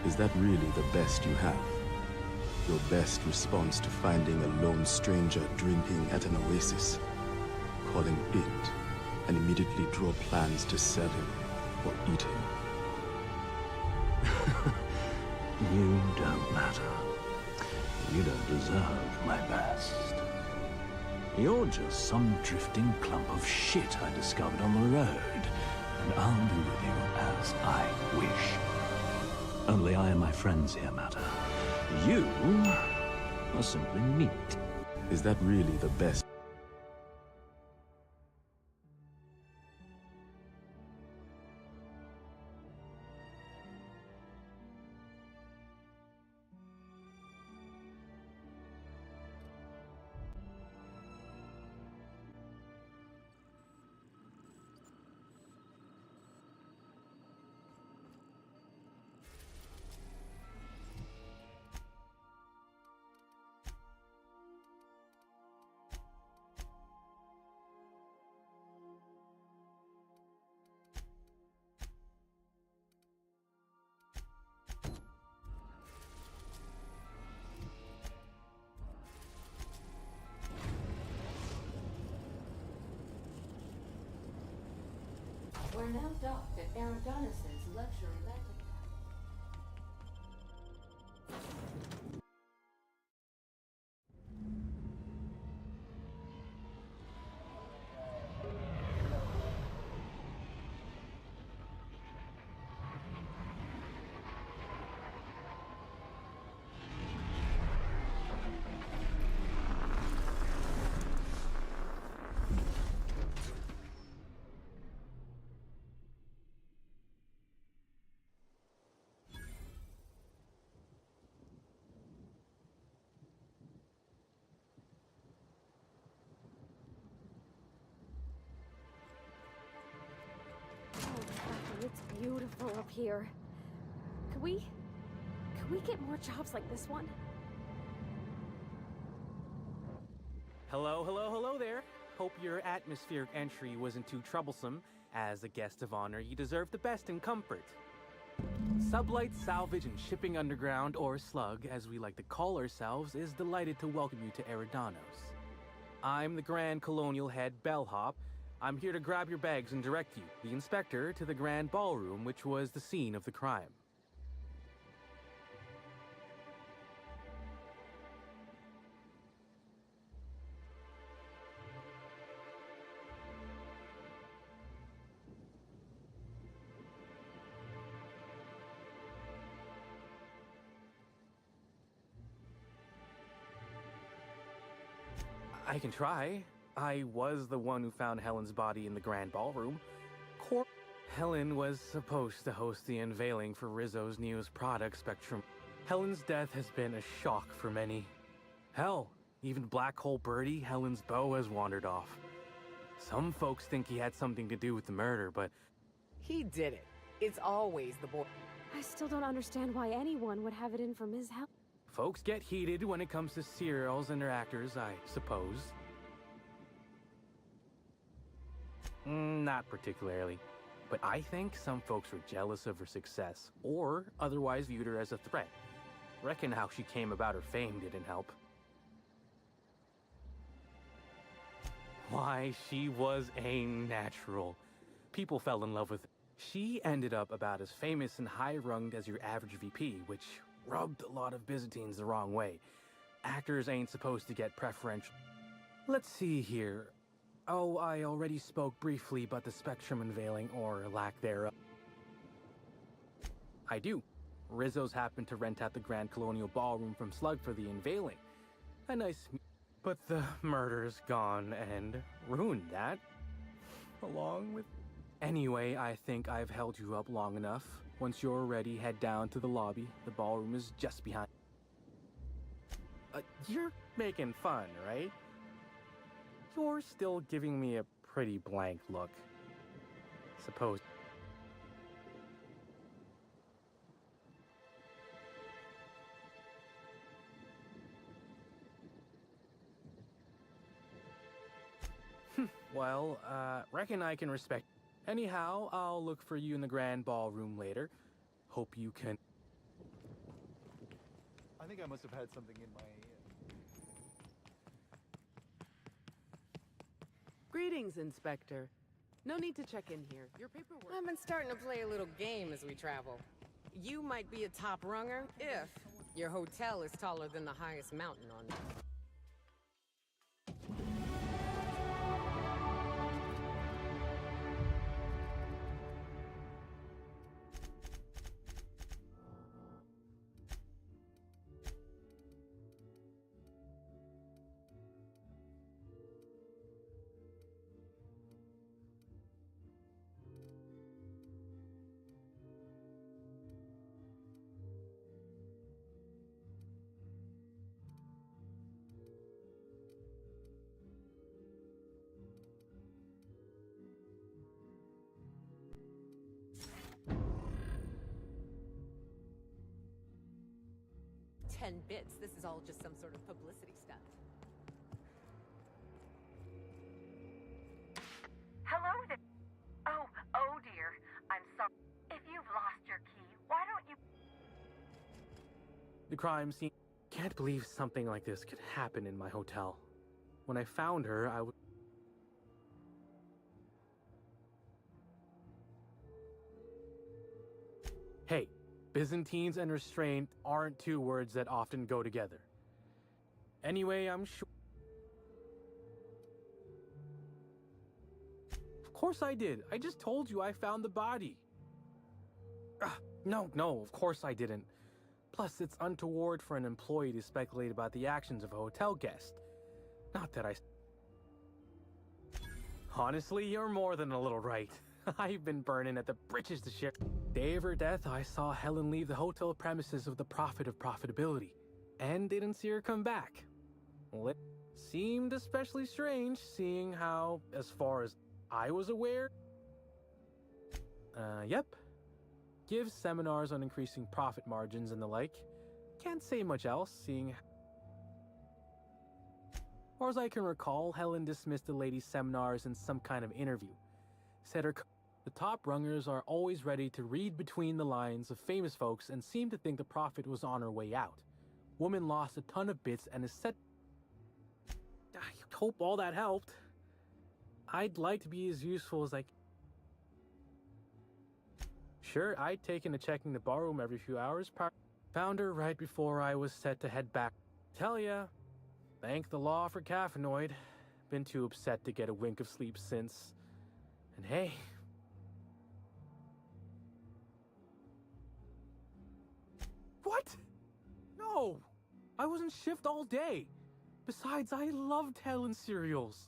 Is that really the best you have? Your best response to finding a lone stranger drinking at an oasis, calling it, and immediately draw plans to sell him or eat him? You don't matter. You don't deserve my best. You're just some drifting clump of shit I discovered on the road, and I'll do with you as I wish. Only I and my friends here matter. You are simply meat. Is that really the best? We're now docked at Eridanos' luxury landing pad. It's beautiful up here. Can we get more jobs like this one? Hello there. Hope your atmospheric entry wasn't too troublesome. As a guest of honor, you deserve the best in comfort. Sublight Salvage and Shipping Underground, or Slug, as we like to call ourselves, is delighted to welcome you to Eridanos. I'm the Grand Colonial Head Bellhop. I'm here to grab your bags and direct you, the inspector, to the Grand Ballroom, which was the scene of the crime. I can try. I was the one who found Helen's body in the Grand Ballroom. Helen was supposed to host the unveiling for Rizzo's newest product, Spectrum. Helen's death has been a shock for many. Hell, even Black Hole Birdie, Helen's beau, has wandered off. Some folks think he had something to do with the murder, but He did it. It's always the boy. I still don't understand why anyone would have it in for Ms. Helen. folks get heated when it comes to serials and their actors, I suppose. Not particularly. But I think some folks were jealous of her success, or otherwise viewed her as a threat. Reckon how she came about her fame didn't help. Why, she was a natural. People fell in love with her. She ended up about as famous and high-runged as your average VP, which rubbed a lot of Byzantines the wrong way. Actors ain't supposed to get preferential. Let's see here. Oh, I already spoke briefly about the Spectrum unveiling, or lack thereof. I do. Rizzo's happened to rent out the Grand Colonial Ballroom from Slug for the unveiling. A nice... But the murder's gone and ruined that. Along with... Anyway, I think I've held you up long enough. Once you're ready, head down to the lobby. The ballroom is just behind. You're making fun, right? You're still giving me a pretty blank look. Suppose. Well, reckon I can respect. Anyhow, I'll look for you in the Grand Ballroom later. Hope you can... I think I must have had something in my ear. Greetings, Inspector. No need to check in here. Your paperwork... I've been starting to play a little game as we travel. You might be a top runger if your hotel is taller than the highest mountain on Earth. 10 bits. This is all just some sort of publicity stunt. Hello there. Oh dear. I'm sorry. If you've lost your key, why don't you... The crime scene. Can't believe something like this could happen in my hotel. When I found her, I was... Hey, Byzantines and restraint aren't two words that often go together. Anyway, I'm sure... Of course I did. I just told you I found the body. No, of course I didn't. Plus, it's untoward for an employee to speculate about the actions of a hotel guest. Not that I... Honestly, you're more than a little right. I've been burning at the britches to share. Day of her death, I saw Helen leave the hotel premises with the profit of profitability, and didn't see her come back. Well, it seemed especially strange, seeing how, as far as I was aware... Yep. Gives seminars on increasing profit margins and the like. Can't say much else, seeing... Or as I can recall, Helen dismissed the lady's seminars in some kind of interview. Said the top rungers are always ready to read between the lines of famous folks and seem to think the profit was on her way out. Woman lost a ton of bits and is set... I hope all that helped. I'd like to be as useful as I can. Sure, I'd taken to checking the barroom every few hours. Found her right before I was set to head back. Tell ya, thank the law for caffeinoid. Been too upset to get a wink of sleep since. And hey... What? No! I was on shift all day. Besides, I loved Helen's cereals.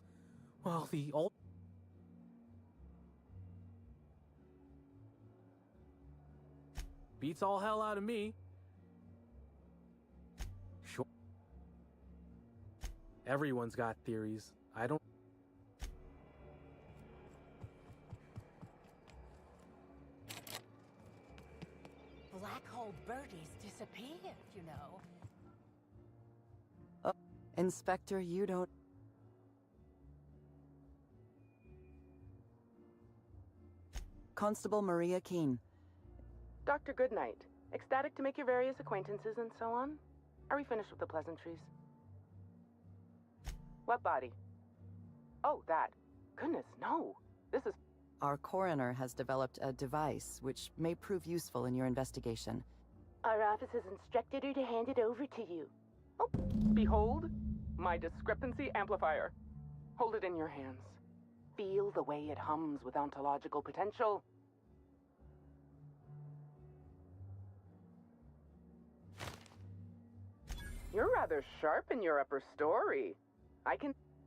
Well, the old... Beats all hell out of me. Sure. Everyone's got theories. I don't... Black hole birdies disappeared, you know. Inspector, you don't... Constable Maria Keene. Dr. Goodnight. Ecstatic to make your various acquaintances and so on? Are we finished with the pleasantries? What body? Oh, that. Goodness, no. This is... Our coroner has developed a device which may prove useful in your investigation. Our office has instructed her to hand it over to you. Oh, behold, my discrepancy amplifier. Hold it in your hands. Feel the way it hums with ontological potential. You're rather sharp in your upper story.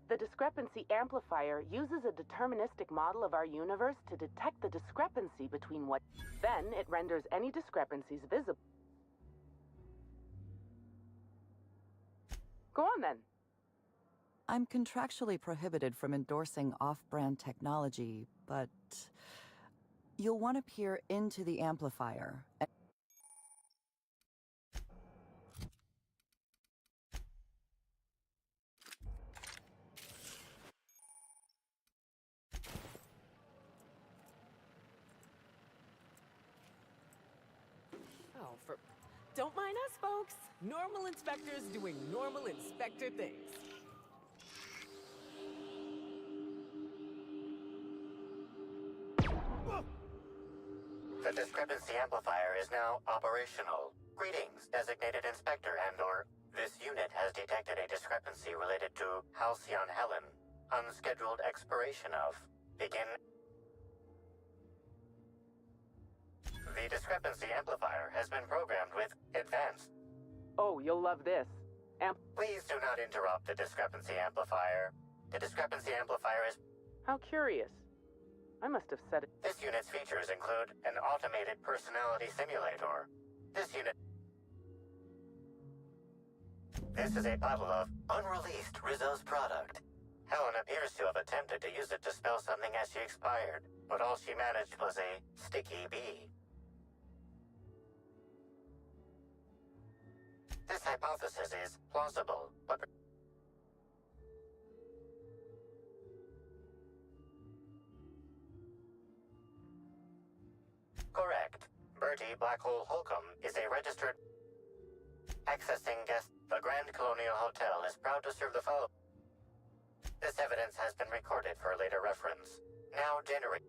The discrepancy amplifier uses a deterministic model of our universe to detect the discrepancy between what... Then it renders any discrepancies visible. Go on then. I'm contractually prohibited from endorsing off-brand technology, but... You'll want to peer into the amplifier. Oh, Don't mind us, folks. Normal inspectors doing normal inspector things. The discrepancy amplifier is now operational. Greetings, designated inspector and/or this unit has detected a discrepancy related to Halcyon Helen. Unscheduled expiration of. Begin. The discrepancy amplifier has been programmed with advanced. Oh, you'll love this. Please do not interrupt the discrepancy amplifier. The discrepancy amplifier is. How curious. I must have said it. This unit's features include an automated personality simulator. This is a bottle of unreleased Rizzo's product. Helen appears to have attempted to use it to spell something as she expired, but all she managed was a sticky bee. This hypothesis is plausible, but correct. Bertie Blackhole Holcomb is a registered accessing guest. The Grand Colonial Hotel is proud to serve the following. This evidence has been recorded for later reference. Now generate.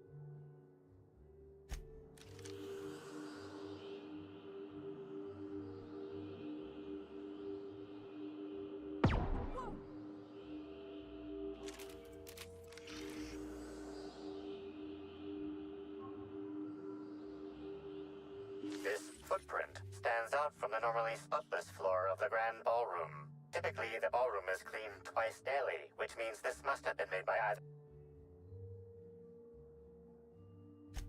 This footprint stands out from the normally spotless floor of the Grand Ballroom. Typically, the ballroom is cleaned twice daily, which means this must have been made by either.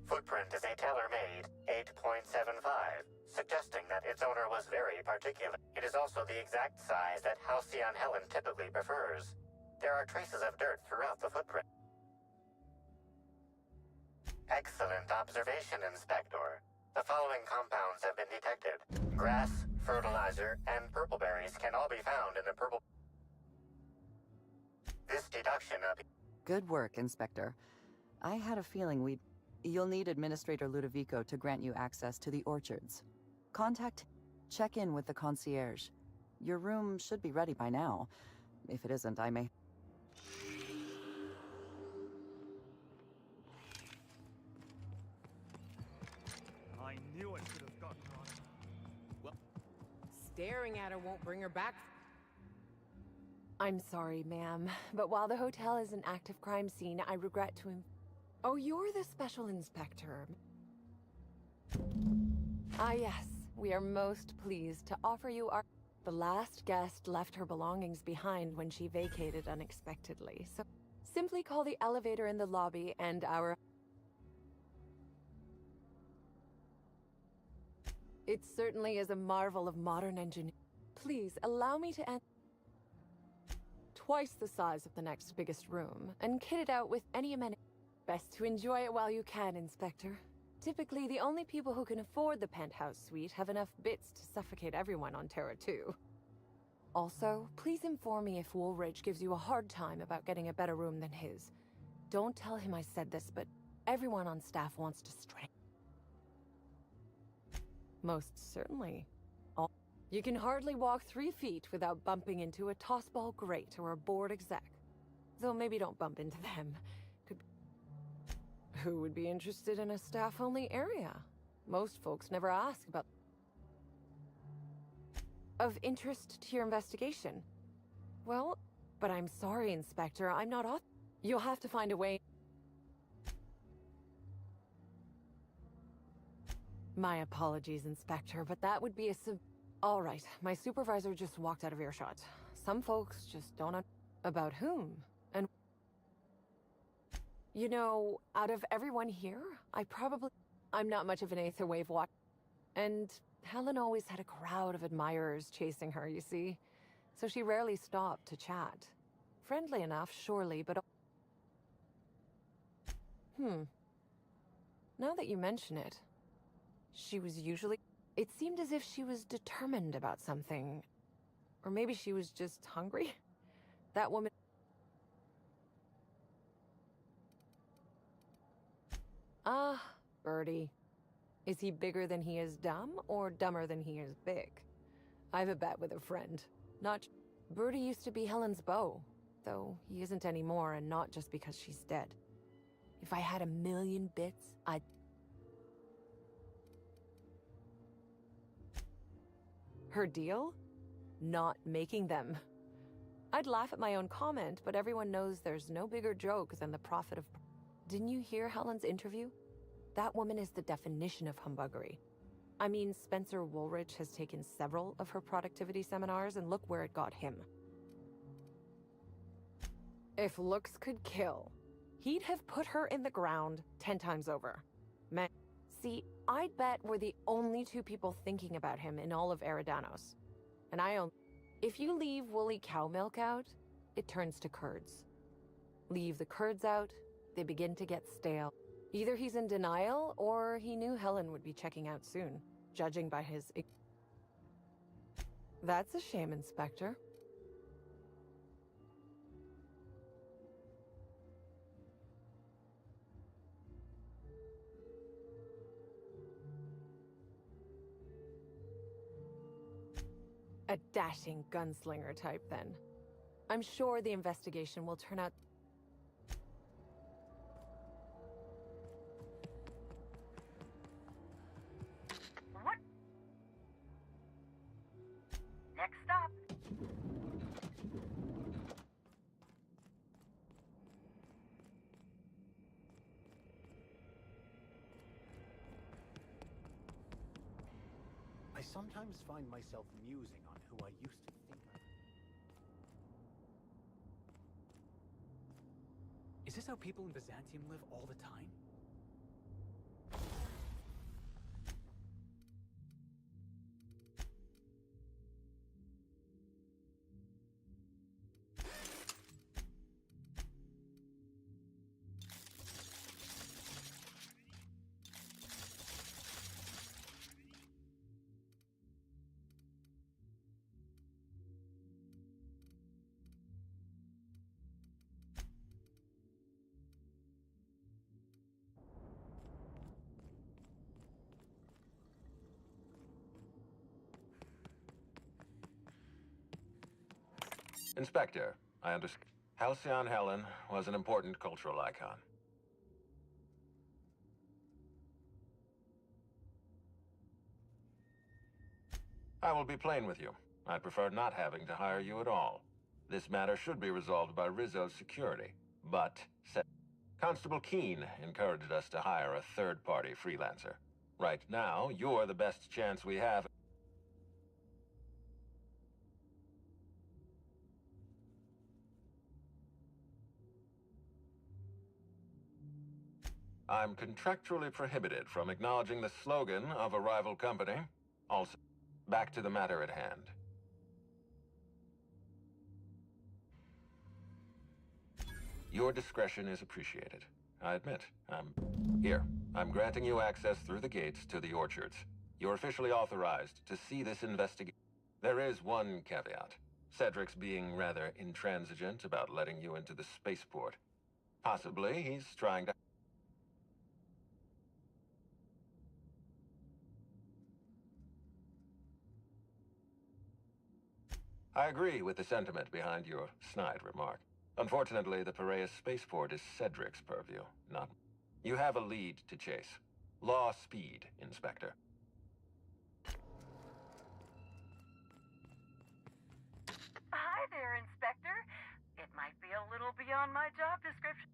Footprint is a tailor-made 8.75, suggesting that its owner was very particular. It is also the exact size that Halcyon Helen typically prefers. There are traces of dirt throughout the footprint. Excellent observation, Inspector. The following compounds have been detected. Grass, fertilizer, and purple berries can all be found in the purple. This deduction of. Good work, Inspector. I had a feeling you'll need Administrator Ludovico to grant you access to the orchards. Check in with the concierge. Your room should be ready by now. If it isn't, I may. I knew I should have gotten on. Well, staring at her won't bring her back. I'm sorry, ma'am, but while the hotel is an active crime scene, I regret to Oh, you're the special inspector. Ah, yes. We are most pleased to offer you our... The last guest left her belongings behind when she vacated unexpectedly, so simply call the elevator in the lobby and our... It certainly is a marvel of modern engineering. Please, allow me to twice the size of the next biggest room, and kit it out with any amenities. Best to enjoy it while you can, Inspector. Typically, the only people who can afford the penthouse suite have enough bits to suffocate everyone on Terra 2. Also, please inform me if Woolridge gives you a hard time about getting a better room than his. Don't tell him I said this, but everyone on staff wants to strain. Most certainly. You can hardly walk 3 feet without bumping into a tossball grate or a bored exec. Though maybe don't bump into them. Who would be interested in a staff-only area? Most folks never ask about... Of interest to your investigation? Well, but I'm sorry, Inspector, I'm not off... You'll have to find a way... My apologies, Inspector, but that would be a All right, my supervisor just walked out of earshot. Some folks just don't about whom, and... You know, out of everyone here, I'm not much of an Aether Wave watch. And Helen always had a crowd of admirers chasing her, you see. So she rarely stopped to chat. Friendly enough, surely, but... Now that you mention it, she was usually... It seemed as if she was determined about something. Or maybe she was just hungry? That woman... Ah, Bertie. Is he bigger than he is dumb, or dumber than he is big? I have a bet with a friend. Birdie used to be Helen's beau, though he isn't anymore, and not just because she's dead. If I had 1,000,000 bits, I'd... Her deal? Not making them. I'd laugh at my own comment, but everyone knows there's no bigger joke than the profit of... Didn't you hear Helen's interview? That woman is the definition of humbuggery. I mean, Spencer Woolrich has taken several of her productivity seminars, and look where it got him. If looks could kill, he'd have put her in the ground 10 times over. Man, see, I'd bet we're the only 2 people thinking about him in all of Eridanos. And if you leave woolly cow milk out, it turns to curds. Leave the curds out, they begin to get stale. Either he's in denial, or he knew Helen would be checking out soon, judging by his... That's a shame, Inspector. A dashing gunslinger type, then. I'm sure the investigation will turn out... What? Next stop. I sometimes find myself musing on who I used to think I... Is this how people in Byzantium live all the time? Inspector, I understand. Halcyon Helen was an important cultural icon. I will be plain with you. I'd prefer not having to hire you at all. This matter should be resolved by Rizzo's security, but Constable Keene encouraged us to hire a third-party freelancer. Right now, you're the best chance we have. I'm contractually prohibited from acknowledging the slogan of a rival company. Also, back to the matter at hand. Your discretion is appreciated. I admit, I'm granting you access through the gates to the orchards. You're officially authorized to see this investigation. There is one caveat. Cedric's being rather intransigent about letting you into the spaceport. Possibly he's trying to... I agree with the sentiment behind your snide remark. Unfortunately, the Piraeus spaceport is Cedric's purview, not... You have a lead to chase. Law speed, Inspector. Hi there, Inspector. It might be a little beyond my job description.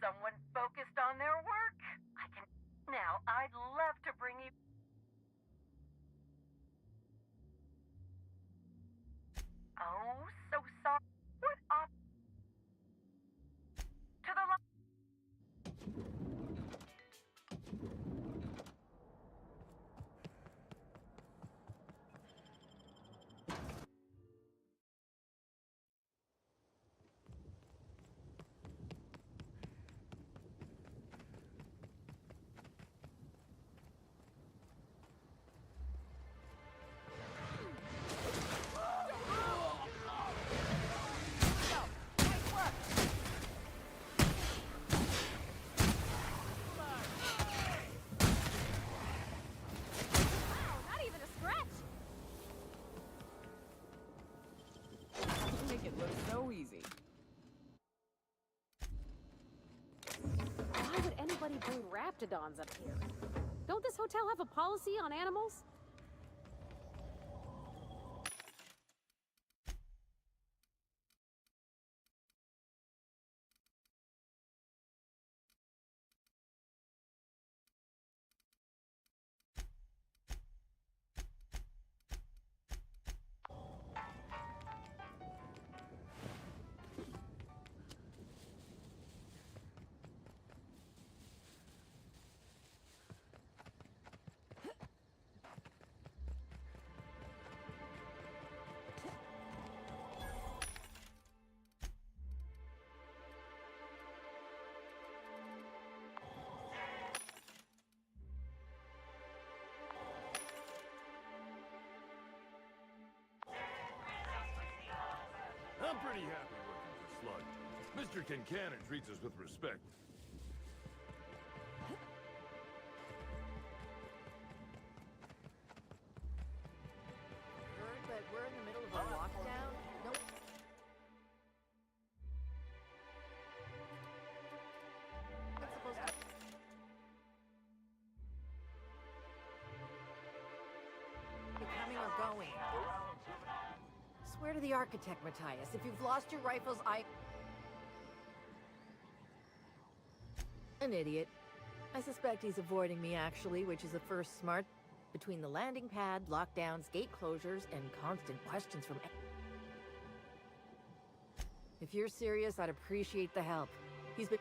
Someone focused on their work. Now, I'd love to bring you... Oh, so sorry. What up? To the you bring raptidons up here? Don't this hotel have a policy on animals? I'm pretty happy working for Slug. Mr. Kincannon treats us with respect. Heard that we're in the middle of a lockdown? No. What's supposed to... Coming or going? Swear to the architect, Matthias. If you've lost your rifles, An idiot. I suspect he's avoiding me, actually, which is the first smart... Between the landing pad, lockdowns, gate closures, and constant questions from... If you're serious, I'd appreciate the help. He's been...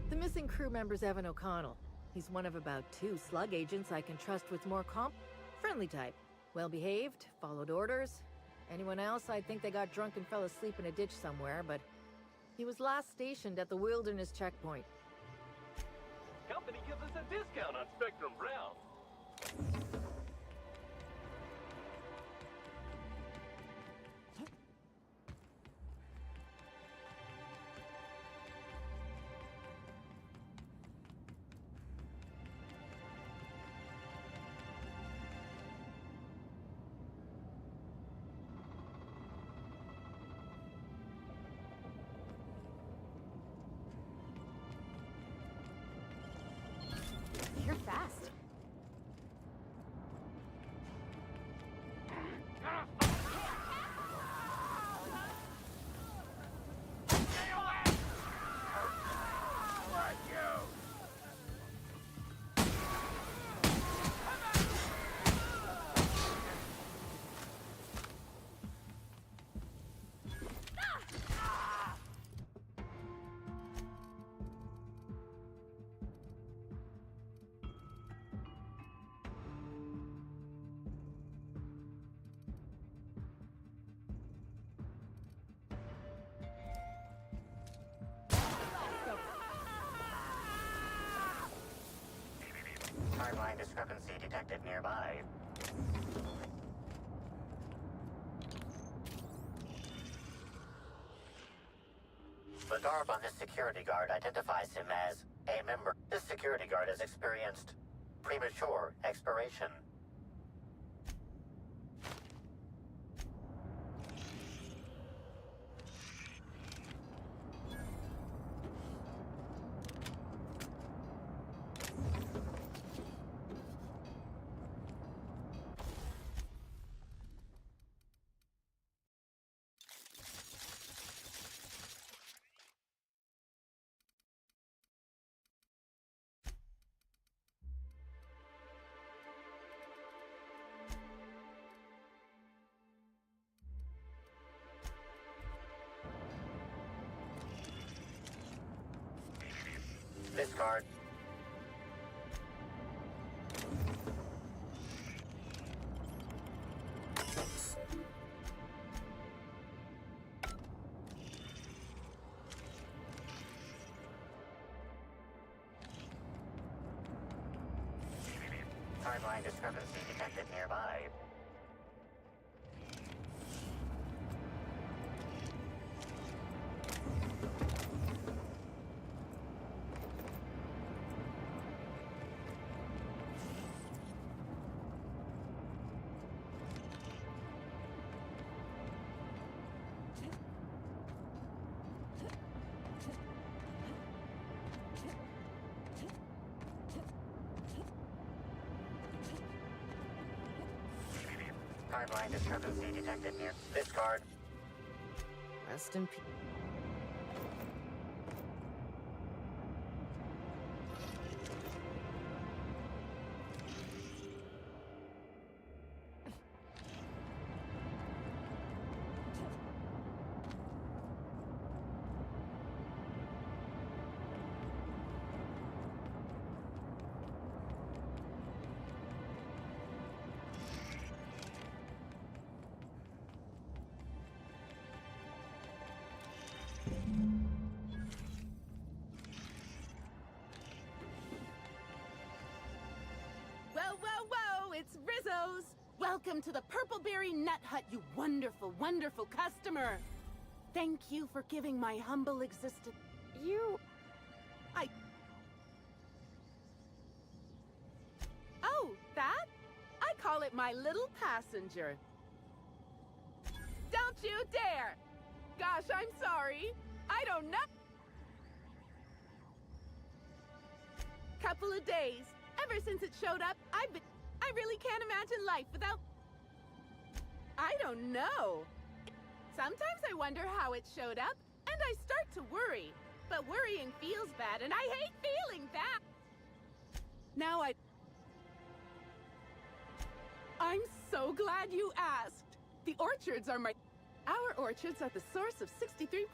The missing crew member's Evan O'Connell. He's one of about 2 Slug agents I can trust with more friendly type. Well-behaved, followed orders. Anyone else, I'd think they got drunk and fell asleep in a ditch somewhere, but... He was last stationed at the Wilderness checkpoint. Company gives us a discount on Spectrum Brown. You're fast. Timeline discrepancy detected nearby. The garb on this security guard identifies him as a member. This security guard has experienced premature expiration. Discard. Timeline discrepancy detected nearby. card line discrepancy detected near this card. Rest in peace. Whoa, it's Rizzo's! Welcome to the Purpleberry Nut Hut, you wonderful, wonderful customer! Thank you for giving my humble existence. Oh, that? I call it my little passenger. Don't you dare! Gosh, I'm sorry. I don't know. Couple of days. Ever since it showed up, I really can't imagine life without... I don't know. Sometimes I wonder how it showed up, and I start to worry. But worrying feels bad, and I hate feeling that. Now I'm so glad you asked. The orchards are Our orchards are the source of 63%.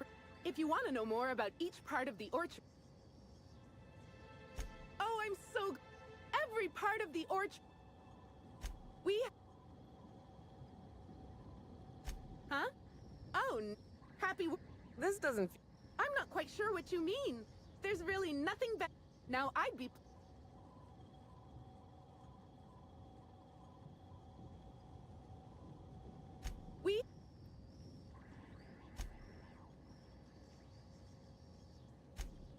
If you want to know more about each part of the orchard... Oh, I'm so... Every part of the orchard... Huh? Oh, happy... This doesn't... I'm not quite sure what you mean. There's really nothing better. Now I'd be...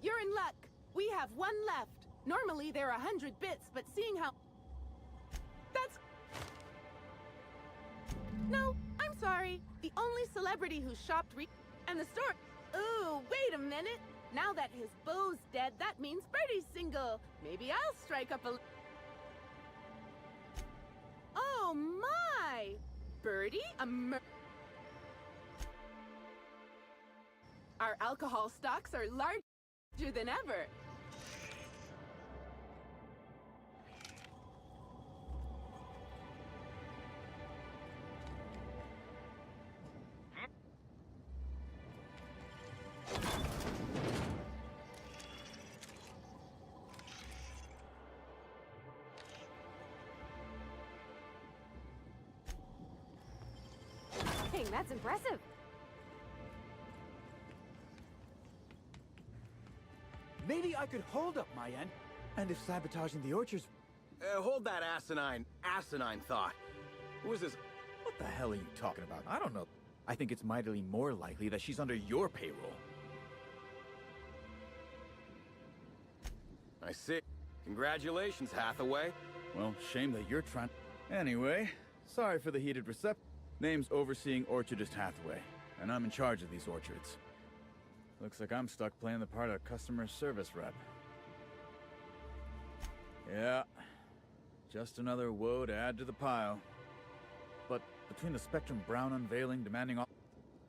You're in luck. We have one left. Normally there are 100 bits, but seeing how... That's... No, I'm sorry. The only celebrity who shopped and the store... Ooh, wait a minute. Now that his beau's dead, that means Birdie's single. Maybe I'll strike up a... Oh my! Birdie? Our alcohol stocks are larger than ever. Dang, that's impressive. Maybe I could hold up my end. And if sabotaging the orchards... Hold that asinine thought. Who is this? What the hell are you talking about? I don't know. I think it's mightily more likely that she's under your payroll. I see. Congratulations, Hathaway. Well, shame that you're trying... Anyway, sorry for the heated reception. Name's Overseeing Orchardist Hathaway, and I'm in charge of these orchards. Looks like I'm stuck playing the part of customer service rep. Yeah, just another woe to add to the pile. But between the Spectrum Brown unveiling demanding all...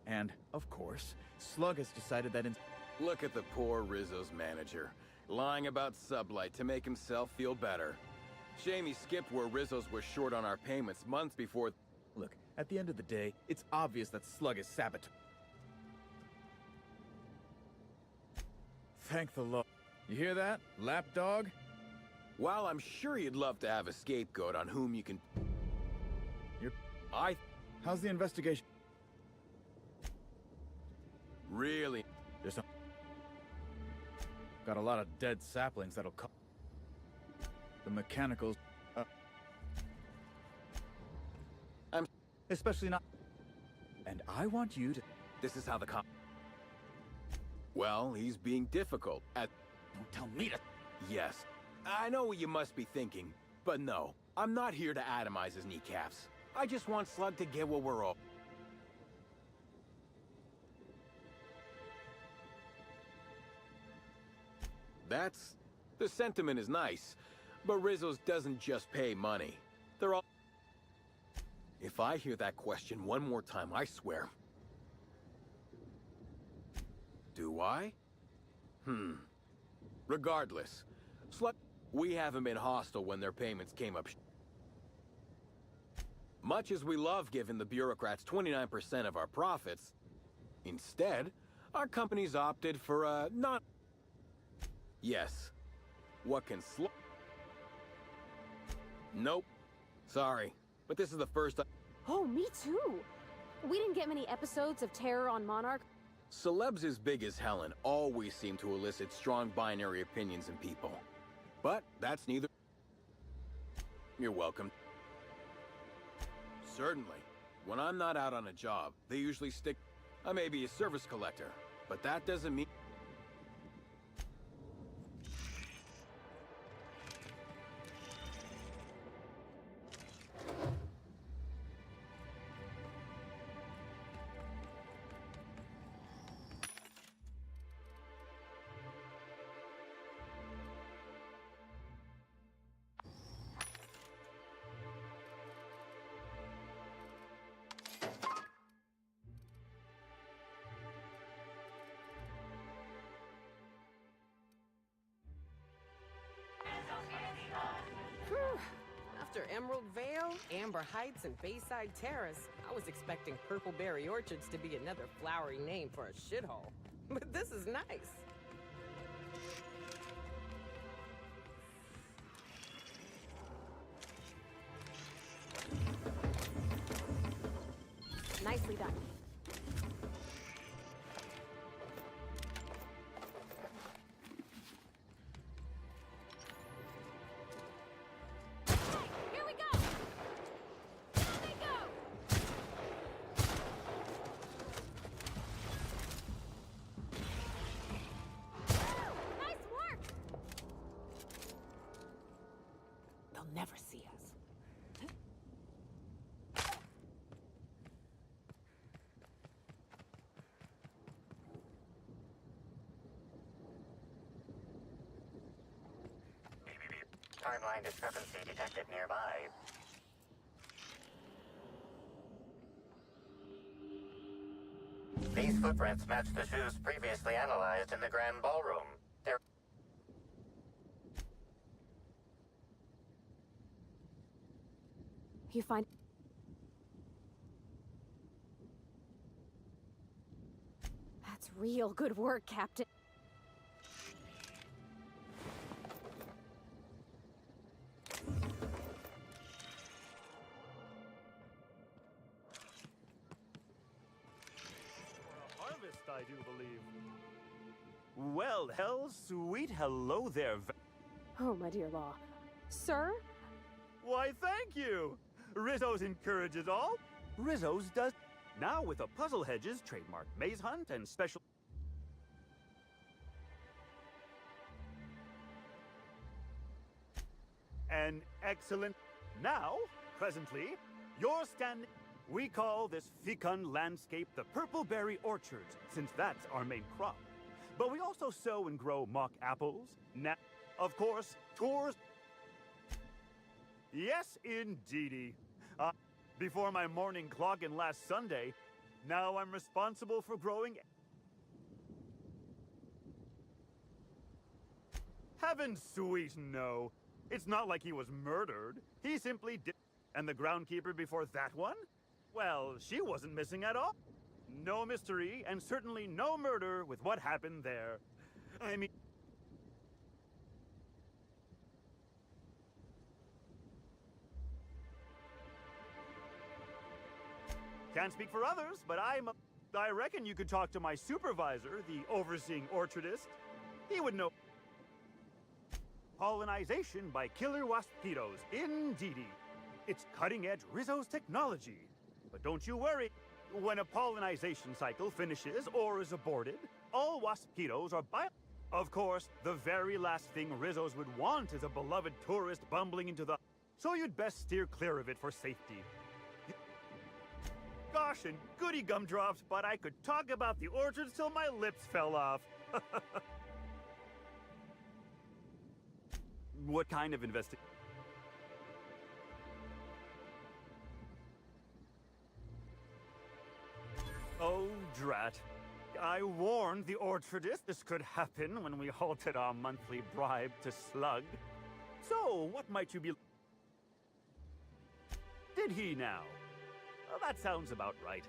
And, of course, Slug has decided that in... Look at the poor Rizzo's manager, lying about Sublight to make himself feel better. Shame he skipped where Rizzo's was short on our payments months before... Look, at the end of the day, it's obvious that Slug is sabotaging. Thank the Lord. You hear that, lapdog? While I'm sure you'd love to have a scapegoat on whom you can... How's the investigation? Really? There's some... Got a lot of dead saplings that'll come. The mechanicals... I'm... Especially not... And I want you to... This is how the cop... Well, he's being difficult at... Don't tell me to... Yes. I know what you must be thinking, but no. I'm not here to atomize his kneecaps. I just want Slug to get what we're all... That's... The sentiment is nice, but Rizzo's doesn't just pay money. They're all... If If I hear that question one more time, I swear. Do I? Regardless, we haven't been hostile when their payments came up. Much as we love giving the bureaucrats 29% of our profits, instead, our company's opted for not. Yes. What can Nope. Sorry, but this is the first. Oh, me too. We didn't get many episodes of Terror on Monarch. Celebs as big as Helen always seem to elicit strong binary opinions in people. But that's neither. You're welcome. Certainly. When I'm not out on a job, they usually stick. I may be a service collector, but that doesn't mean. After Emerald Vale, Amber Heights, and Bayside Terrace, I was expecting Purpleberry Orchards to be another flowery name for a shithole. But this is nice. Nicely done. Never see us. Timeline discrepancy detected nearby. These footprints match the shoes previously analyzed in the Grand Ballroom. They're... You find... That's real good work, Captain. Harvest, I do believe. Well, sweet hello there. Oh, my dear Law. Sir? Why, thank you! Rizzo's encourages all. Rizzo's does. Now with a Puzzle Hedges trademark maze hunt and special. An excellent. Now, presently, you're standing. We call this fecund landscape the Purpleberry Orchards, since that's our main crop. But we also sow and grow mock apples. Of course, tours. Yes, indeedy. Before my morning clogging last Sunday, now I'm responsible for growing... Heaven sweet, no. It's not like he was murdered. He simply did... And the groundkeeper before that one? Well, she wasn't missing at all. No mystery, and certainly no murder with what happened there. I mean... Can't speak for others, but I reckon you could talk to my supervisor, the overseeing orchardist. He would know. Pollinization by killer waspitos, indeedy. It's cutting-edge Rizzo's technology. But don't you worry. When a pollinization cycle finishes or is aborted, all waspitos are Of course, the very last thing Rizzo's would want is a beloved tourist bumbling into the... So you'd best steer clear of it for safety. Gosh, and goody gumdrops, but I could talk about the orchards till my lips fell off. What kind of investigation? Oh, drat. I warned the orchardist this could happen when we halted our monthly bribe to Slug. So, what might you be... Did he now? Well, that sounds about right.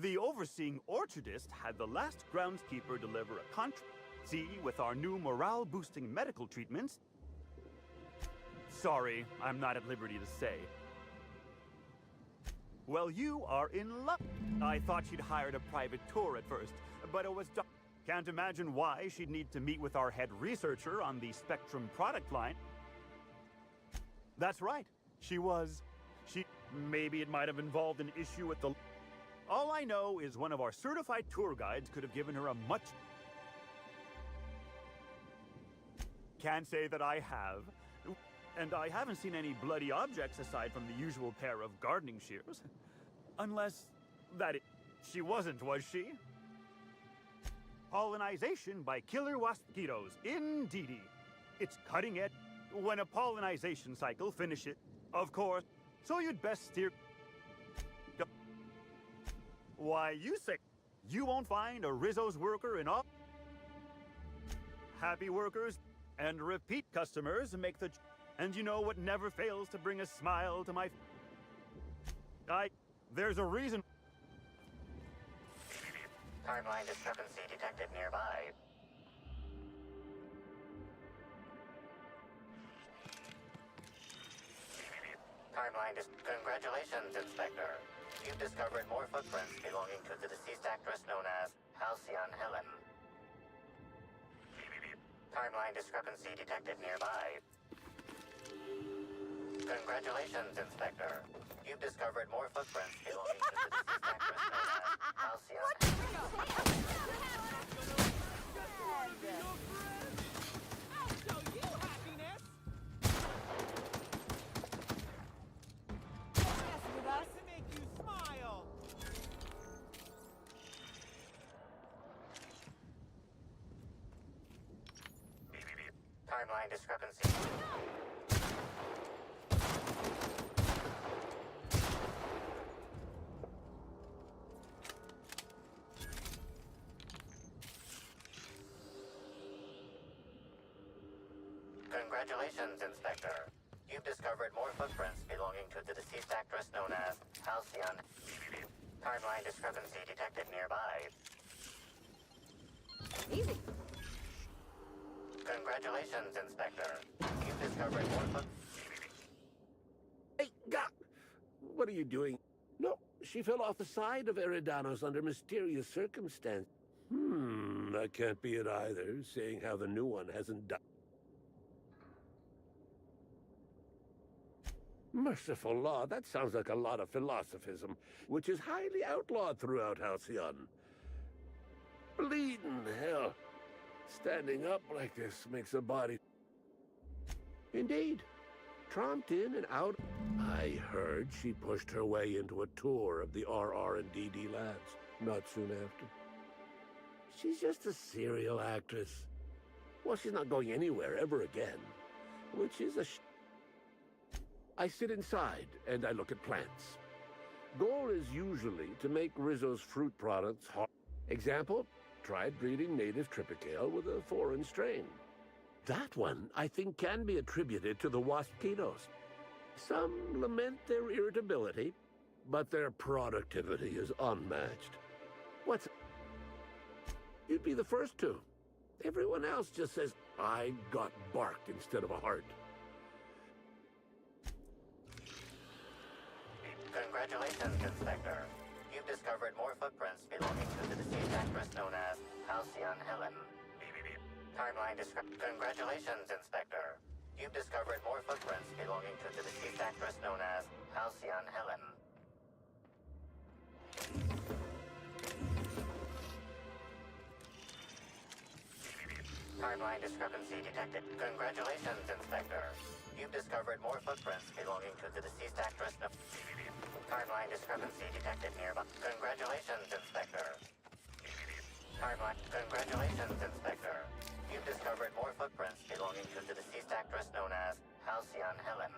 The overseeing orchardist had the last groundskeeper deliver a contract. See, with our new morale-boosting medical treatments... Sorry, I'm not at liberty to say. Well, you are in luck. I thought she'd hired a private tour at first, but it was... Can't imagine why she'd need to meet with our head researcher on the Spectrum product line. That's right. She... Maybe it might have involved an issue with the... All I know is one of our certified tour guides could have given her a much... Can't say that I have. And I haven't seen any bloody objects aside from the usual pair of gardening shears. Unless... She wasn't, was she? Pollinization by killer mosquitoes, indeedy. It's cutting edge. When a pollinization cycle finishes, of course, so you'd best steer... Why, you say you won't find a Rizzo's worker in all... Happy workers and repeat customers make the... And you know what never fails to bring a smile to my... There's a reason... Timeline discrepancy detected nearby. Congratulations, Inspector. You've discovered more footprints belonging to the deceased actress known as Halcyon Helen. Timeline discrepancy detected nearby. Congratulations, Inspector. You've discovered more footprints belonging to the deceased actress known as Halcyon Helen. Timeline discrepancy. Congratulations, Inspector. You've discovered more footprints belonging to the deceased actress known as Halcyon. Timeline discrepancy detected nearby. Easy. Congratulations, Inspector. You've discovered more footprints. Hey, what are you doing? No, she fell off the side of Eridanos under mysterious circumstances. That can't be it either, seeing how the new one hasn't died. Merciful law, that sounds like a lot of philosophism, which is highly outlawed throughout Halcyon. Bleeding hell. Standing up like this makes a body... Indeed. Tromped in and out. I heard she pushed her way into a tour of the RR and DD labs not soon after. She's just a serial actress. Well, she's not going anywhere ever again, which is a I sit inside and I look at plants. Goal is usually to make Rizzo's fruit products hot. Example, tried breeding native Tripicale with a foreign strain. That one, I think, can be attributed to the mosquitoes. Some lament their irritability, but their productivity is unmatched. You'd be the first to. Everyone else just says, I got barked instead of a heart. Congratulations, Inspector. You've discovered more footprints belonging to the deceased actress known as Halcyon Helen. Timeline Congratulations, Inspector. You've discovered more footprints belonging to the deceased actress known as Halcyon Helen. Timeline discrepancy detected. Congratulations, Inspector. You've discovered more footprints belonging to the deceased actress. Timeline discrepancy detected nearby. Congratulations, Inspector. Timeline. Congratulations, Inspector. You've discovered more footprints belonging to the deceased actress known as Halcyon Helen.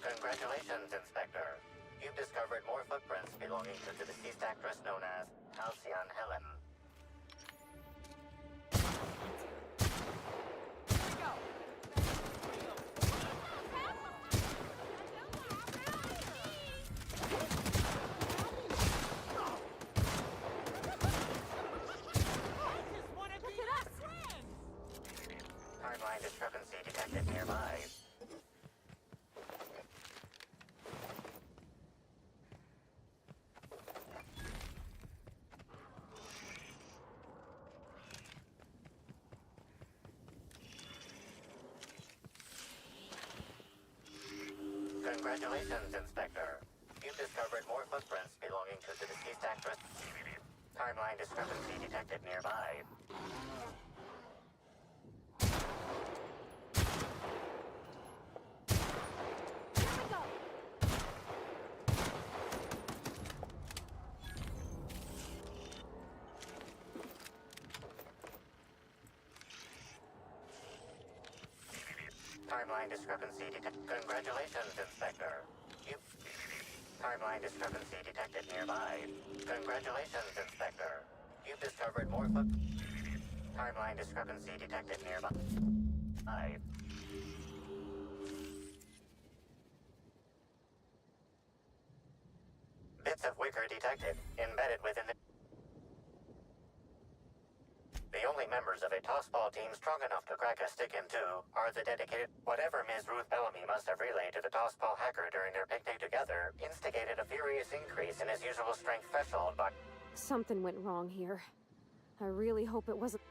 Congratulations, Inspector. You've discovered more footprints belonging to the deceased actress known as Halcyon Helen. Timeline discrepancy detected nearby. Congratulations, Inspector. You've discovered more footprints belonging to the deceased actress. Timeline discrepancy detected nearby. Timeline discrepancy detected. Congratulations, Inspector. Timeline discrepancy detected nearby. Congratulations, Inspector. You've discovered more Timeline discrepancy detected nearby. Bits of wicker detected, embedded within the only members of a tossball team strong enough to crack a stick in two are the dedicated. Whatever Ms. Ruth Bellamy must have relayed to the tossball hacker during their picnic together instigated a furious increase in his usual strength threshold by... Something went wrong here. I really hope it wasn't...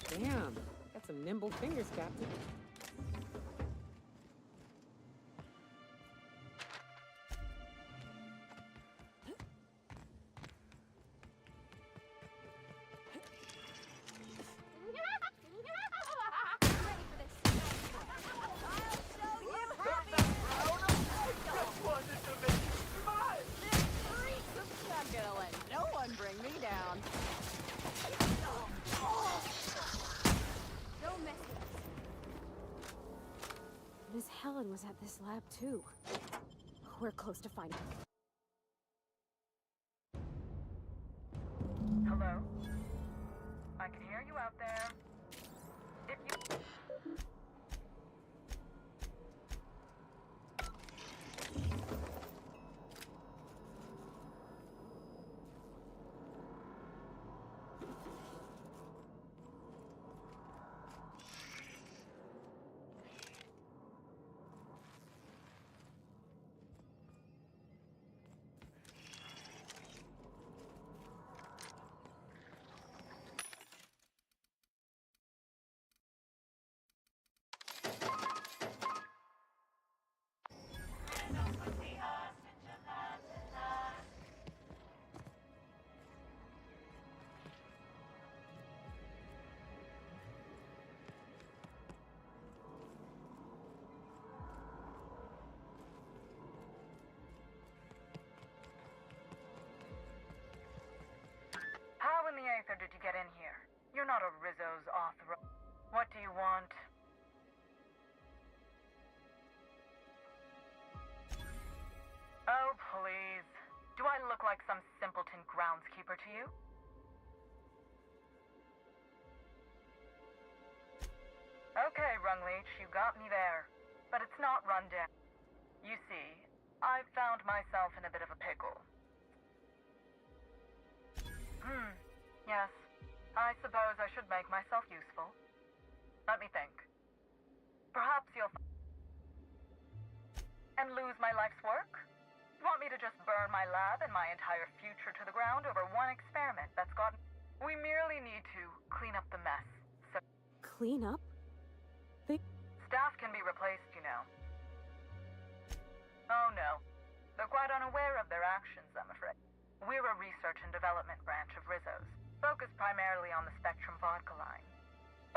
Damn, got some nimble fingers, Captain. I'm gonna let no one bring me down. Don't mess with us. Miss Helen was at this lab too. We're close to finding her. Hello? I can hear you out there. If you... How in the Aether did you get in here? You're not a Rizzo's author. What do you want? Oh, please. Do I look like some simpleton groundskeeper to you? Okay, Rungleech, you got me there. But it's not run down. You see, I've found myself in a bit of a pickle. Yes. I suppose I should make myself useful. Let me think. Perhaps you'll... and lose my life's work? Want me to just burn my lab and my entire future to the ground over one experiment that's gotten... We merely need to clean up the mess. So... Clean up? Staff can be replaced, you know. Oh, quite unaware of their actions, I'm afraid. We're a research and development branch of Rizzo's, focused primarily on the Spectrum vodka line.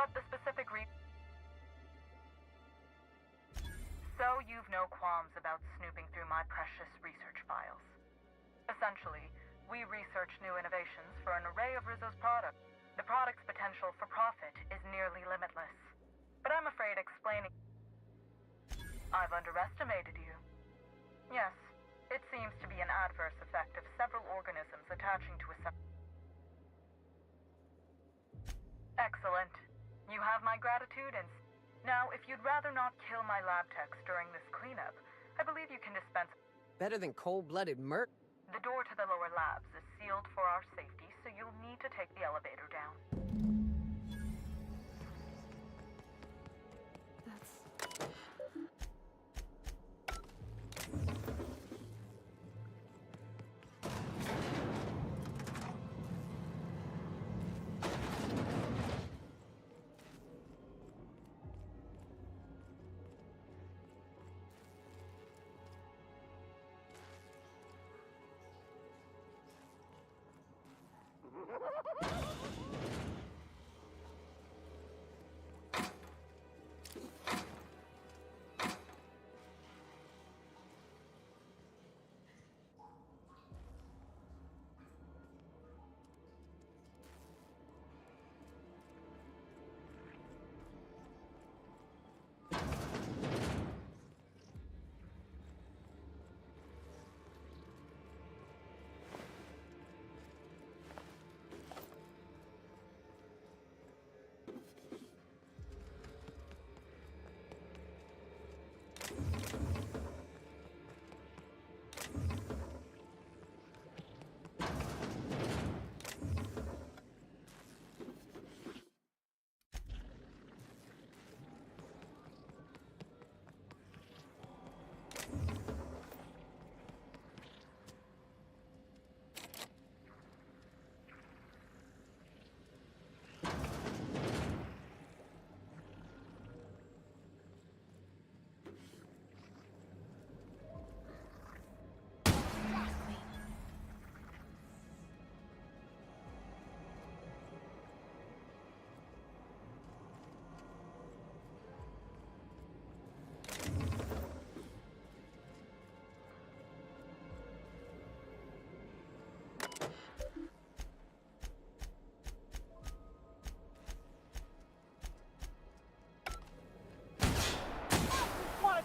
But the specific So you've no qualms about snooping through my precious research files. Essentially, we research new innovations for an array of Rizzo's products. The product's potential for profit is nearly limitless. But I'm afraid explaining... I've underestimated you. Yes, it seems to be an adverse effect of several organisms attaching to a Excellent. You have my gratitude, and now, if you'd rather not kill my lab techs during this cleanup, I believe you can dispense... Better than cold-blooded murder. The door to the lower labs is sealed for our safety, so you'll need to take the elevator down.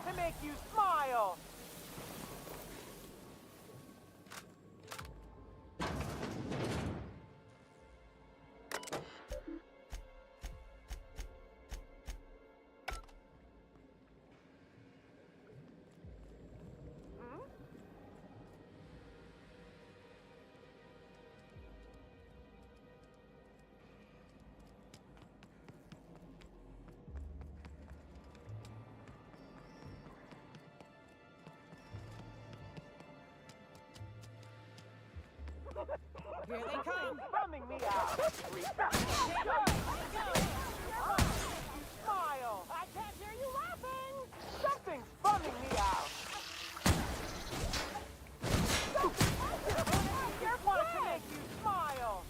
To make you smile! Here they come! Bumming me out! Smile! I can't hear you laughing! Something's bumming me out! Just wanted to make you smile!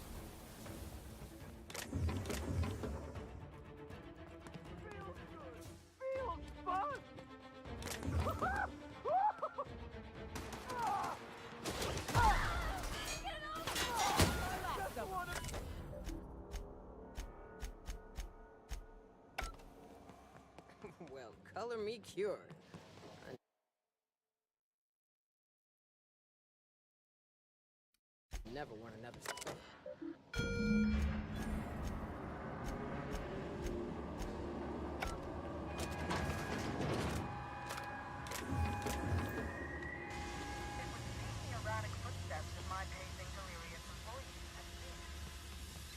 Feels good! Feels fun! Well, color me cured. I never want another...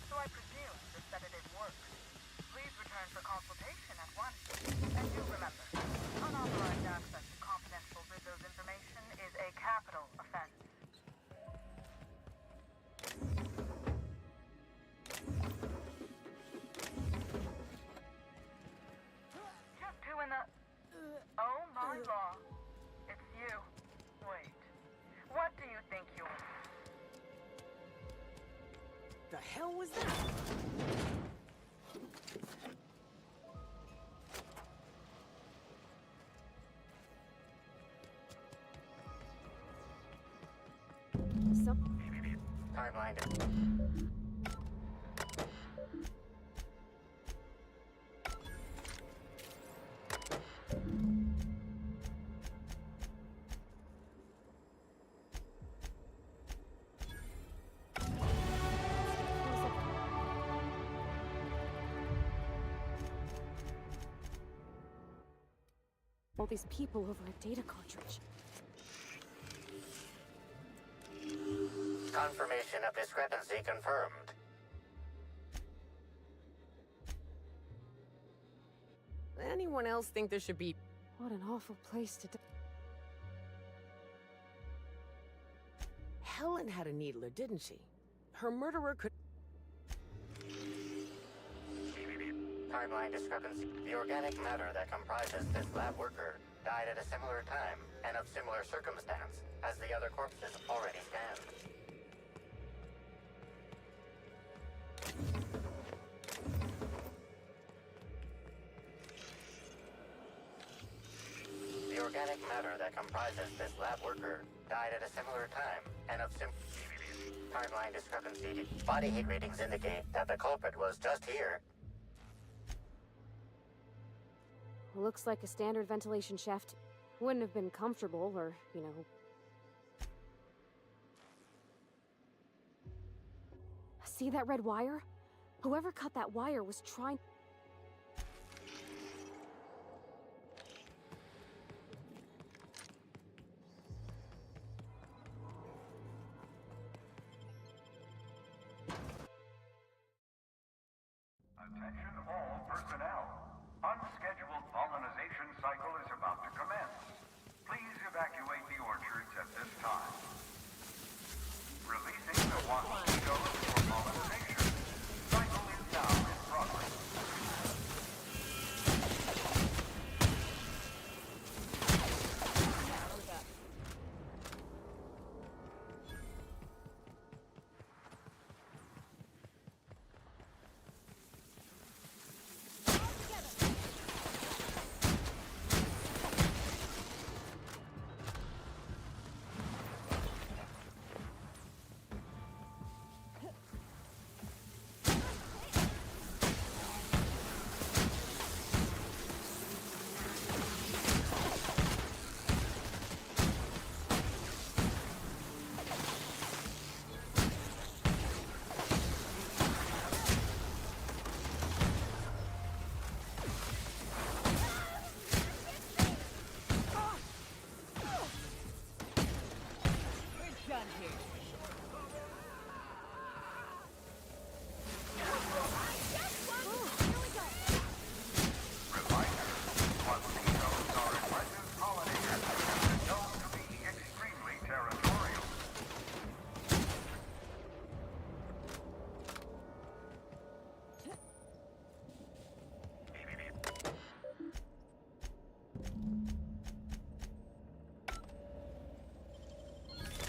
So I presume the sedative works. Please return for consultation at once. And do remember, unauthorized access to confidential Rizzo's information is a capital offense. Just who in the... Oh my law. It's you. Wait. The hell was that? Timeline. All these people over a data cartridge. Confirmation of discrepancy confirmed. Anyone else think there should be... What an awful place to... Helen had a needler, didn't she? Her murderer could... Timeline discrepancy. The organic matter that comprises this lab worker died at a similar time and of similar circumstance as the other corpses already stand. The organic matter that comprises this lab worker died at a similar time and of timeline discrepancy. Body heat readings indicate that the culprit was just here. Looks like a standard ventilation shaft. Wouldn't have been comfortable or, you know... See that red wire? Whoever cut that wire was trying... Attention all personnel. Unscheduled colonization cycle is about to commence. Please evacuate the orchards at this time. Releasing the mosquitoes for colonization. Cycle is now in progress.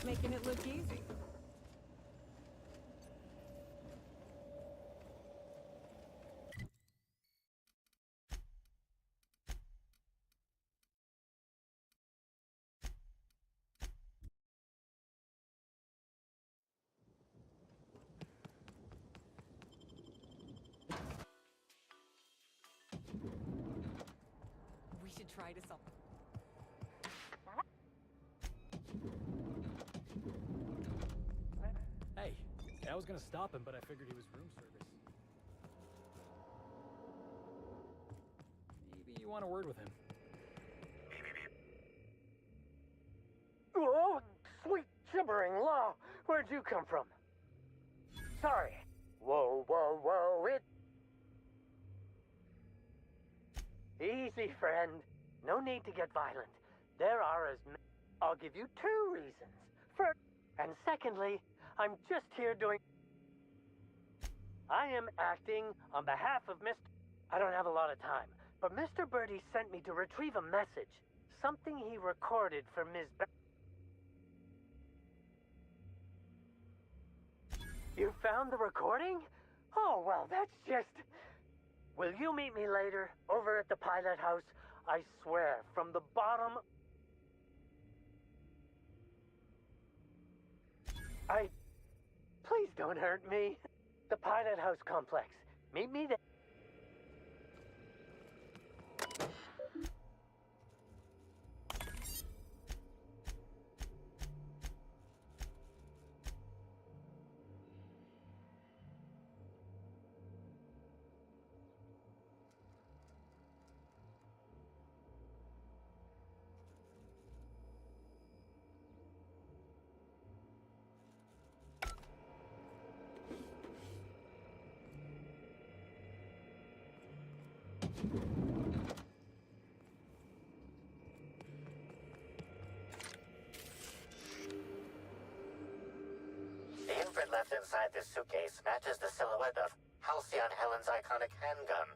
Making it look easy. We should try to solve... Hey, I was gonna stop him, but I figured he was room service. Maybe you want a word with him. Oh, sweet gibbering law! Where'd you come from? Sorry. Whoa, whoa, whoa, Easy, friend. No need to get violent. There are as many... I'll give you 2 reasons. First, and secondly, I'm just here doing... I am acting on behalf of Mr... I don't have a lot of time, but Mr. Birdie sent me to retrieve a message. Something he recorded for Ms. You found found the recording? Oh, well, that's just... Will you meet me later, over at the pilot house? I swear, from the bottom... Please don't hurt me. The pilot house complex. Meet me there. The imprint left inside this suitcase matches the silhouette of Halcyon Helen's iconic handgun.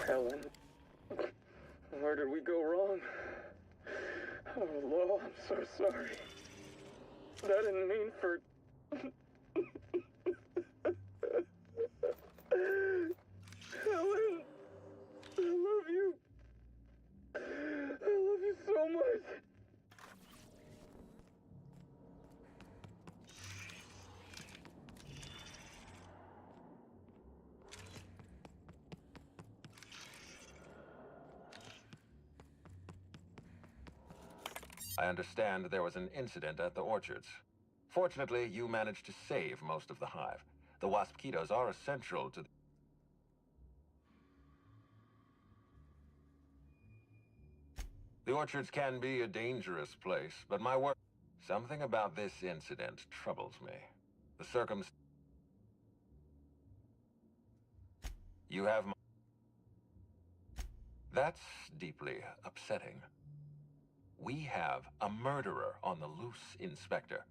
Helen, where did we go wrong? Oh, Lo, I'm so sorry. I didn't mean for... Helen, I love you. I love you so much. I understand there was an incident at the orchards. Fortunately, you managed to save most of the hive. The waspitos are essential to... The orchards can be a dangerous place, but my work... Something about this incident troubles me. The You have... That's deeply upsetting. We have a murderer on the loose, Inspector.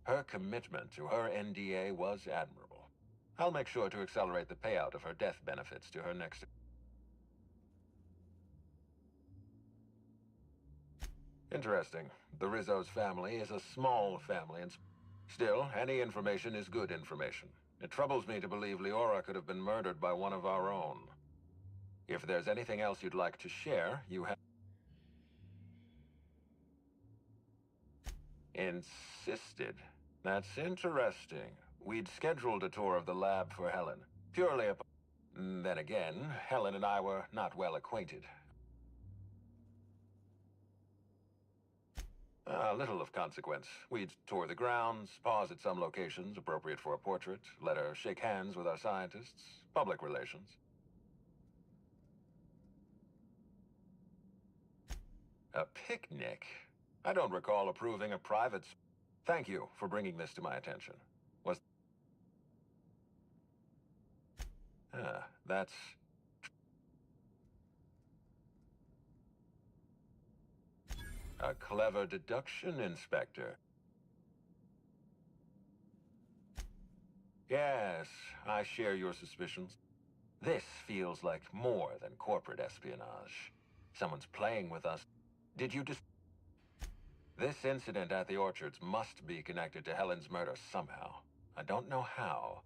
Her commitment to her NDA was admirable. I'll make sure to accelerate the payout of her death benefits to her next... Interesting. The Rizzo's family is a small family, and still, any information is good information. It troubles me to believe Leora could have been murdered by one of our own. If there's anything else you'd like to share, you have... Insisted. That's interesting. We'd scheduled a tour of the lab for Helen. Purely upon... Then again, Helen and I were not well acquainted. Little of consequence. We'd tour the grounds, pause at some locations appropriate for a portrait, let her shake hands with our scientists, public relations. A picnic? I don't recall approving a private... Thank you for bringing this to my attention. Was... That's... A clever deduction, Inspector. Yes, I share your suspicions. This feels like more than corporate espionage. Someone's playing with us. Did you This incident at the orchards must be connected to Helen's murder somehow. I don't know how.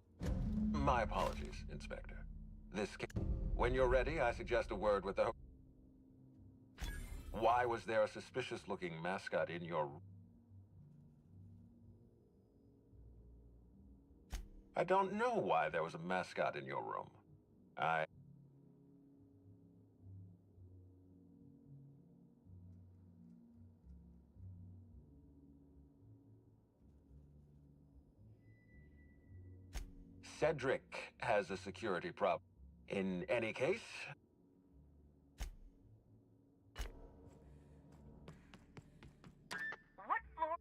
My apologies, Inspector. When you're ready, I suggest a word with the... Why was there a suspicious-looking mascot in your... I don't know why there was a mascot in your room. Cedric has a security problem. In any case... What floor?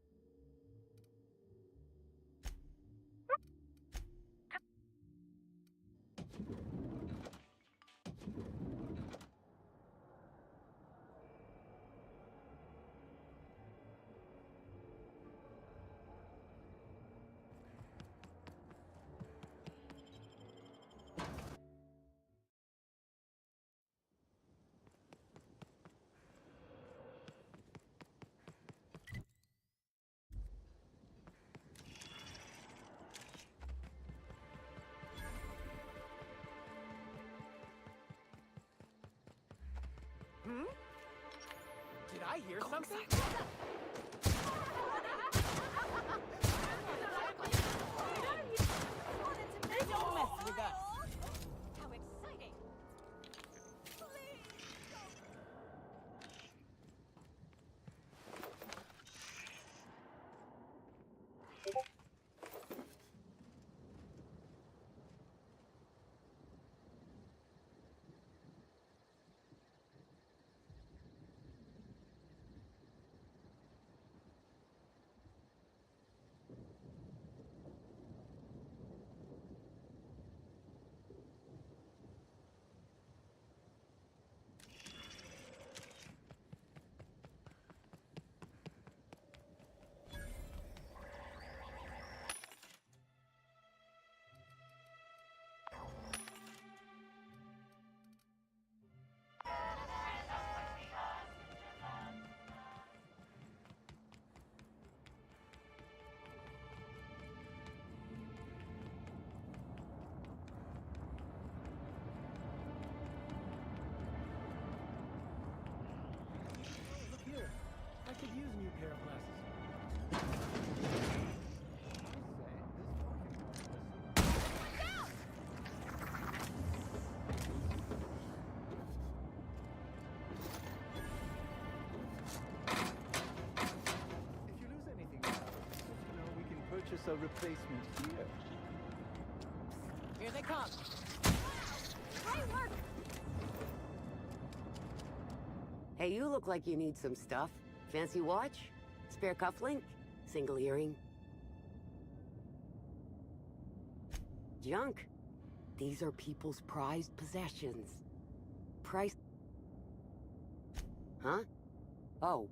I hear something. Don't mess with us. How exciting! Look here. I could use a new pair of glasses. If you lose anything now, we can purchase a replacement here. Here they come. Great work! Hey, you look like you need some stuff. Fancy watch? Spare cufflink? Single earring? Junk. These are people's prized possessions. Price... Huh? Oh.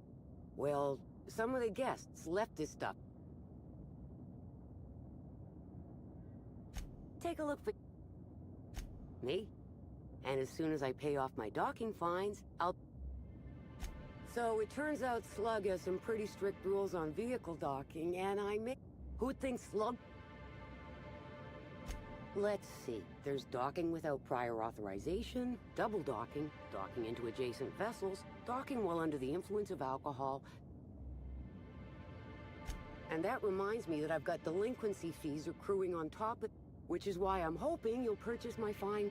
Well, some of the guests left this stuff. Take a look for... Me? And as soon as I pay off my docking fines, I'll... So it turns out Slug has some pretty strict rules on vehicle docking, and I may... Who'd think Slug... Let's see. There's docking without prior authorization, double docking, docking into adjacent vessels, docking while under the influence of alcohol. And that reminds me that I've got delinquency fees accruing on top of... Which is why I'm hoping you'll purchase my fine...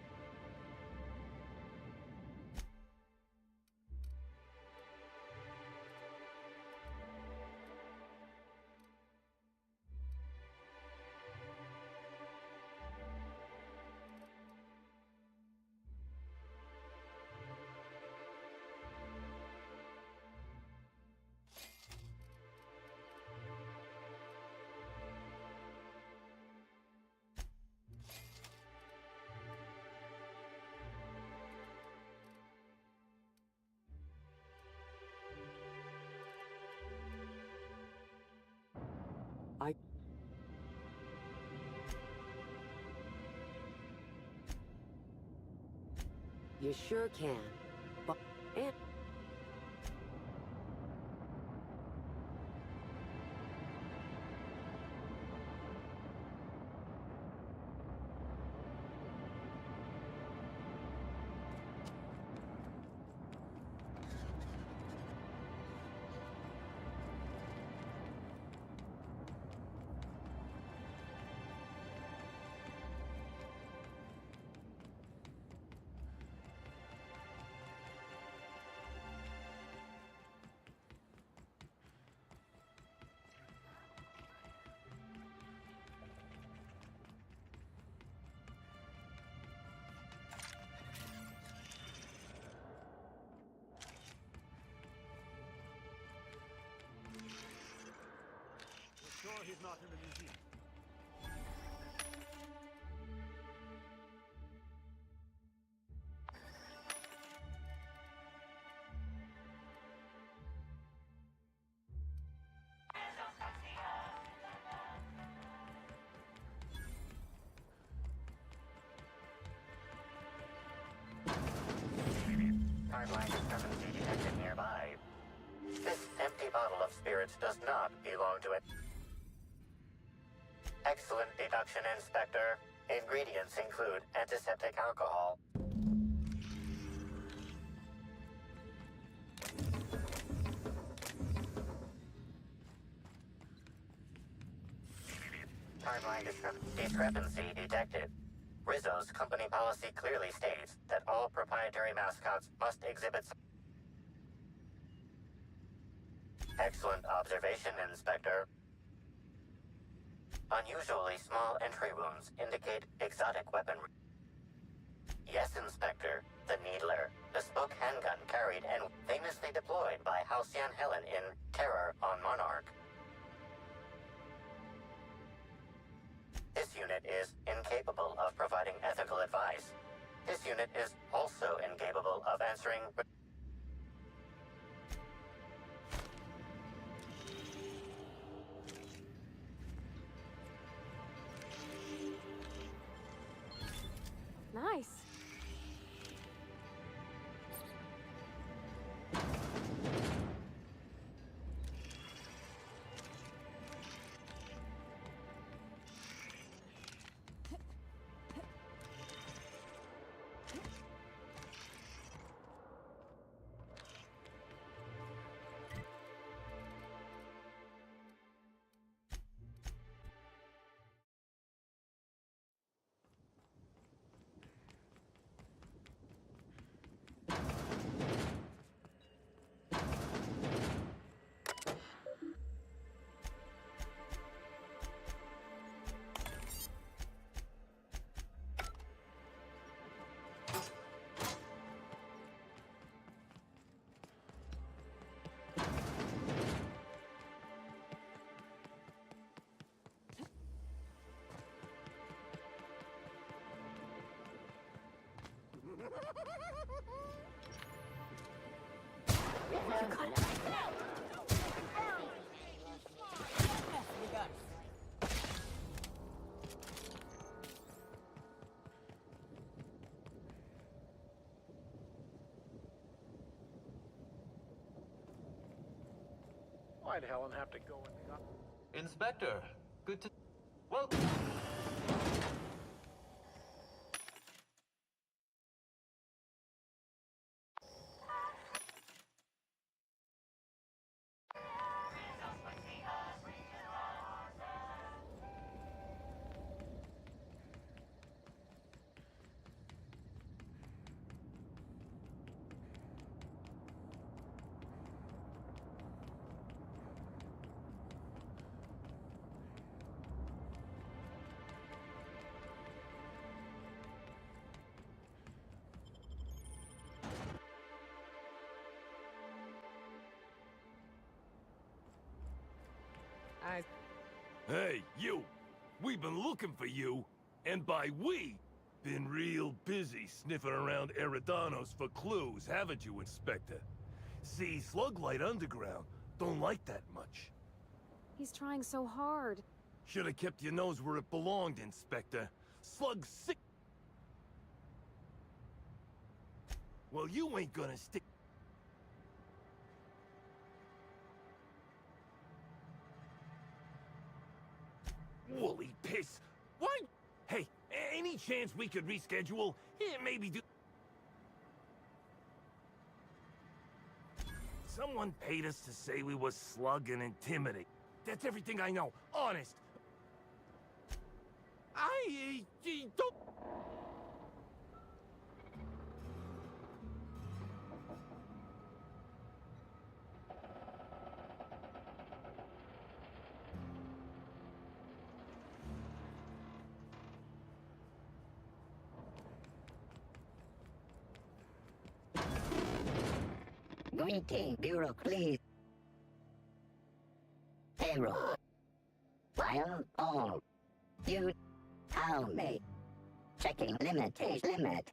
You sure can. But... And... Sure he's not in the museum. Hardline discrepancy detected nearby. This empty bottle of spirits does not belong to it. Excellent deduction, Inspector. Ingredients include antiseptic alcohol. Timeline discrepancy detected. Rizzo's company policy clearly states that all proprietary mascots must exhibit... Excellent observation, Inspector. Unusually small entry wounds indicate exotic weaponry. Yes, Inspector. The Needler, bespoke handgun carried and famously deployed by Halcyon Helen in Terror on Monarch. This unit is incapable of providing ethical advice. This unit is also incapable of answering... Nice. Why'd Helen have to go and... Inspector, good to... Well... Hey, you! We've been looking for you, and by we, been real busy sniffing around Eridanos for clues, haven't you, Inspector? See, Sluglight Underground don't like that much. He's trying so hard. Should have kept your nose where it belonged, Inspector. Slug's sick. Well, you ain't gonna stick... Woolly piss! Why? Hey, any chance we could reschedule? Maybe do... Someone paid us to say we was slug and intimidate. That's everything I know, honest. I don't... Greeting, Bureaucrat. Payroll. File all. You how me. Checking limitation limit.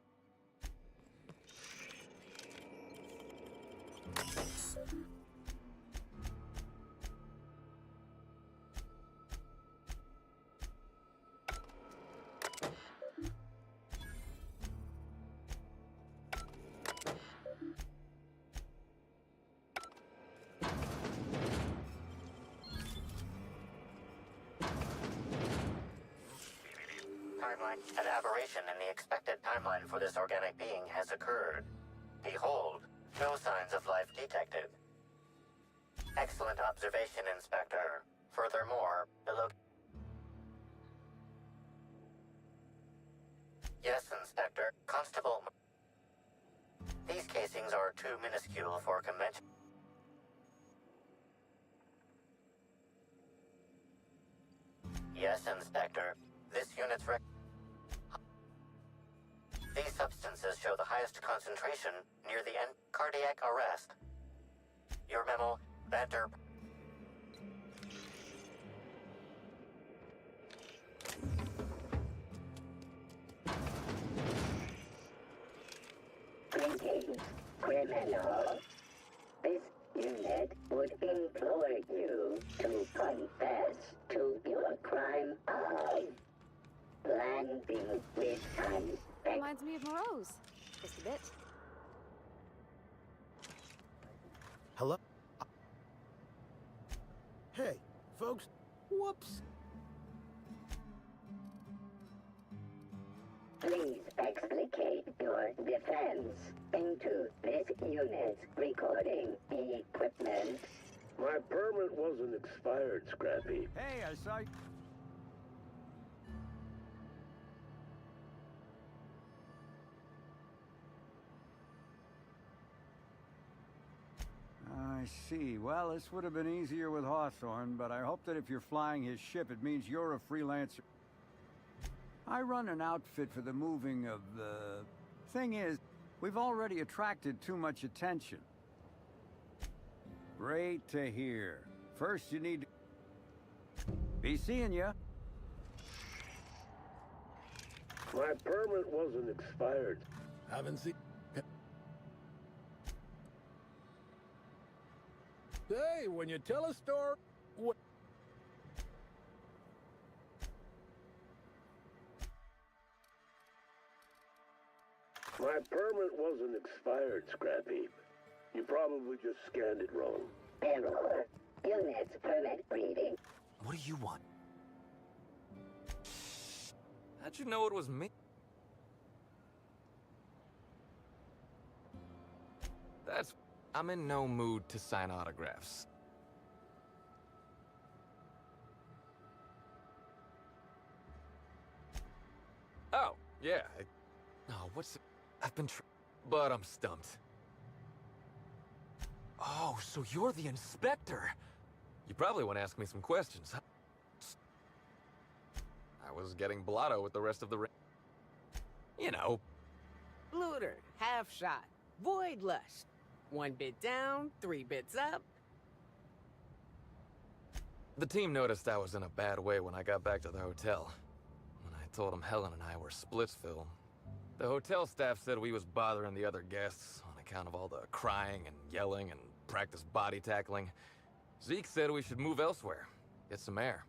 An aberration in the expected timeline for this organic being has occurred. Behold, no signs of life detected. Excellent observation, Inspector. Furthermore, Yes, Inspector. This unit's These substances show the highest concentration near the end cardiac arrest. Your memo, Banter. Greetings, criminal. This unit would implore you to confess to your crime of landing with Reminds me of Moreau's. Just a bit. Hello? Hey, folks. Whoops. Please explicate your defense into this unit's recording equipment. My permit wasn't expired, Scrappy. Hey, I saw you. I see. Well, this would have been easier with Hawthorne, but I hope that if you're flying his ship, it means you're a freelancer. I run an outfit for the moving of the... Thing is, we've already attracted too much attention. Great to hear. First, you need to... Be seeing ya. My permit wasn't expired. Haven't seen... Hey, when you tell a story... My permit wasn't expired, Scrappy. You probably just scanned it wrong. Error. Unit's permit reading. What do you want? How'd you know it was me? I'm in no mood to sign autographs. Oh, yeah. I've been but I'm stumped. Oh, so you're the inspector. You probably want to ask me some questions. I was getting blotto with the rest of the You know. Looter, half shot, void lust. 1 bit down, 3 bits up. The team noticed I was in a bad way when I got back to the hotel. When I told them Helen and I were Splitsville, the hotel staff said we was bothering the other guests on account of all the crying and yelling and practice body tackling. Zeke said we should move elsewhere, get some air.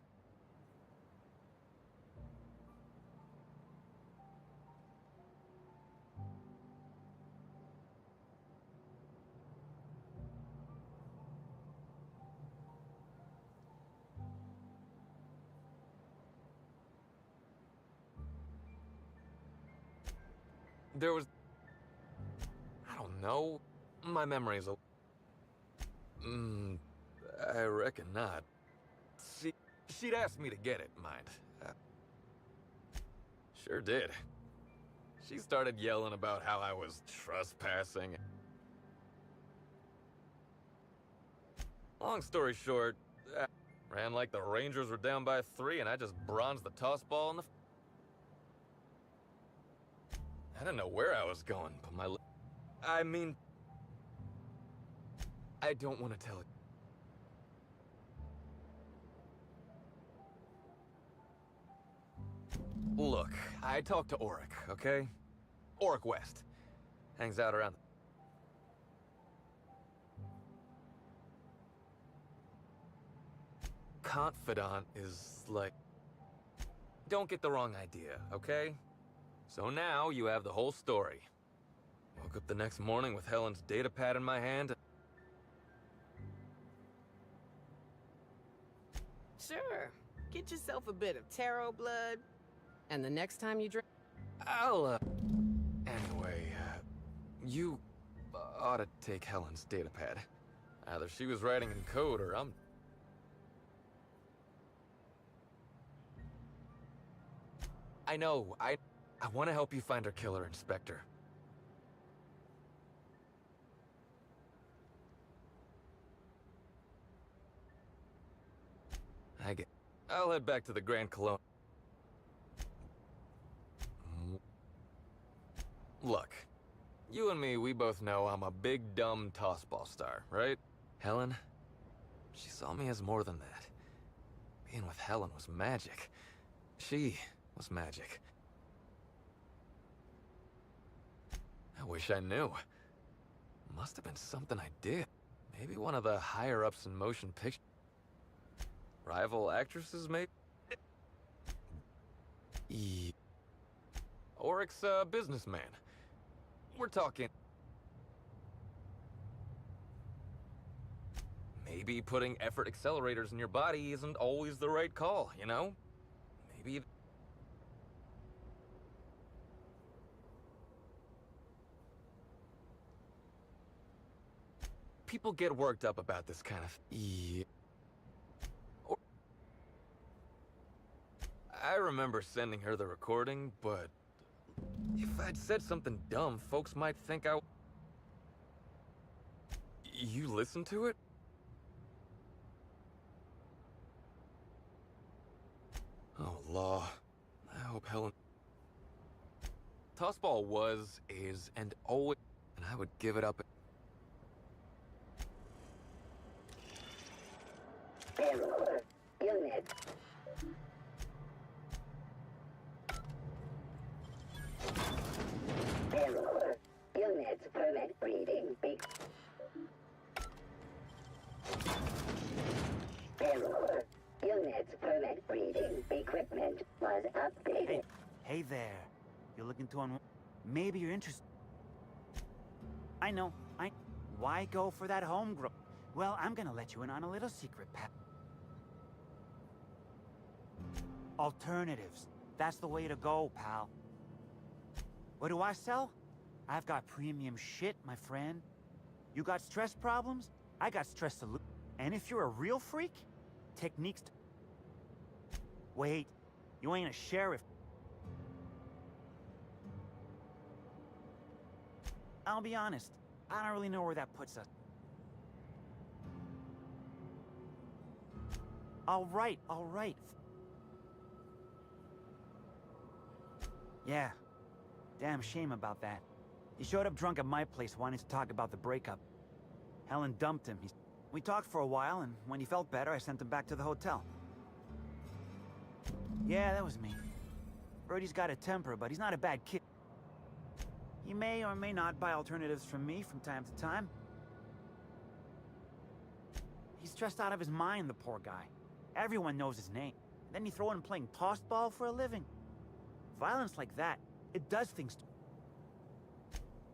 There was... I don't know. My memory's a... I reckon not. She'd asked me to get it, mind. Sure did. She started yelling about how I was trespassing. Long story short, ran like the Rangers were down by 3 and I just bronzed the toss ball in the... I didn't know where I was going, but I mean... I don't want to tell it. Look, I talked to Auric, okay? Auric West. Hangs out around... Confidant is like... Don't get the wrong idea, okay? So now you have the whole story. Woke up the next morning with Helen's datapad in my hand. Sure. Get yourself a bit of tarot blood, and the next time you drink... Anyway, you ought to take Helen's datapad. Either she was writing in code or I'm... I know, I want to help you find her killer, Inspector. I'll head back to the Grand Cologne. Look, you and me, we both know I'm a big, dumb tossball star, right? Helen, she saw me as more than that. Being with Helen was magic. She was magic. I wish I knew. Must have been something I did. Maybe one of the higher-ups in motion picture. Rival actresses, maybe? Oryx, businessman. We're talking... Maybe putting effort accelerators in your body isn't always the right call, you know? Maybe... People get worked up about this kind of... I remember sending her the recording, but... If I'd said something dumb, folks might think I... You listened to it? Oh, law. I hope Helen... Tossball was, is, and always... And I would give it up... Error. Unit. Error. Units permit breeding. Error. Units permit breeding. Equipment was updated. Hey there. You're looking to maybe you're interested. I know. Why go for that homegrown? Well, I'm gonna let you in on a little secret, pal. Alternatives. That's the way to go, pal. What do I sell? I've got premium shit, my friend. You got stress problems? I got stress solutions. And if you're a real freak, techniques to... Wait, you ain't a sheriff. I'll be honest, I don't really know where that puts us. All right. Yeah, damn shame about that. He showed up drunk at my place wanting to talk about the breakup. Helen dumped him. We talked for a while, and when he felt better, I sent him back to the hotel. Yeah, that was me. Birdie's got a temper, but he's not a bad kid. He may or may not buy alternatives from me from time to time. He's stressed out of his mind, the poor guy. Everyone knows his name. Then you throw in playing tossball for a living. Violence like that, it does things to...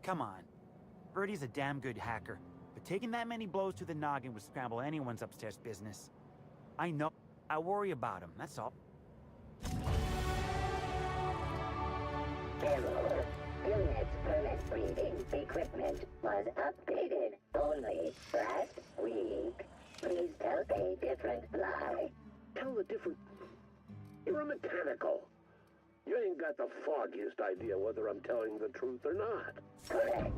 Come on. Birdie's a damn good hacker, but taking that many blows to the noggin would scramble anyone's upstairs business. I know. I worry about him, that's all. Error. Units permit breeding. Equipment was updated only last week. Please tell a different lie. Tell a different... You're a mechanical. You ain't got the foggiest idea whether I'm telling the truth or not. Correct.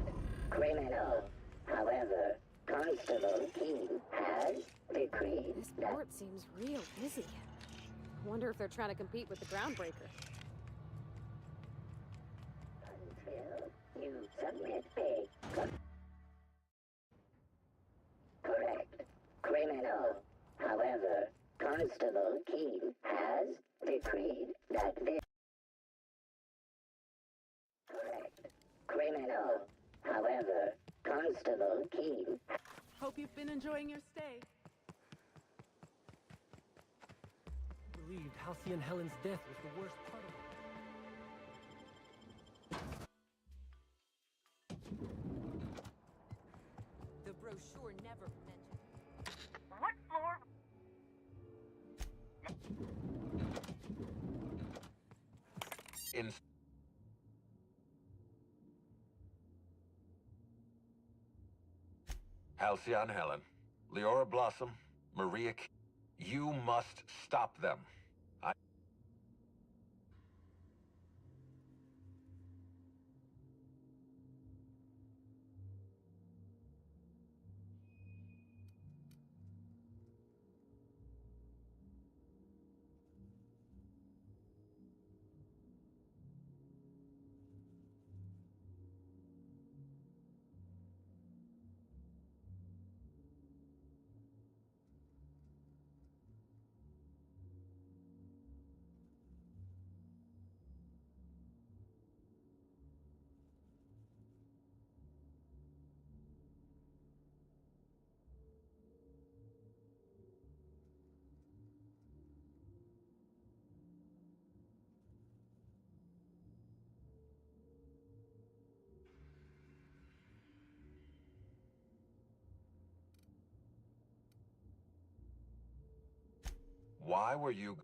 Criminal. However, Constable Keen has decreed This port seems real busy. I wonder if they're trying to compete with the Groundbreaker. Until you submit a... Correct. Criminal. However, Constable Keen has decreed that this... Correct. Criminal. However, Constable Keen... Hope you've been enjoying your stay. Believed Halcyon Helen's death was the worst part of it. The brochure never mentioned. What floor? In Halcyon Helen, Leora Blossom, Maria, you must stop them. Why were you...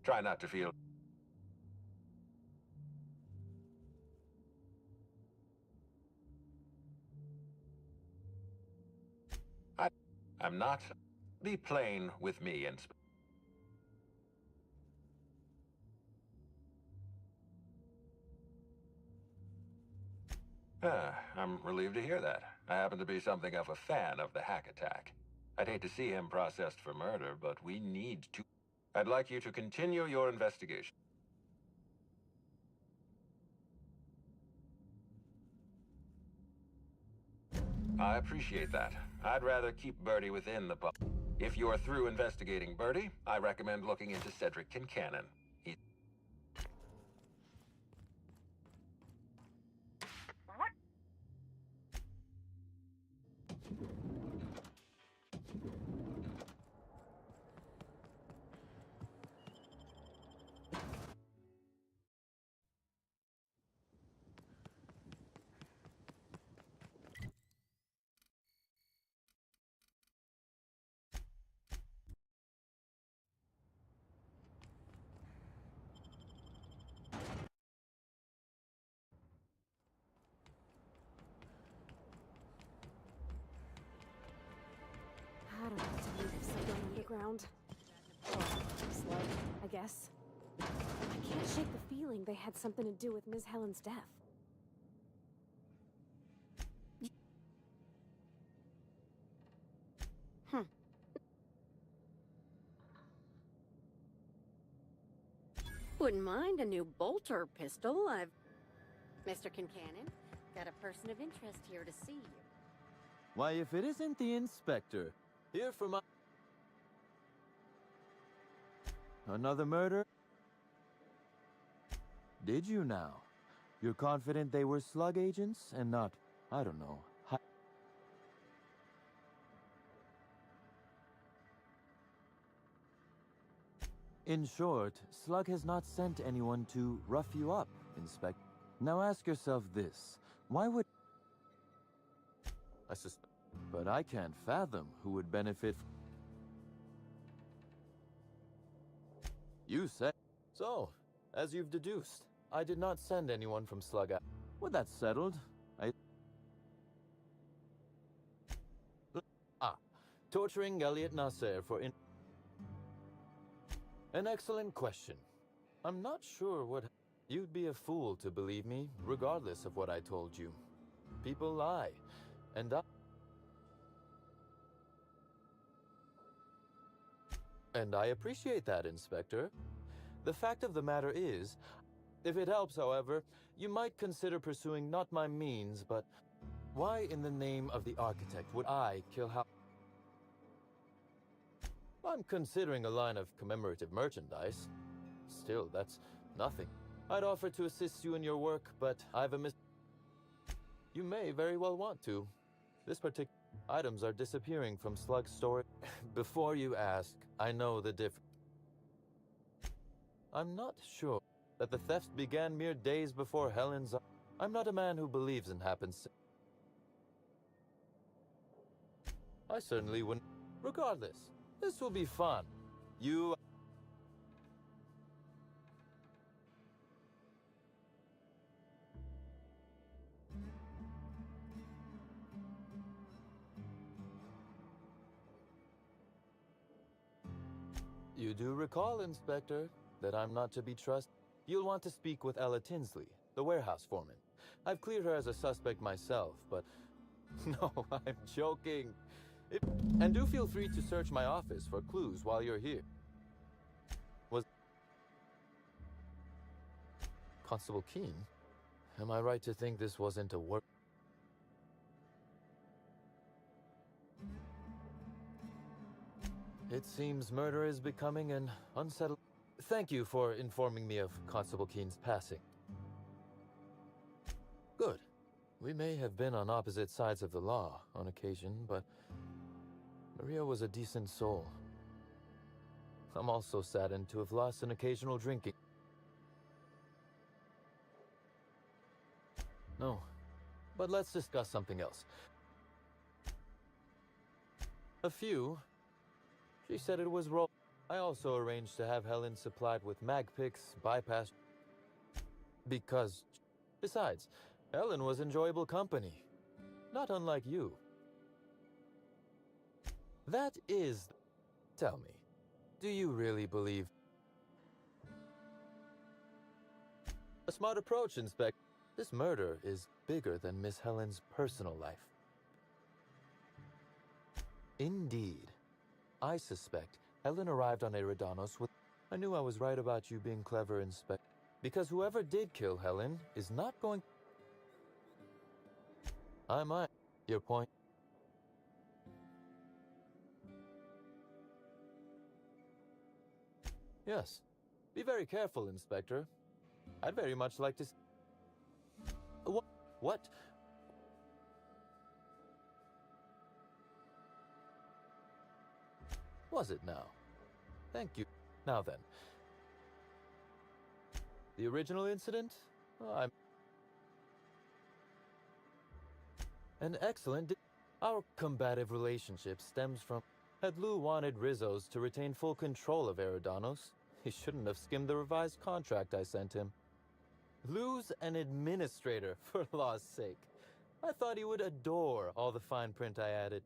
Try not to feel... I'm not. Be plain with me, Inspector. I'm relieved to hear that. I happen to be something of a fan of the hack attack. I'd hate to see him processed for murder, but we need to... I'd like you to continue your investigation. I appreciate that. I'd rather keep Birdie within the pub. If you're through investigating Birdie, I recommend looking into Cedric Kincannon. He... What? I don't know what to make of something underground. Slug, I guess. I can't shake the feeling they had something to do with Miss Helen's death. Wouldn't mind a new bolter pistol. Mr. Kincannon, got a person of interest here to see you. Why, if it isn't the inspector, here for my... Another murder? Did you now? You're confident they were slug agents and not, I don't know, In short, Slug has not sent anyone to rough you up, Inspector. Now ask yourself this. Why would... I suspect... But I can't fathom who would benefit from... You said... So, as you've deduced, I did not send anyone from Slug out. Well, that's settled. Torturing Elliot Nasser for An excellent question. I'm not sure what... You'd be a fool to believe me, regardless of what I told you. People lie, and I appreciate that, Inspector. The fact of the matter is, if it helps, however, you might consider pursuing not my means, but why in the name of the architect would I kill Hal? I'm considering a line of commemorative merchandise. Still, that's nothing. I'd offer to assist you in your work, but I've a You may very well want to. This particular items are disappearing from Slug's storage. Before you ask, I know the difference. I'm not sure that the thefts began mere days before Helen's... I'm not a man who believes in happenstance. I certainly wouldn't. Regardless, this will be fun. You... You do recall, Inspector, that I'm not to be trusted. You'll want to speak with Ella Tinsley, the warehouse foreman. I've cleared her as a suspect myself, but... No, I'm joking. And do feel free to search my office for clues while you're here. Was... Constable Keene? Am I right to think this wasn't a work... It seems murder is becoming an unsettled... Thank you for informing me of Constable Keene's passing. Good. We may have been on opposite sides of the law on occasion, but Maria was a decent soul. I'm also saddened to have lost an occasional drinking. No, but let's discuss something else. A few. She said it was roll. I also arranged to have Helen supplied with mag picks, bypass. Besides, Helen was enjoyable company. Not unlike you. That is... Tell me, do you really believe... A smart approach, Inspector. This murder is bigger than Miss Helen's personal life. Indeed. I suspect Helen arrived on Eridanos with... I knew I was right about you being clever, Inspector. Because whoever did kill Helen is not going... I might. Your point? Yes. Be very careful, Inspector. I'd very much like to... What? Was it now? Thank you. Now then. The original incident? I'm... An excellent... Our combative relationship stems from... Had Lou wanted Rizzo's to retain full control of Eridanos, he shouldn't have skimmed the revised contract I sent him. Lou's an administrator, for law's sake. I thought he would adore all the fine print I added.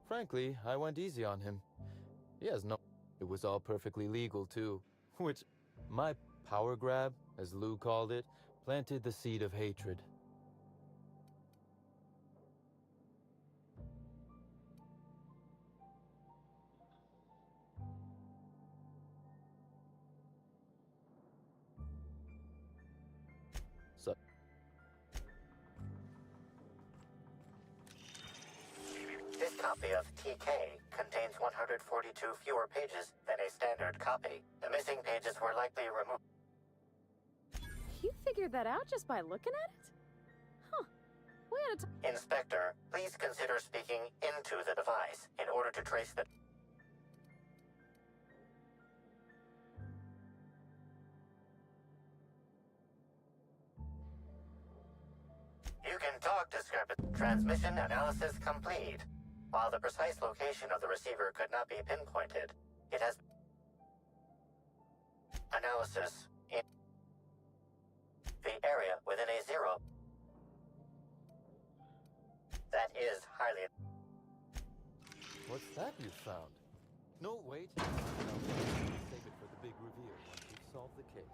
Frankly, I went easy on him. He has no... It was all perfectly legal, too. Which, my power grab, as Lou called it, planted the seed of hatred. So... This copy of TK contains 142 fewer pages than a standard copy. The missing pages were likely removed. You figured that out just by looking at it? Huh. We had a Inspector, please consider speaking into the device in order to trace the... You can talk, discrepant. Transmission analysis complete. While the precise location of the receiver could not be pinpointed, it has... Analysis in... The area within a zero. That is highly... What's that you found? No, wait. No, save it for the big reveal once we've solved the case.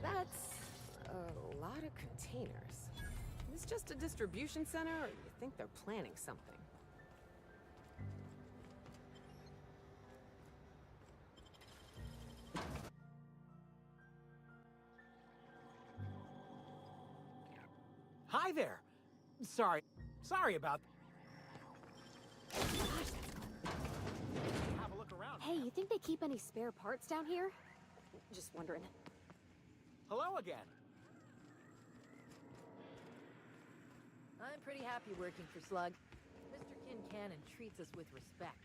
That's a lot of containers. Is this just a distribution center, or you think they're planning something? Hi there. Sorry about... Have a look around. Hey, you think they keep any spare parts down here? Just wondering. Hello again. I'm pretty happy working for Slug. Mr. Kincannon treats us with respect.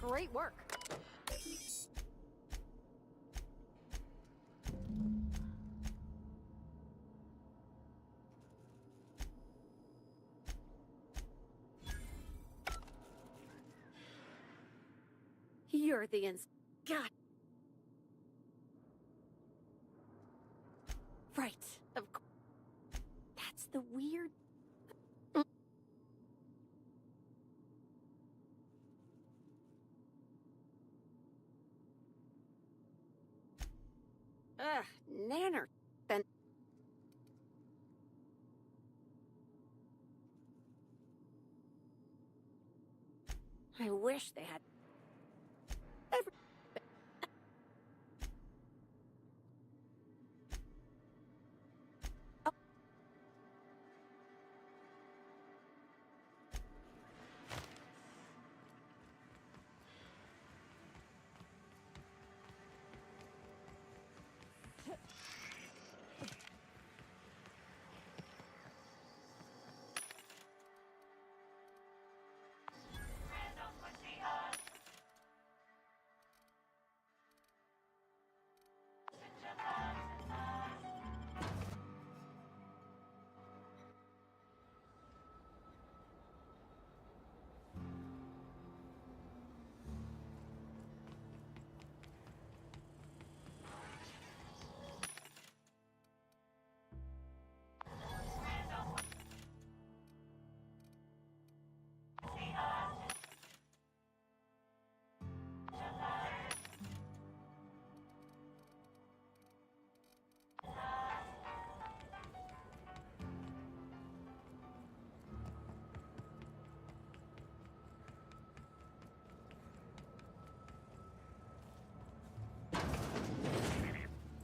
Great work. You're the God. Right. Of course. That's the Ugh, nanner. Then I wish they had every.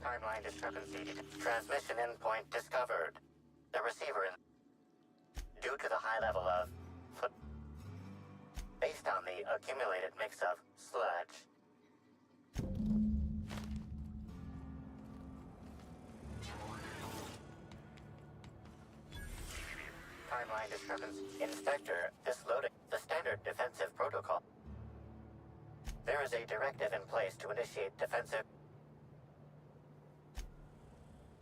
Timeline discrepancy. Transmission endpoint discovered. The receiver is due to the high level of based on the accumulated mix of sludge. Timeline discrepancy. Inspector, this loading the standard defensive protocol. There is a directive in place to initiate defensive.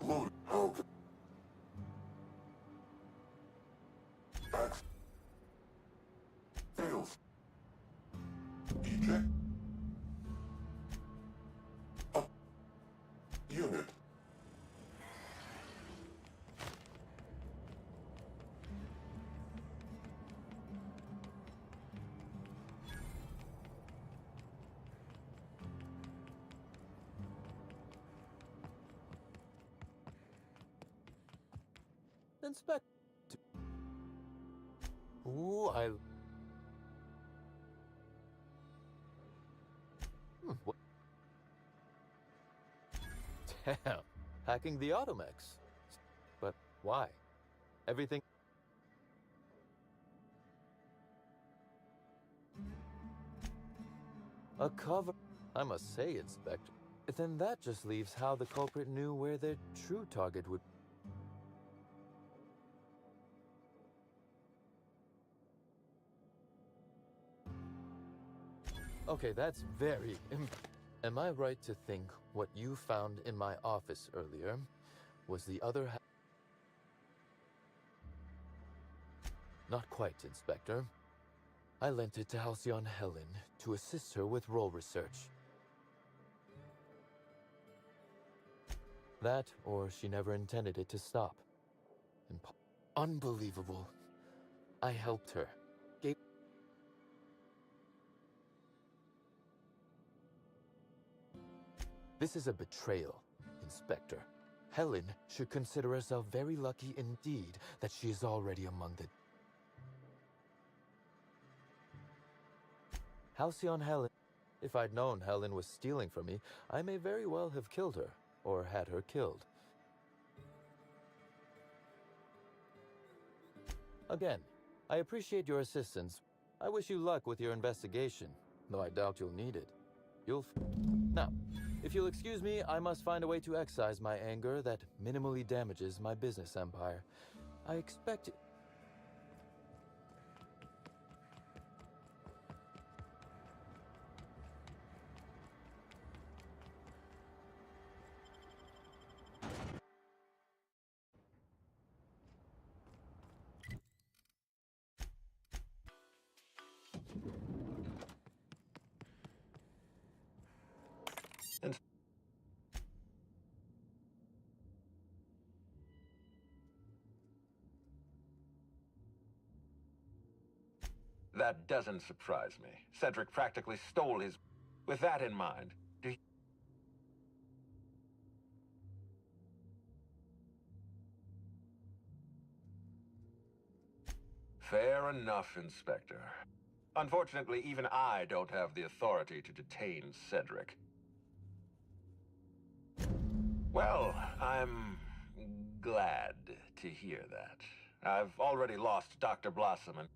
Load out. Fails. Eject. Up. Unit. Inspect. Ooh, what? Damn. Hacking the Automex. But why? Everything. A cover. I must say, Inspector. Then that just leaves how the culprit knew where their true target would. Okay, that's very. Am I right to think what you found in my office earlier was the other half? Not quite, Inspector. I lent it to Halcyon Helen to assist her with role research. That, or she never intended it to stop. Unbelievable. I helped her. This is a betrayal, Inspector. Helen should consider herself very lucky indeed that she is already among the... Halcyon Helen. If I'd known Helen was stealing from me, I may very well have killed her, or had her killed. Again, I appreciate your assistance. I wish you luck with your investigation, though I doubt you'll need it. Now, if you'll excuse me, I must find a way to excise my anger that minimally damages my business empire. I expect... That doesn't surprise me. Cedric practically stole his... With that in mind, do you... Fair enough, Inspector. Unfortunately, even I don't have the authority to detain Cedric. Well, I'm glad to hear that. I've already lost Dr. Blossom and...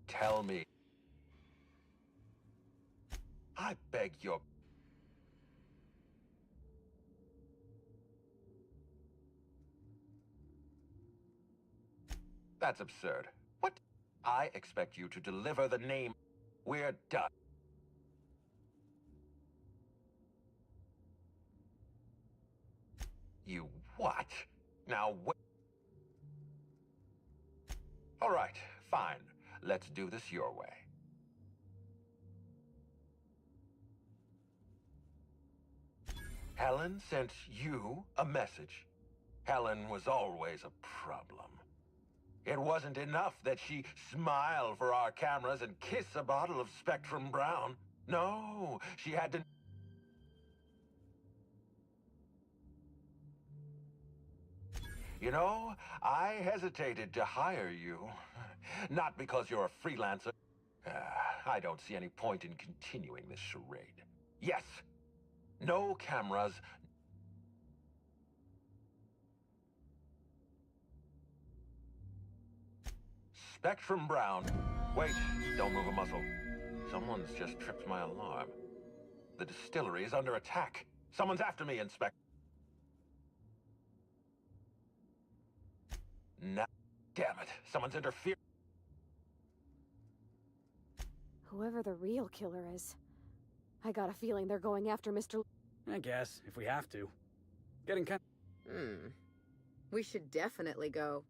Tell me. I beg your... That's absurd. What? I expect you to deliver the name. We're done. You what? Now wait. All right, fine. Let's do this your way. Helen sent you a message. Helen was always a problem. It wasn't enough that she smile for our cameras and kiss a bottle of Spectrum Brown. No, she had to... You know, I hesitated to hire you. Not because you're a freelancer. I don't see any point in continuing this charade. Yes, no cameras. Spectrum Brown. Wait, don't move a muscle. Someone's just tripped my alarm. The distillery is under attack. Someone's after me, Inspector. Now, damn it. Someone's interfering. Whoever the real killer is, I got a feeling they're going after Mr. I guess, if we have to. Getting kind We should definitely go.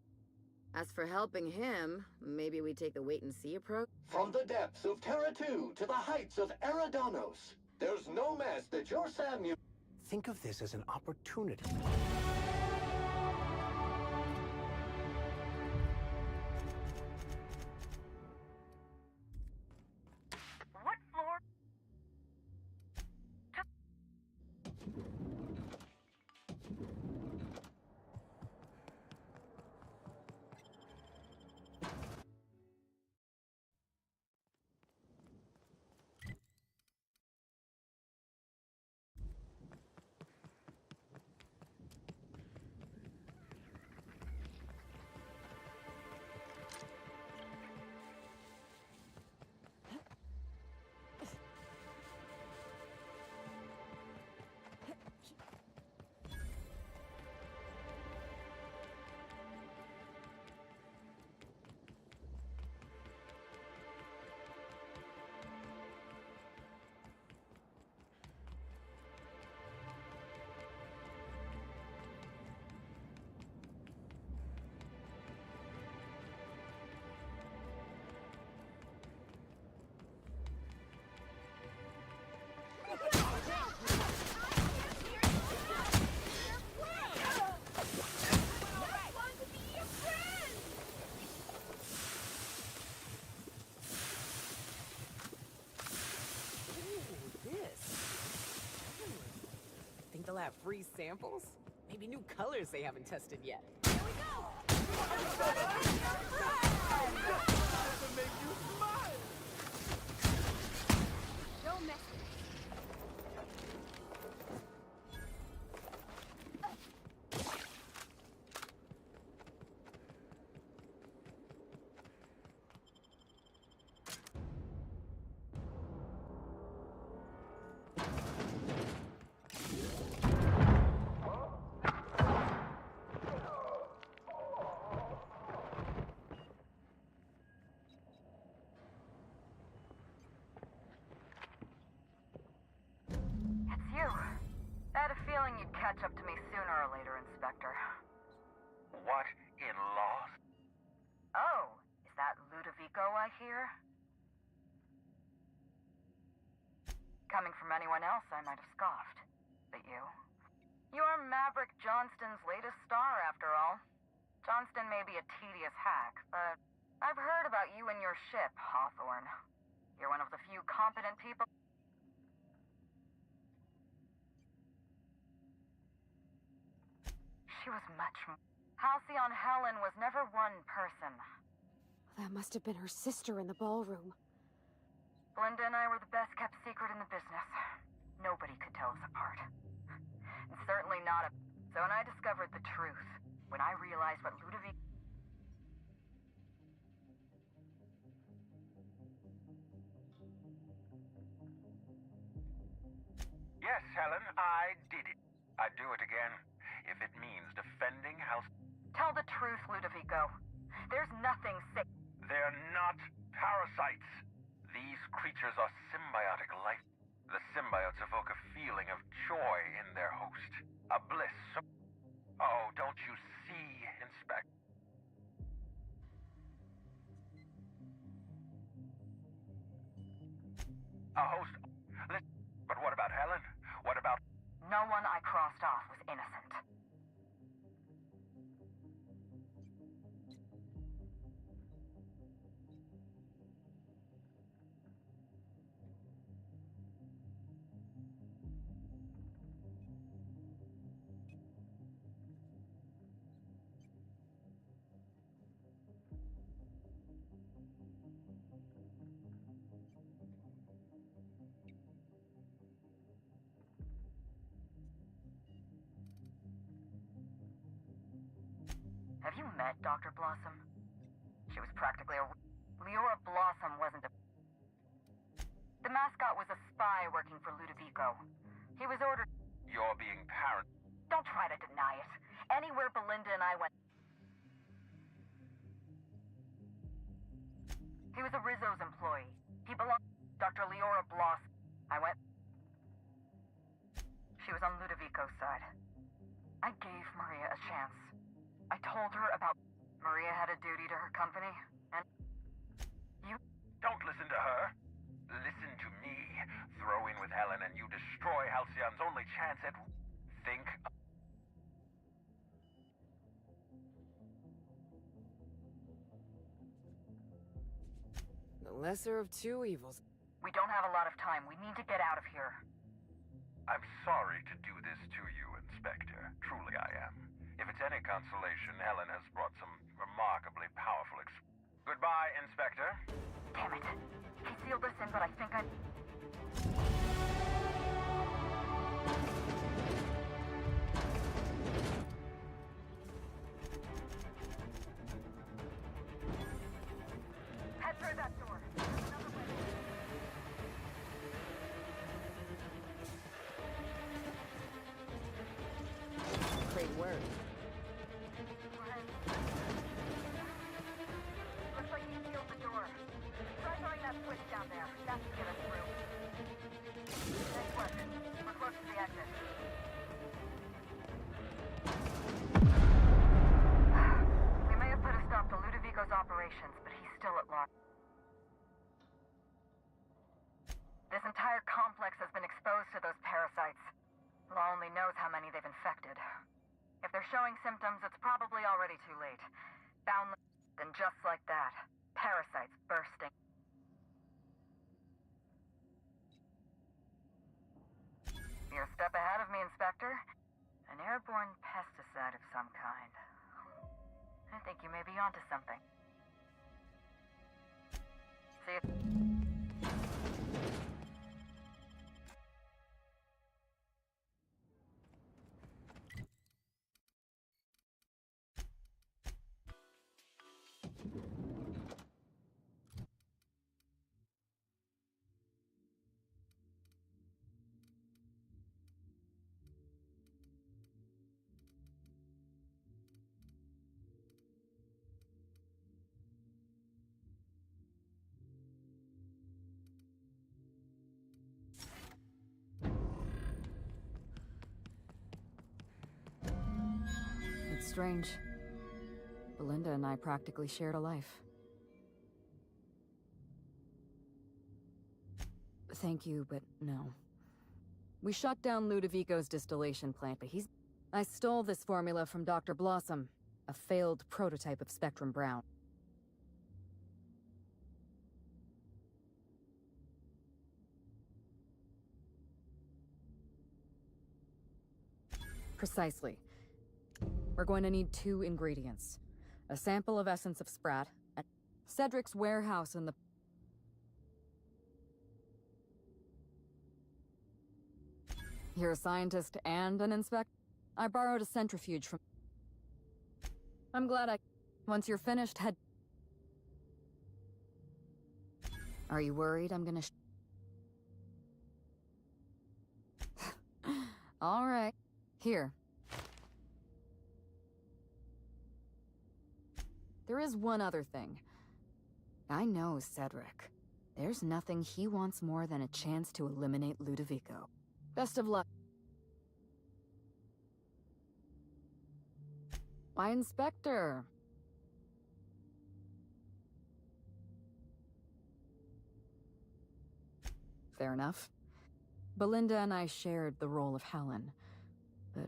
As for helping him, maybe we take the wait-and-see approach? From the depths of Terra 2 to the heights of Eridanos, there's no mess that your Samuel... Think of this as an opportunity. What floor? Think they'll have free samples? Maybe new colors they haven't tested yet. Don't mess It's you. I had a feeling you'd catch up to me sooner or later, Inspector. What in law? Oh, is that Ludovico I hear? Coming from anyone else, I might have scoffed. But you? You're Maverick Johnston's latest star, after all. Johnston may be a tedious hack, but I've heard about you and your ship, Hawthorne. You're one of the few competent people... She was much more. Halcyon Helen was never one person. That must have been her sister in the ballroom. Belinda and I were the best kept secret in the business. Nobody could tell us apart. And certainly not a... So when I discovered the truth, when I realized what Ludovic... Yes, Helen, I did it. I'd do it again, if it means defending House... Tell the truth, Ludovico. There's nothing safe. They're not parasites. These creatures are symbiotic life. The symbiotes evoke a feeling of joy in their host. A bliss. Oh, don't you see, Inspector? A host... Listen, but what about Helen? What about... No one I crossed off was innocent. Have you met Dr. Blossom? She was practically a... Leora Blossom wasn't a... The mascot was a spy working for Ludovico. He was ordered... You're being paranoid. Don't try to deny it. Anywhere Belinda and I went... He was a Rizzo's employee. He belonged to Dr. Leora Blossom. I went... She was on Ludovico's side. I gave Maria a chance. I told her about... Maria had a duty to her company, and... You... Don't listen to her. Listen to me. Throw in with Helen and you destroy Halcyon's only chance at... Think... The lesser of two evils. We don't have a lot of time. We need to get out of here. I'm sorry to do this to you, Inspector. Truly I am. If it's any consolation, Helen has brought some remarkably powerful Goodbye, Inspector. Damn it. He sealed us in, but I think I'm... Head through that door. There's another way. Great work. Looks like he sealed the door. Try throwing that switch down there. That should get us through. Next question. We're close to the exit. We may have put a stop to Ludovico's operations, but he's still at large. This entire complex has been exposed to those parasites. Law only knows how many they've infected. If they're showing symptoms, it's probably already too late. Boundless, and just like that, parasites bursting. You're a step ahead of me, Inspector. An airborne pesticide of some kind. I think you may be onto something. See you. It's strange. Belinda and I practically shared a life. Thank you, but no. We shut down Ludovico's distillation plant, but I stole this formula from Dr. Blossom, a failed prototype of Spectrum Brown. Precisely. We're going to need 2 ingredients. A sample of essence of Sprat, and Cedric's warehouse in the... You're a scientist and an inspector? I borrowed a centrifuge from... I'm glad I... Once you're finished, head... Are you worried I'm gonna All right. Here. There is one other thing. I know Cedric. There's nothing he wants more than a chance to eliminate Ludovico. Best of luck. Why, Inspector? Fair enough. Belinda and I shared the role of Helen, but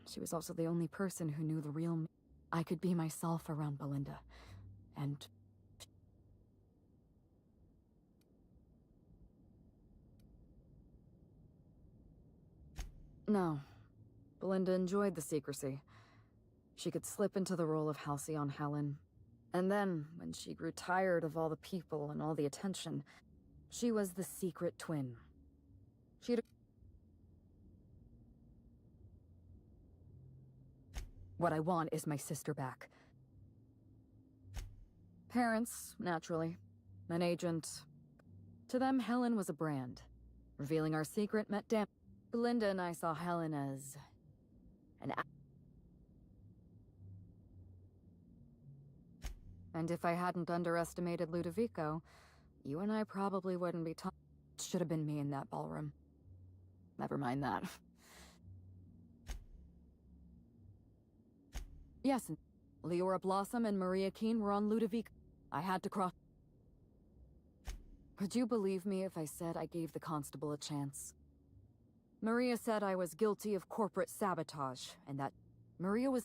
she was also the only person who knew the real me. I could be myself around Belinda, and... No. Belinda enjoyed the secrecy. She could slip into the role of Halcyon Helen. And then, when she grew tired of all the people and all the attention, she was the secret twin. She'd... What I want is my sister back. Parents, naturally. An agent. To them, Helen was a brand. Revealing our secret meant damn... Belinda and I saw Helen as... And if I hadn't underestimated Ludovico, you and I probably wouldn't be talking. Should have been me in that ballroom. Never mind that. Yes, Leora Blossom and Maria Keene were on Ludovico. I had to cross. Would you believe me if I said I gave the constable a chance? Maria said I was guilty of corporate sabotage, and that Maria was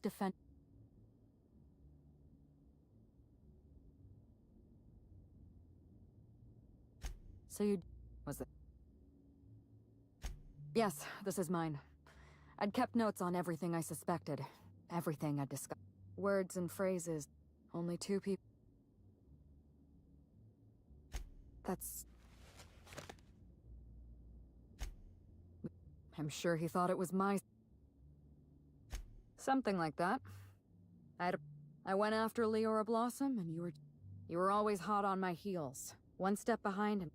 So you... was it? Yes, this is mine. I'd kept notes on everything I suspected. Everything I'd discussed. Words and phrases. Only 2 people. That's... I'm sure he thought it was my... Something like that. I went after Leora Blossom, and you were always hot on my heels. One step behind him.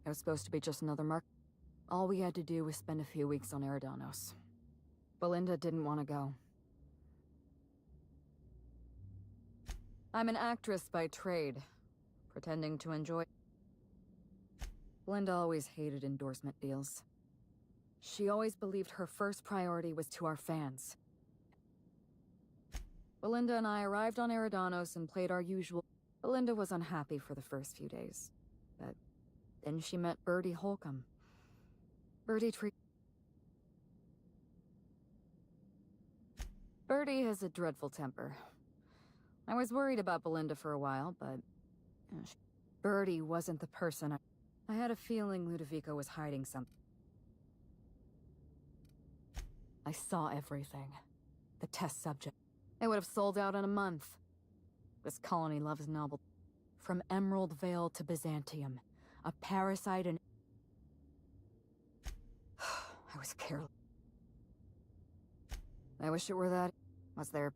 It was supposed to be just another mark. All we had to do was spend a few weeks on Eridanos. Belinda didn't want to go. I'm an actress by trade, pretending to enjoy... Belinda always hated endorsement deals. She always believed her first priority was to our fans. Belinda and I arrived on Eridanos and played our usual... Belinda was unhappy for the first few days, but then she met Bertie Holcomb. Bertie has a dreadful temper. I was worried about Belinda for a while, but... Bertie wasn't the person I had a feeling Ludovico was hiding something. I saw everything. The test subject. It would have sold out in a month. This colony loves novelty. From Emerald Vale to Byzantium. A parasite and... I was careless. I wish it were that... Was there...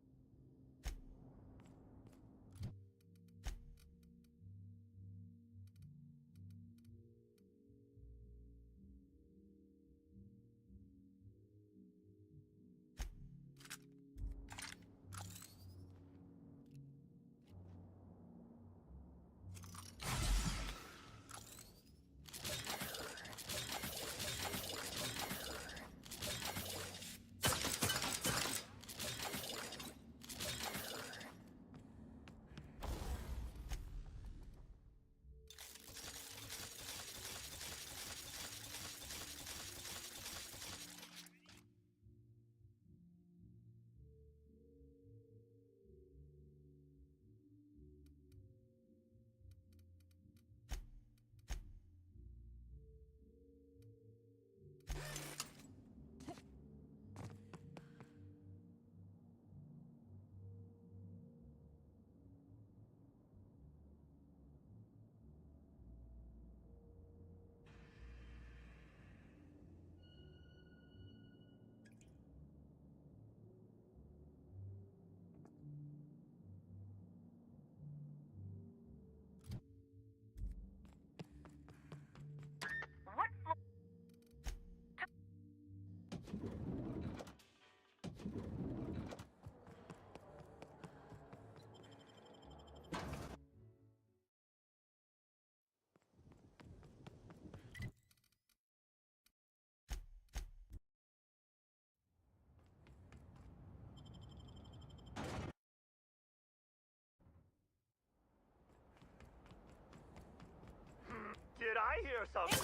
Did I hear something?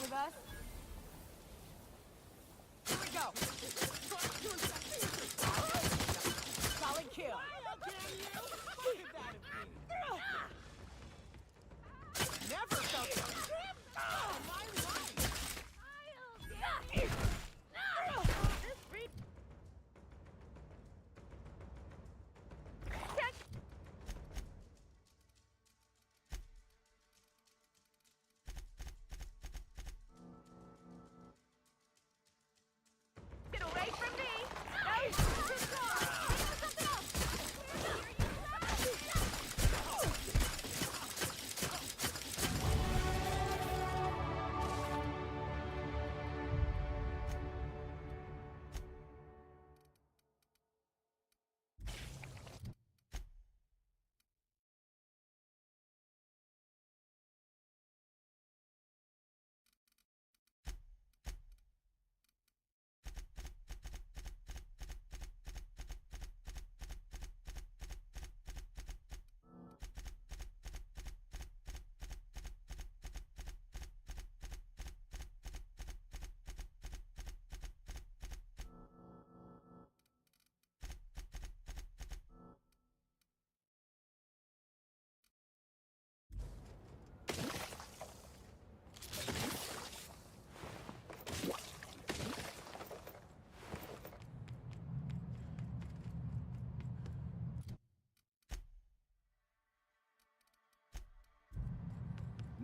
With us. Here we go. Solid kill. Never felt so my life. Get away from me!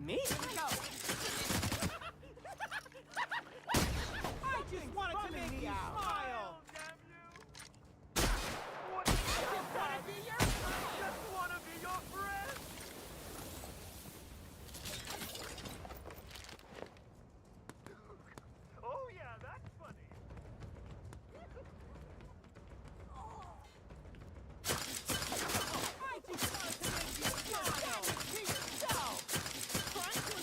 Me? Here we go. I just wanted to make you smile. What? I just wanna be your friend! I just wanna be your friend! Oh yeah, that's funny. I just wanted to make you smile. To yourself. Trying to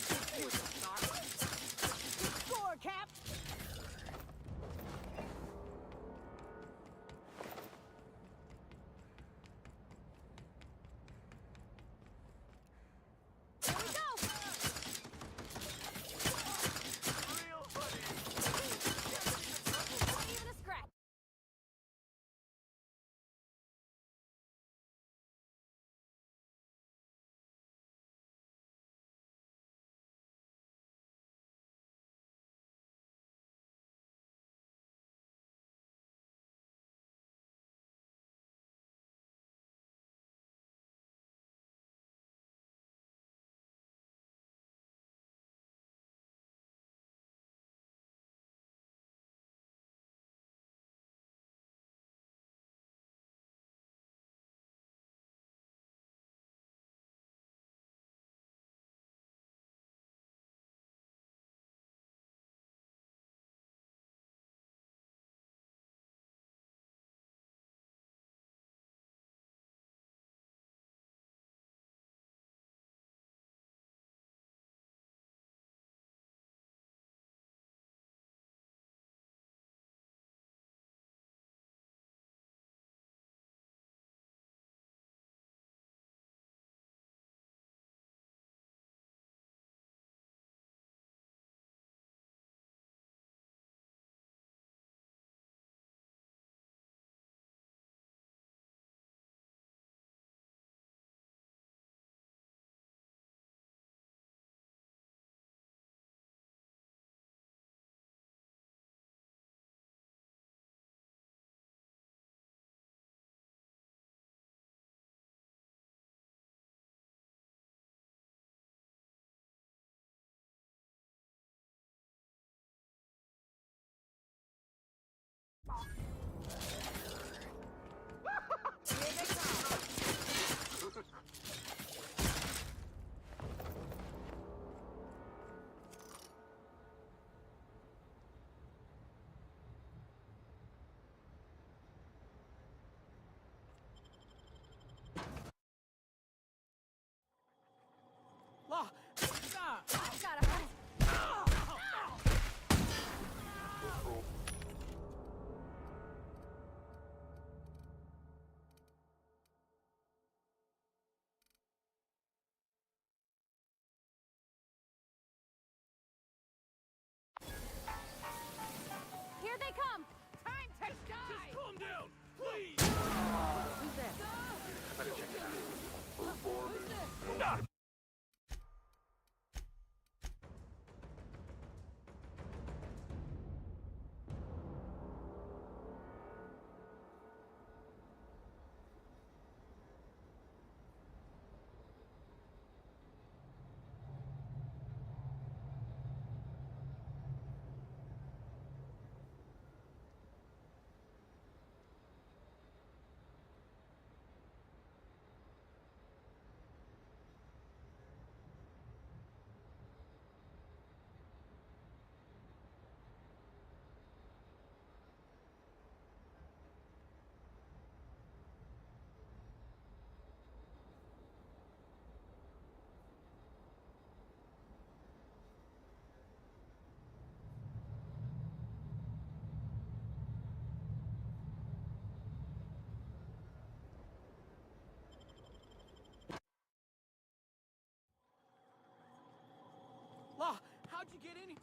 How'd you get in here?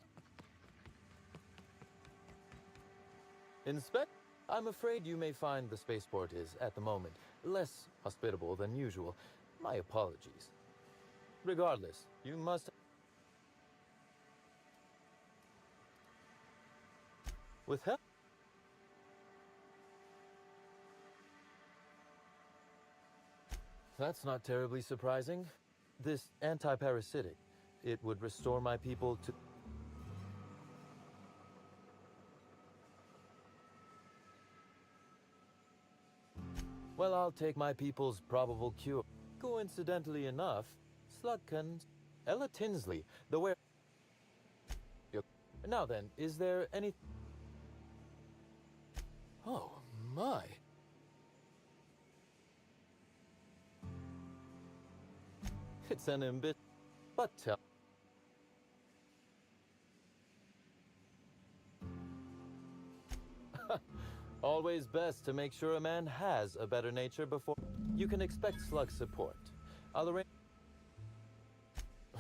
Inspect? I'm afraid you may find the spaceport is, at the moment, less hospitable than usual. My apologies. Regardless, you must... With help? That's not terribly surprising. This anti-parasitic, it would restore my people to... Well, I'll take my people's probable cure. Coincidentally enough, Slugkins, Ella Tinsley, the where... Now then, is there any... Oh, my. It's an ambit... But tell... Always best to make sure a man has a better nature before... You can expect Slug support. I'll arrange...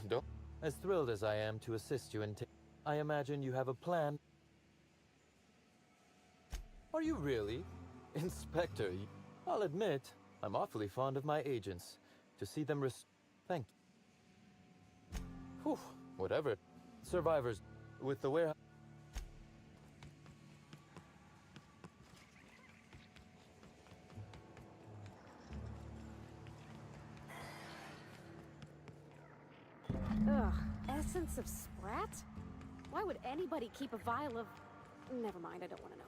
Don't... As thrilled as I am to assist you in... I imagine you have a plan... Are you really? Inspector, I'll admit, I'm awfully fond of my agents. To see them Thank you. Whew, whatever. Survivors, with the warehouse... Ugh, essence of sprat? Why would anybody keep a vial of... Never mind, I don't want to know.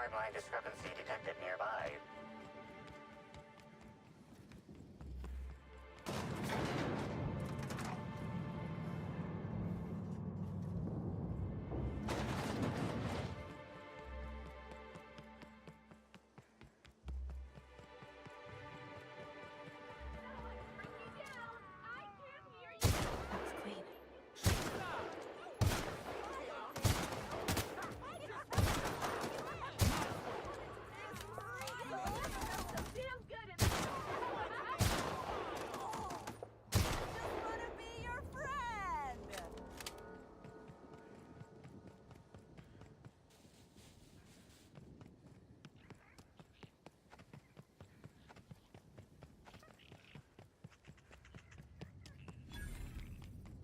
timeline discrepancy detected nearby.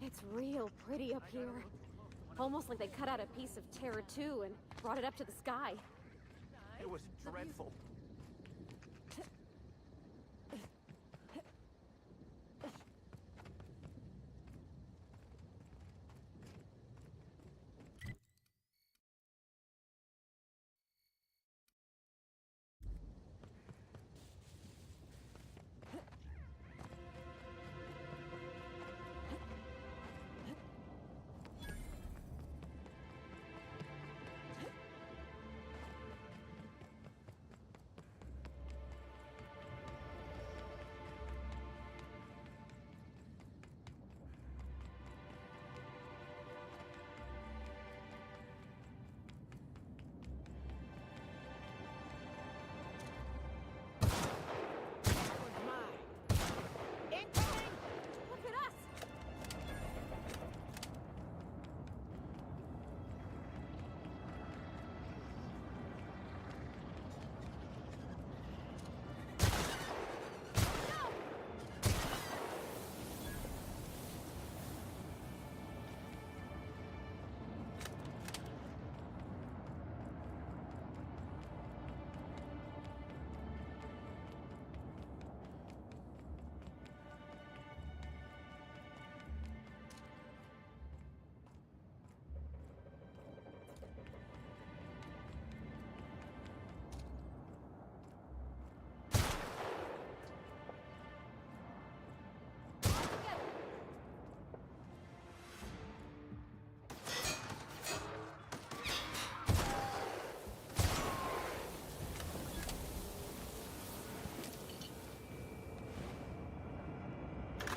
It's real pretty up here. Almost like they cut out a piece of Terra 2 and brought it up to the sky. It was dreadful.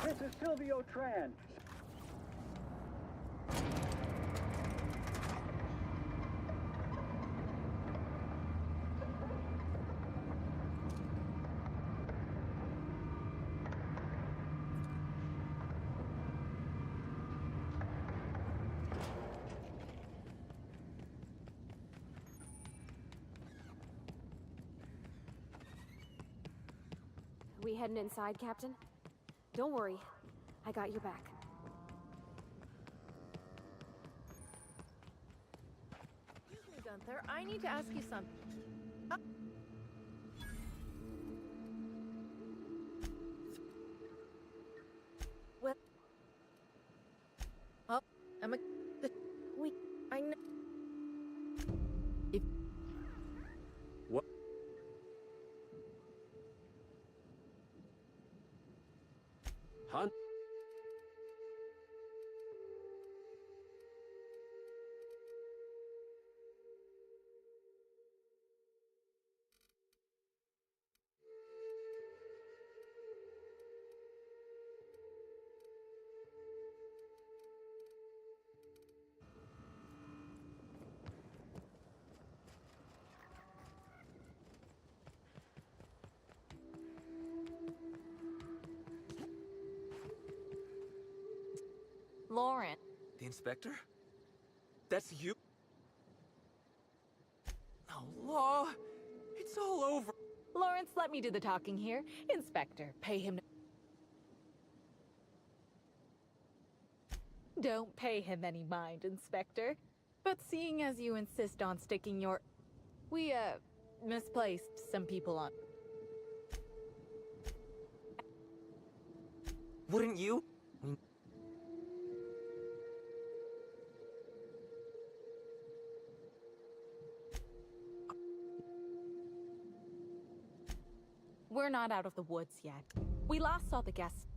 This is Silvio Tran. We heading inside, Captain? Don't worry. I got your back. Excuse me, Gunther. I need to ask you something. Well, oh, I'm a. We. I know. If. What? Hunt? Lauren. The inspector? That's you? Oh, Law! It's all over! Lawrence, let me do the talking here. Inspector, pay him no— Don't pay him any mind, Inspector. But seeing as you insist on sticking your— We, misplaced some people on— Wouldn't you? We're not out of the woods yet. We last saw the guests.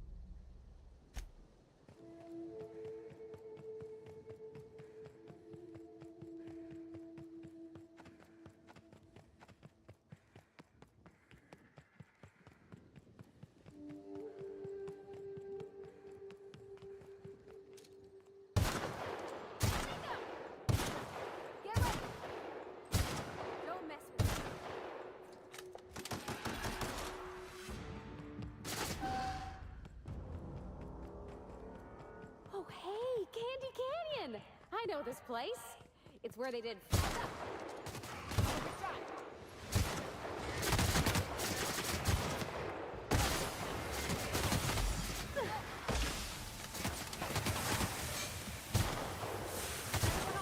Don't mess with me. Oh, hey, Candy Canyon! I know this place. It's where they did. All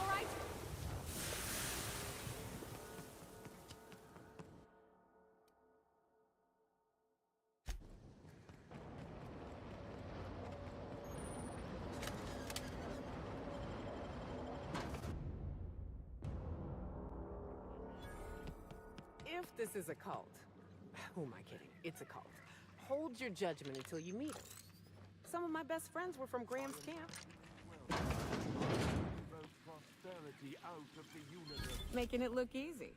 right. If this is a cult, who am I kidding? It's a cult. Hold your judgment until you meet them. Some of my best friends were from Graham's camp. Prosperity out of the universe. Making it look easy.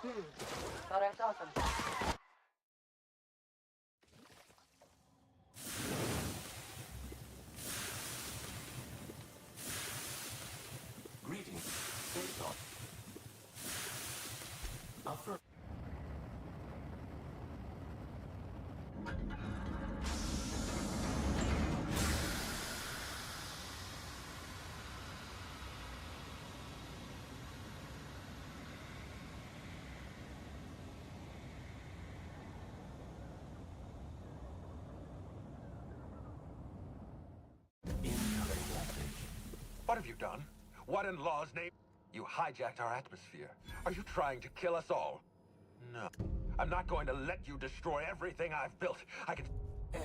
Thought I saw some. Greetings. Face off. Affirm. What have you done? What in law's name? You hijacked our atmosphere. Are you trying to kill us all? No. I'm not going to let you destroy everything I've built. I can... End.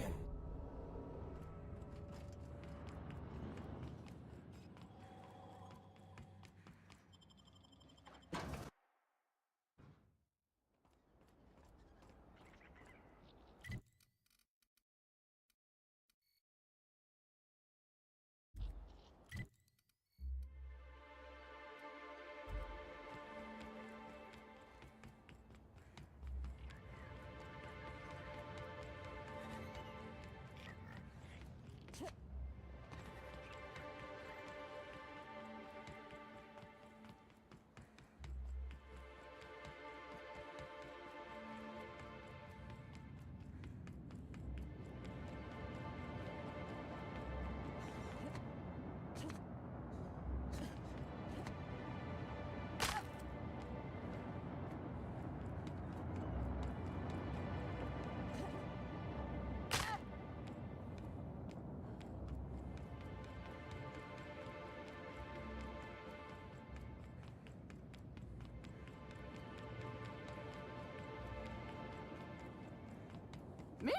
Me?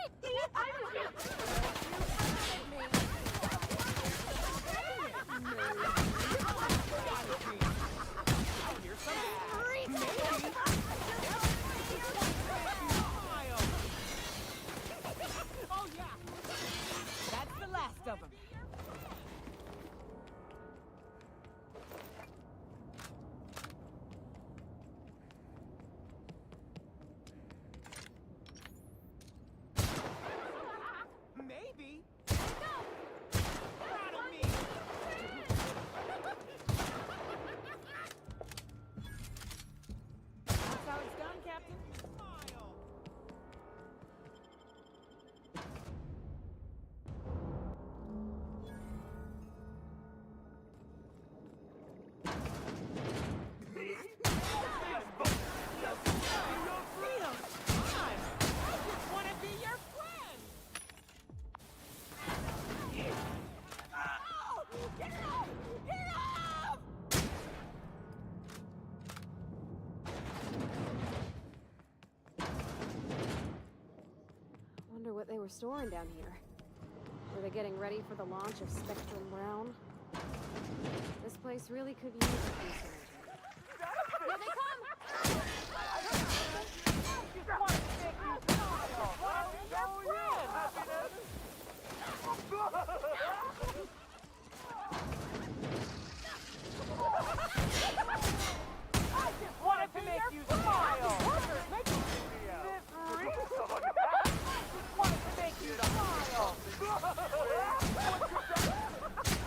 Oh, yeah. That's the last of them. Maybe. Proud of me. That's how it's done, Captain. Wonder what they were storing down here. Were they getting ready for the launch of Spectrum Brown? This place really could use a piece of Here they come! Just wanted to make you smile. I just wanted to make you smile. Make you just wanted to make you smile.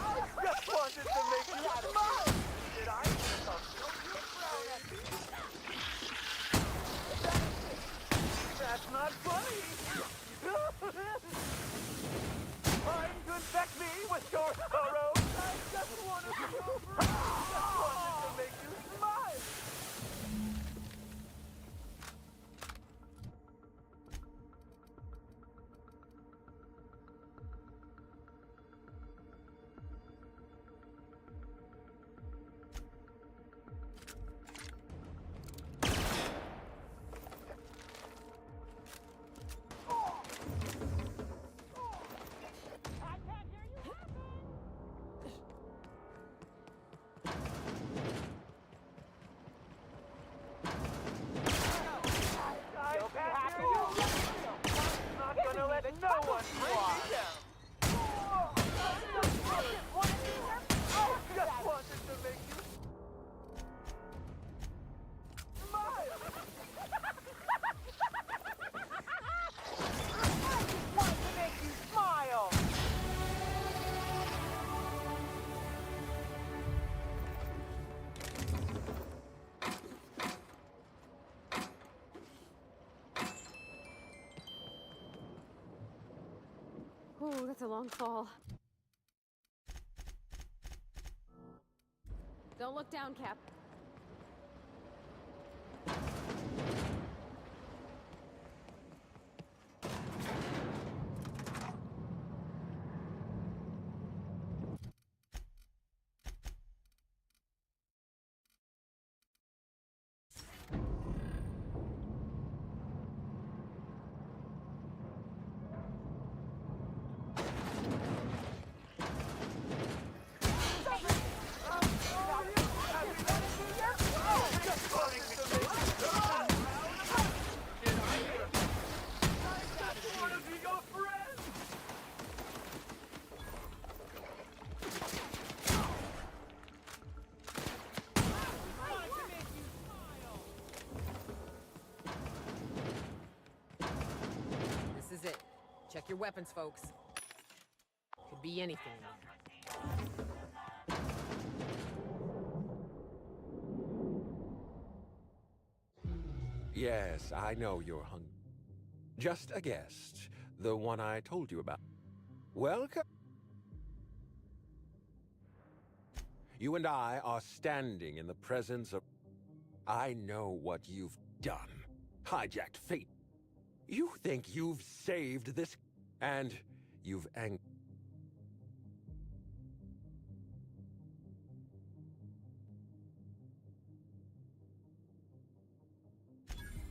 I just wanted to make you smile. Did I? That's not funny. Trying to infect me with your sorrow. I just wanted to be over. I just wanted to make you smile. Oh, that's a long fall. Don't look down, Cap. This is it. Check your weapons, folks. Could be anything in there. Yes, I know you're hungry. Just a guest. The one I told you about. Welcome. You and I are standing in the presence of... I know what you've done. Hijacked fate. You think you've saved this... And you've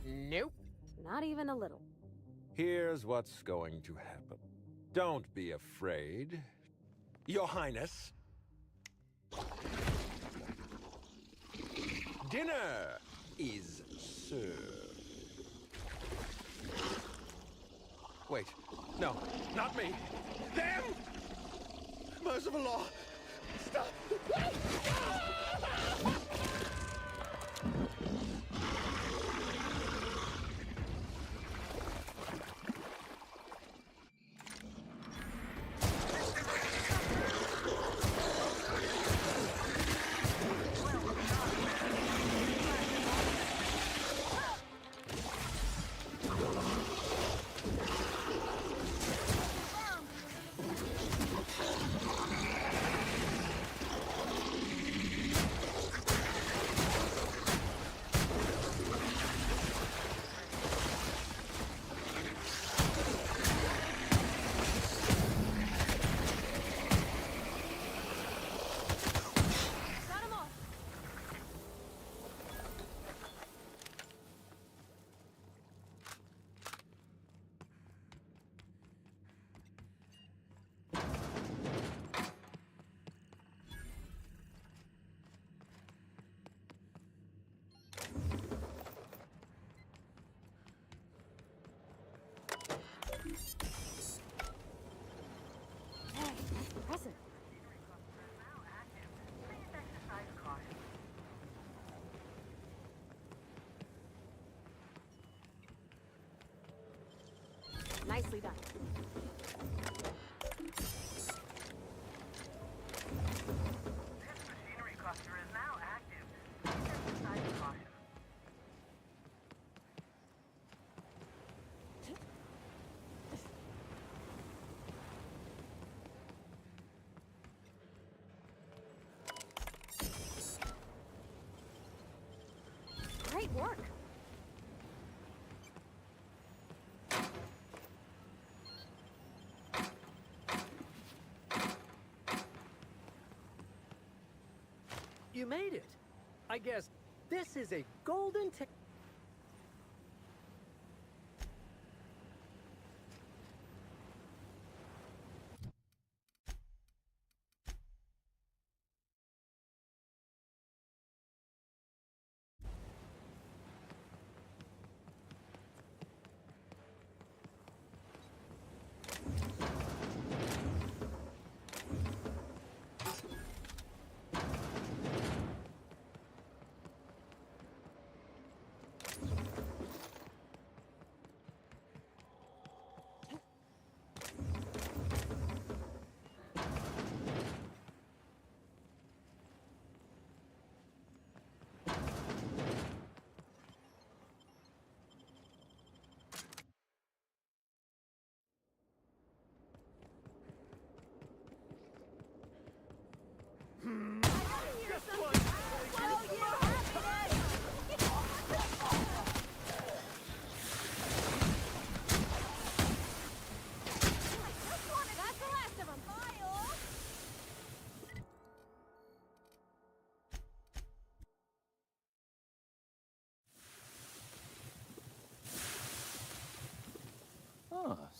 Nope. Not even a little. Here's what's going to happen. Don't be afraid. Your Highness. Dinner is served. Wait. No, not me. Them! Merciful law. Stop. Impressive. Nicely done. Machinery cluster is now active. Please exercise caution. Great work. You made it. I guess this is a golden ticket.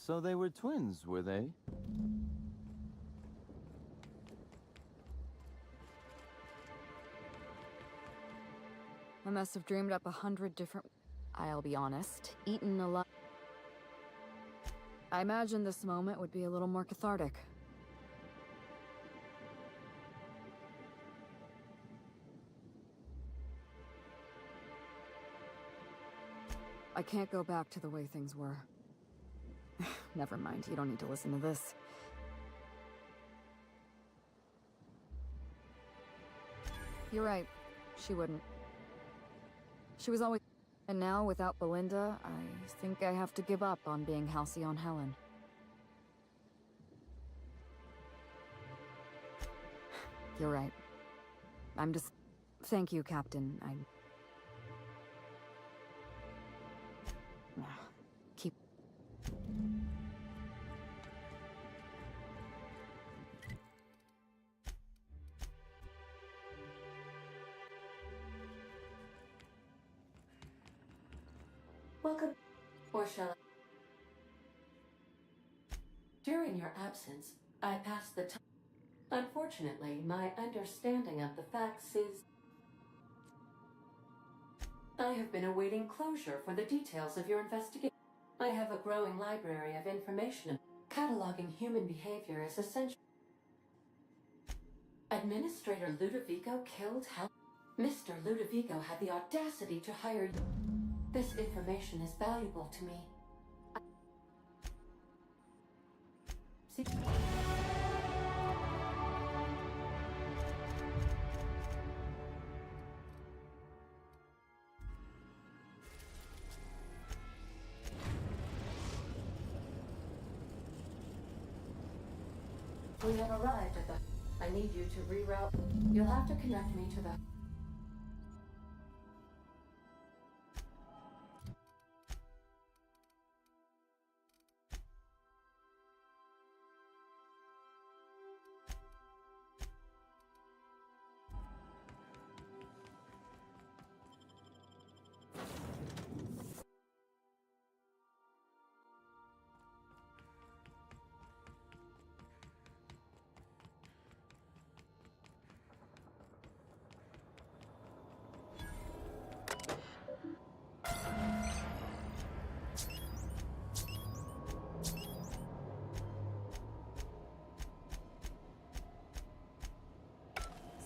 So they were twins, were they? I must have dreamed up 100 different... I'll be honest, eaten a lot. I imagine this moment would be a little more cathartic. I can't go back to the way things were. Never mind, you don't need to listen to this. You're right, she wouldn't. She was always... And now, without Belinda, I think I have to give up on being Halcyon Helen. You're right. I'm just... Thank you, Captain. Keep... Welcome. Or shall I? During your absence, I passed the time. Unfortunately, my understanding of the facts is... I have been awaiting closure for the details of your investigation. I have a growing library of information. Cataloging human behavior is essential. Administrator Ludovico killed Helen. Mr. Ludovico had the audacity to hire you. This information is valuable to me. See? We have arrived at the... I need you to reroute. You'll have to connect me to the...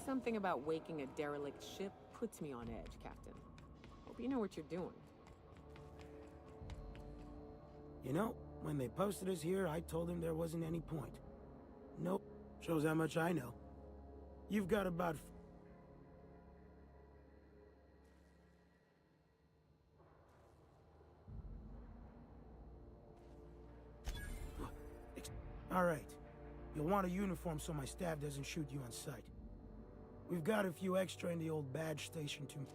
Something about waking a derelict ship puts me on edge, Captain. Hope you know what you're doing. You know, when they posted us here, I told them there wasn't any point. Nope. Shows how much I know. You've got about... All right. You'll want a uniform so my staff doesn't shoot you on sight. We've got a few extra in the old badge station, too.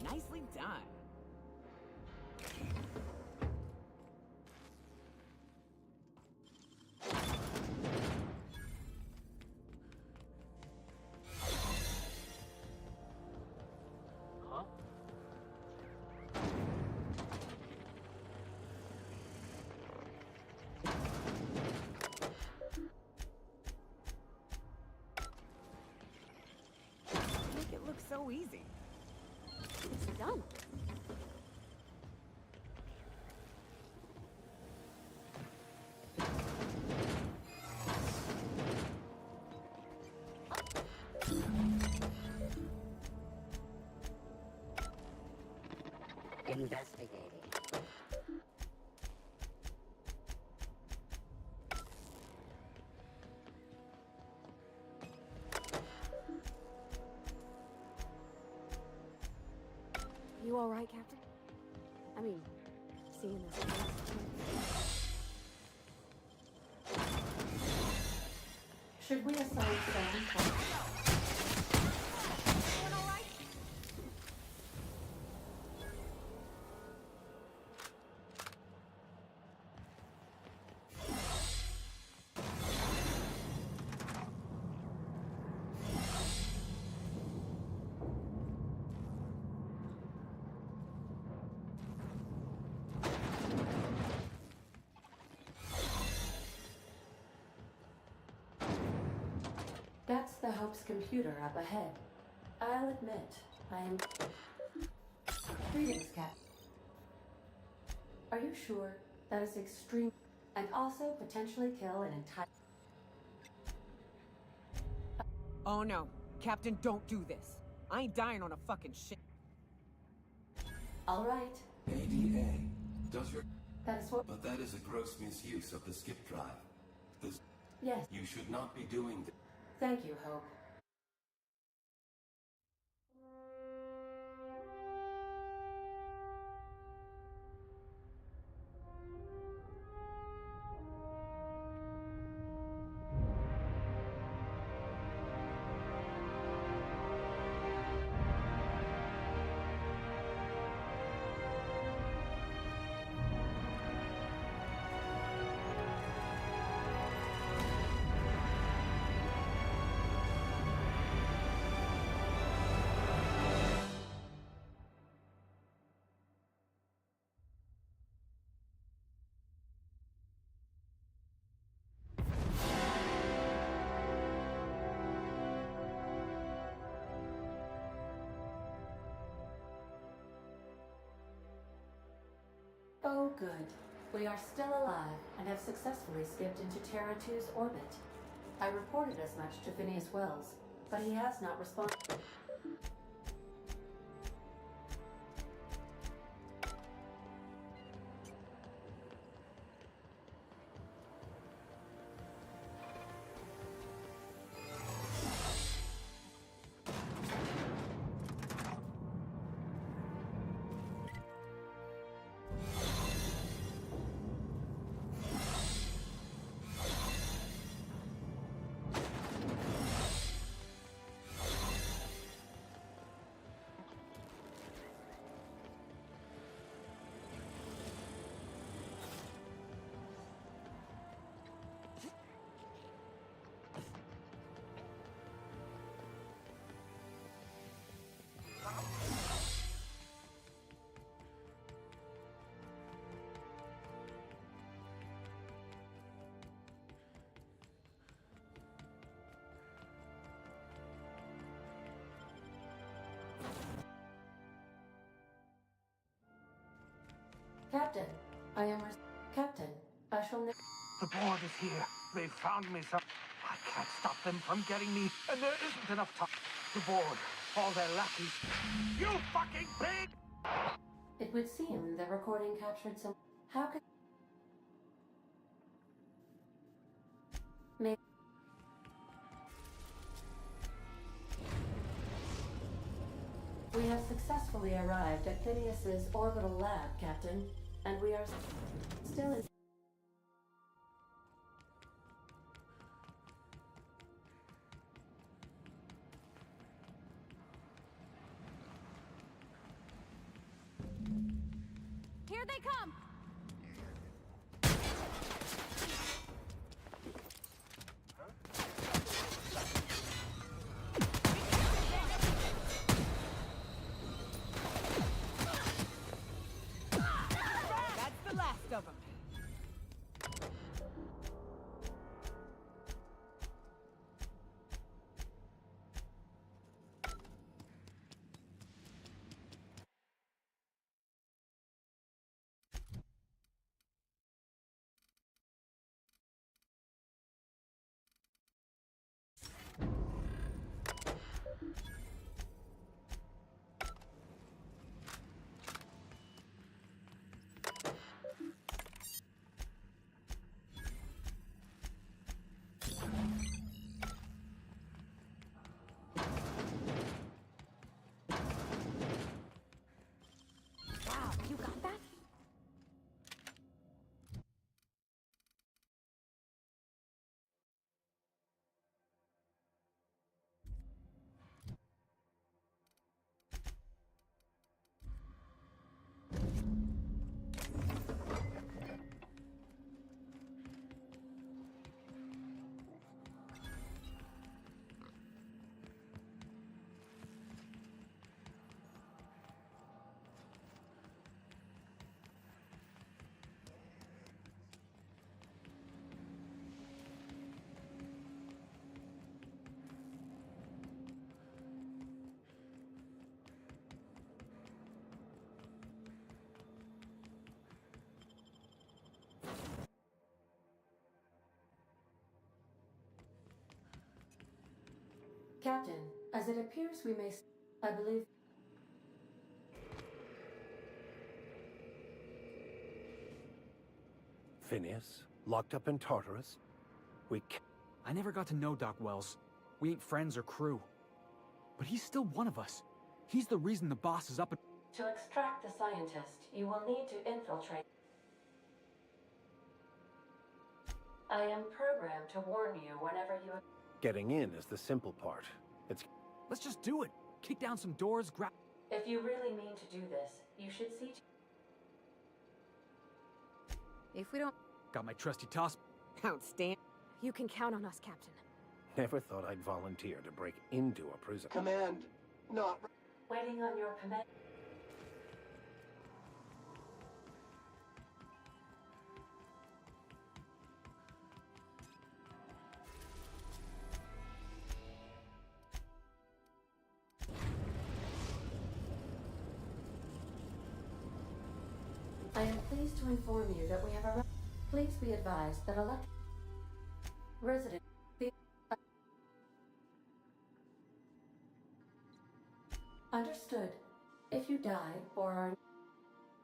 Nicely done. Make it look so easy. It's done. Investigating. You all right, Captain? I mean, seeing this place. Should we assign Sam for... Hope's computer up ahead. I'll admit, I am... Greetings, Cap. Are you sure? That is extreme... And also potentially kill an entire... Oh no. Captain, don't do this. I ain't dying on a fucking ship. All right. ADA. Does your... That is what... But that is a gross misuse of the skip drive. This... Yes. You should not be doing this. Thank you, Hope. Oh, good. We are still alive and have successfully skipped into Terra 2's orbit. I reported as much to Phineas Wells, but he has not responded. Captain, I am... Captain, I shall... The board is here. They found me some... I can't stop them from getting me, and there isn't enough time. The board, all their lackeys. You fucking pig! It would seem the recording captured some... How could... Maybe... We have successfully arrived at Phineas's orbital lab, Captain, and we are still in... Here they come! That's the last of them. Captain, as it appears we may... I believe... Phineas, locked up in Tartarus? I never got to know Doc Wells. We ain't friends or crew. But he's still one of us. He's the reason the boss is up and... To extract the scientist, you will need to infiltrate... I am programmed to warn you whenever you... Getting in is the simple part. Let's just do it. Kick down some doors, grab... If you really mean to do this, you should see... If we don't... Got my trusty toss... Outstanding. You can count on us, Captain. Never thought I'd volunteer to break into a prison. Command, not... Waiting on your command... I am pleased to inform you that we have a... Please be advised that resident... Understood. If you die or are...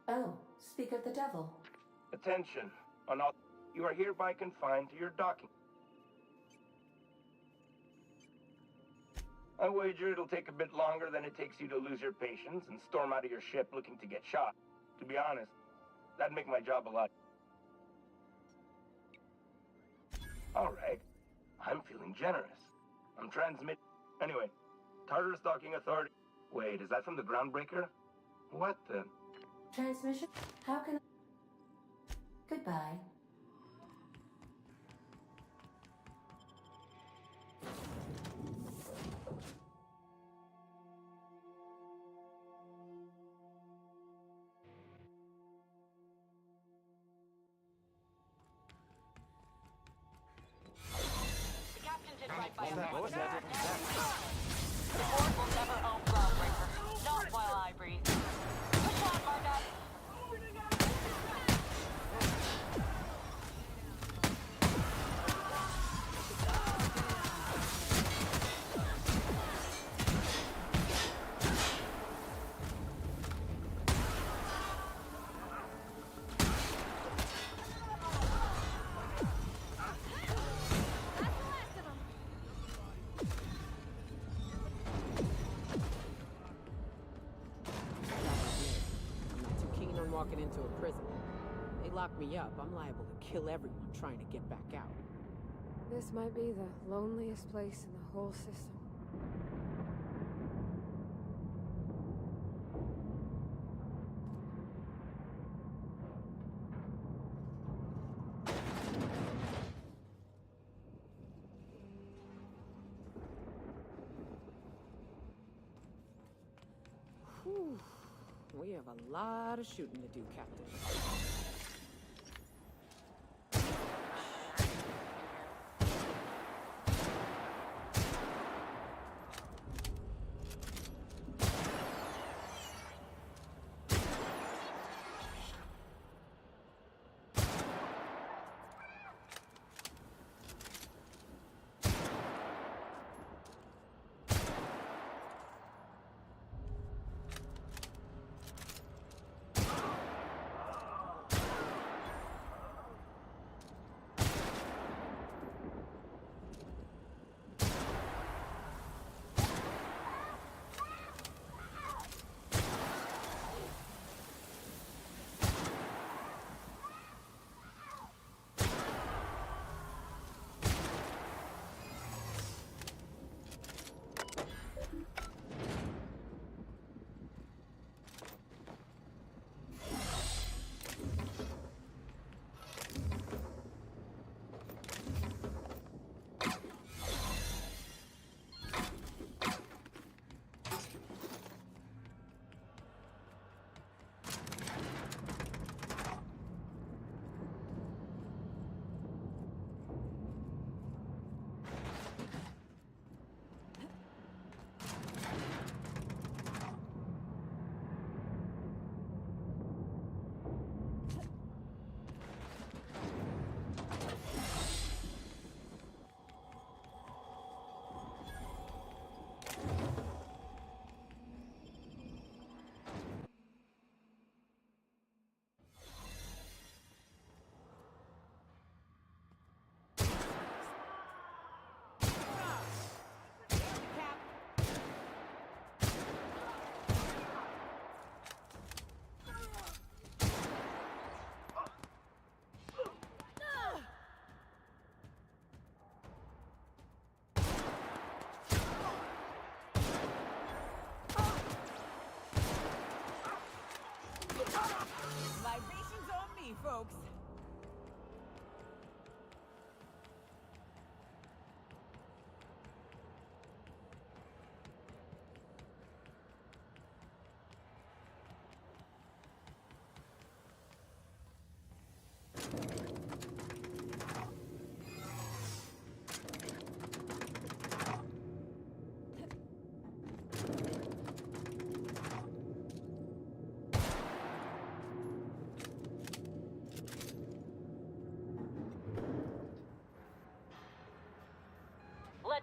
Oh, speak of the devil. Attention. You are hereby confined to your docking. I wager it'll take a bit longer than it takes you to lose your patience and storm out of your ship looking to get shot. To be honest, that'd make my job a lot. Alright. I'm feeling generous. I'm transmitting... Anyway, Tartarus Docking Authority... Wait, is that from the Groundbreaker? What the... Transmission? How can... Goodbye. The captain did right by a board. The board will never own Groundbreaker. Not while I breathe. Push on, Margot. Walking into a prison. They lock me up, I'm liable to kill everyone trying to get back out. This might be the loneliest place in the whole system. Whew. We have a lot of shooting to do, Captain.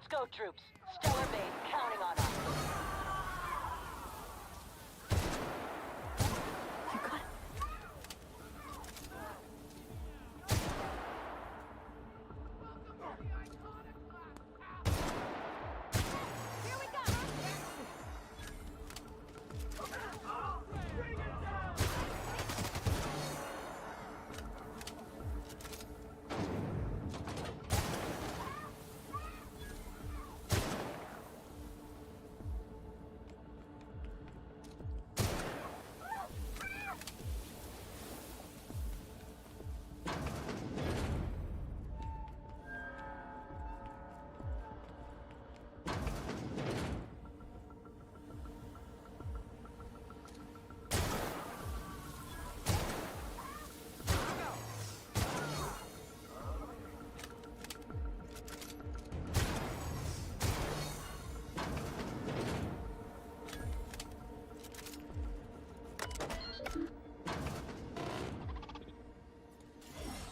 Let's go, troops. Stellar Base counting on us. You got it.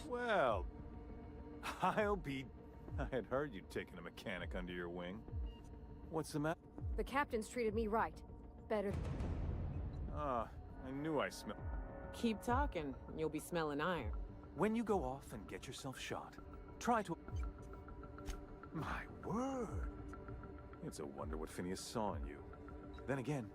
Well, I'll be... I had heard you'd taken a mechanic under your wing. What's the matter? The captain's treated me right. Better. Ah, I knew I smelled... Keep talking, you'll be smelling iron. When you go off and get yourself shot, try to... My word! It's a wonder what Phineas saw in you. Then again...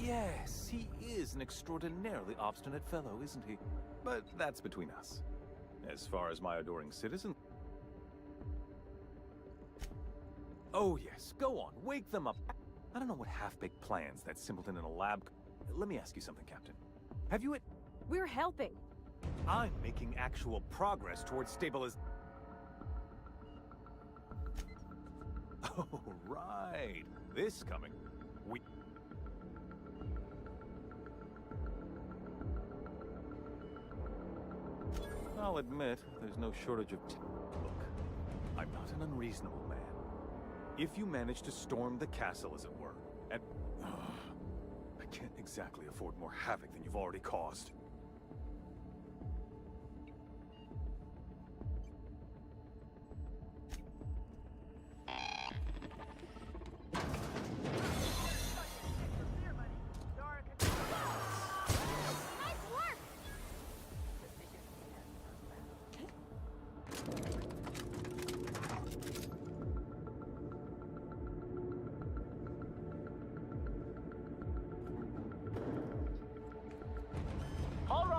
Yes, he is an extraordinarily obstinate fellow, isn't he? But that's between us. As far as my adoring citizen... Oh yes, go on, wake them up. I don't know what half-baked plans that simpleton in a lab... Let me ask you something, Captain. Have you... We're helping. I'm making actual progress towards stabilization. Oh, right. This coming. I'll admit, there's no shortage of... Look, I'm not an unreasonable man. If you manage to storm the castle, as it were, and... I can't exactly afford more havoc than you've already caused.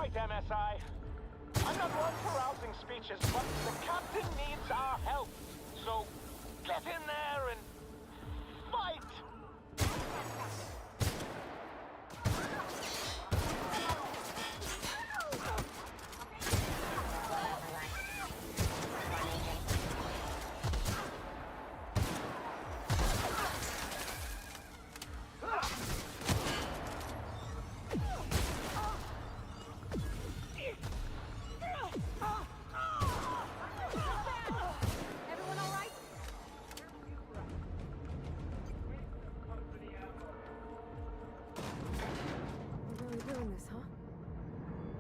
MSI. I'm not one for rousing speeches, but the captain needs our help. So, get in there and fight!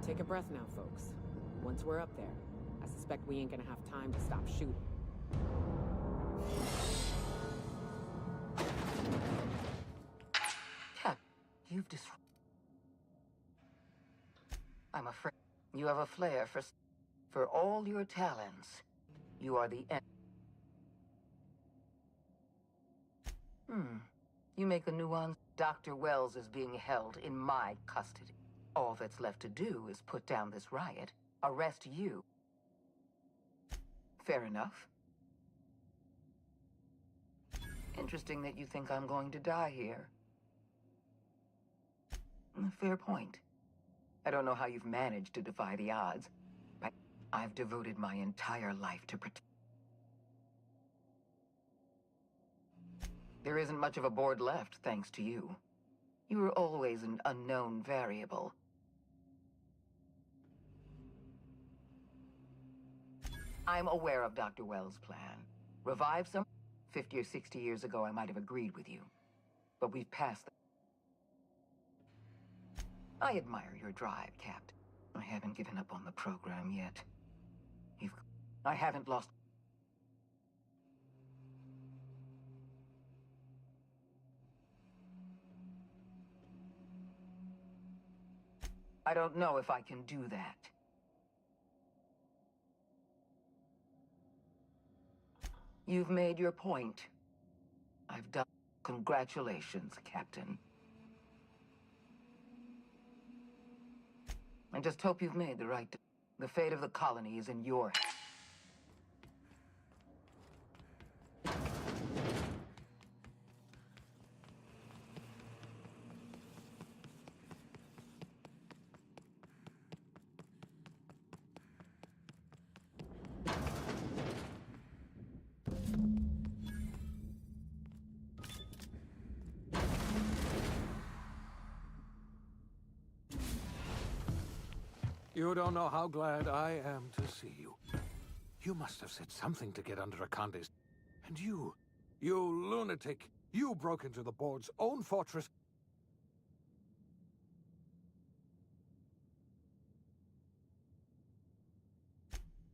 Take a breath now, folks. Once we're up there, I suspect we ain't gonna have time to stop shooting. Cap, you've disrupted. I'm afraid you have a flair for all your talents. You are the end. You make a nuance. Dr. Wells is being held in my custody. All that's left to do is put down this riot, arrest you. Fair enough. Interesting that you think I'm going to die here. Fair point. I don't know how you've managed to defy the odds, but I've devoted my entire life to protect. There isn't much of a board left, thanks to you. You were always an unknown variable. I'm aware of Dr. Wells' plan. Revive some... 50 or 60 years ago, I might have agreed with you. But we've passed that. I admire your drive, Captain. I haven't given up on the program yet. I haven't lost... I don't know if I can do that. You've made your point. I've done... Congratulations, Captain. I just hope you've made the right... The fate of the colony is in your hands. You don't know how glad I am to see you. You must have said something to get under Akande's... And you lunatic, you broke into the board's own fortress.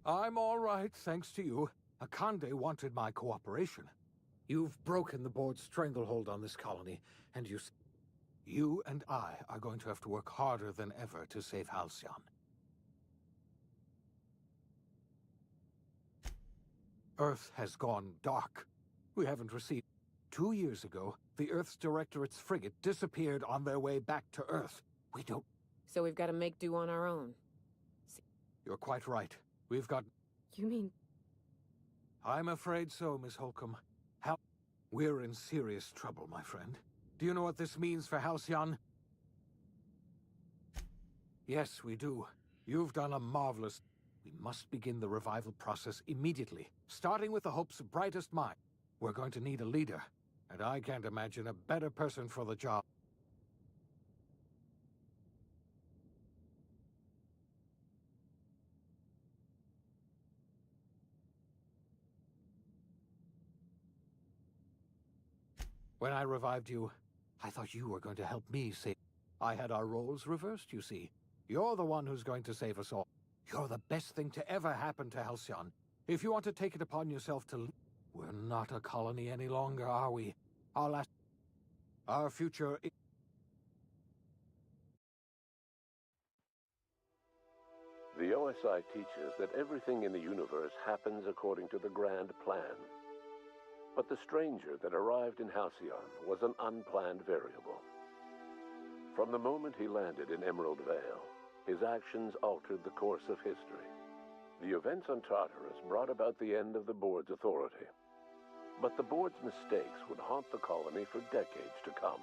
I'm all right, thanks to you. Akande wanted my cooperation. You've broken the board's stranglehold on this colony, and you and I are going to have to work harder than ever to save Halcyon. Earth has gone dark. We haven't received... 2 years ago, the Earth's Directorate's frigate disappeared on their way back to Earth. We don't... So we've got to make do on our own. You're quite right. We've got... You mean... I'm afraid so, Miss Holcomb. We're in serious trouble, my friend. Do you know what this means for Halcyon? Yes, we do. You've done a marvelous... We must begin the revival process immediately, starting with the Hope's brightest mind. We're going to need a leader, and I can't imagine a better person for the job. When I revived you, I thought you were going to help me save... I had our roles reversed, you see. You're the one who's going to save us all. You're the best thing to ever happen to Halcyon. If you want to take it upon yourself to... We're not a colony any longer, are we? Our future... The OSI teaches that everything in the universe happens according to the grand plan. But the stranger that arrived in Halcyon was an unplanned variable. From the moment he landed in Emerald Vale, his actions altered the course of history. The events on Tartarus brought about the end of the board's authority. But the board's mistakes would haunt the colony for decades to come.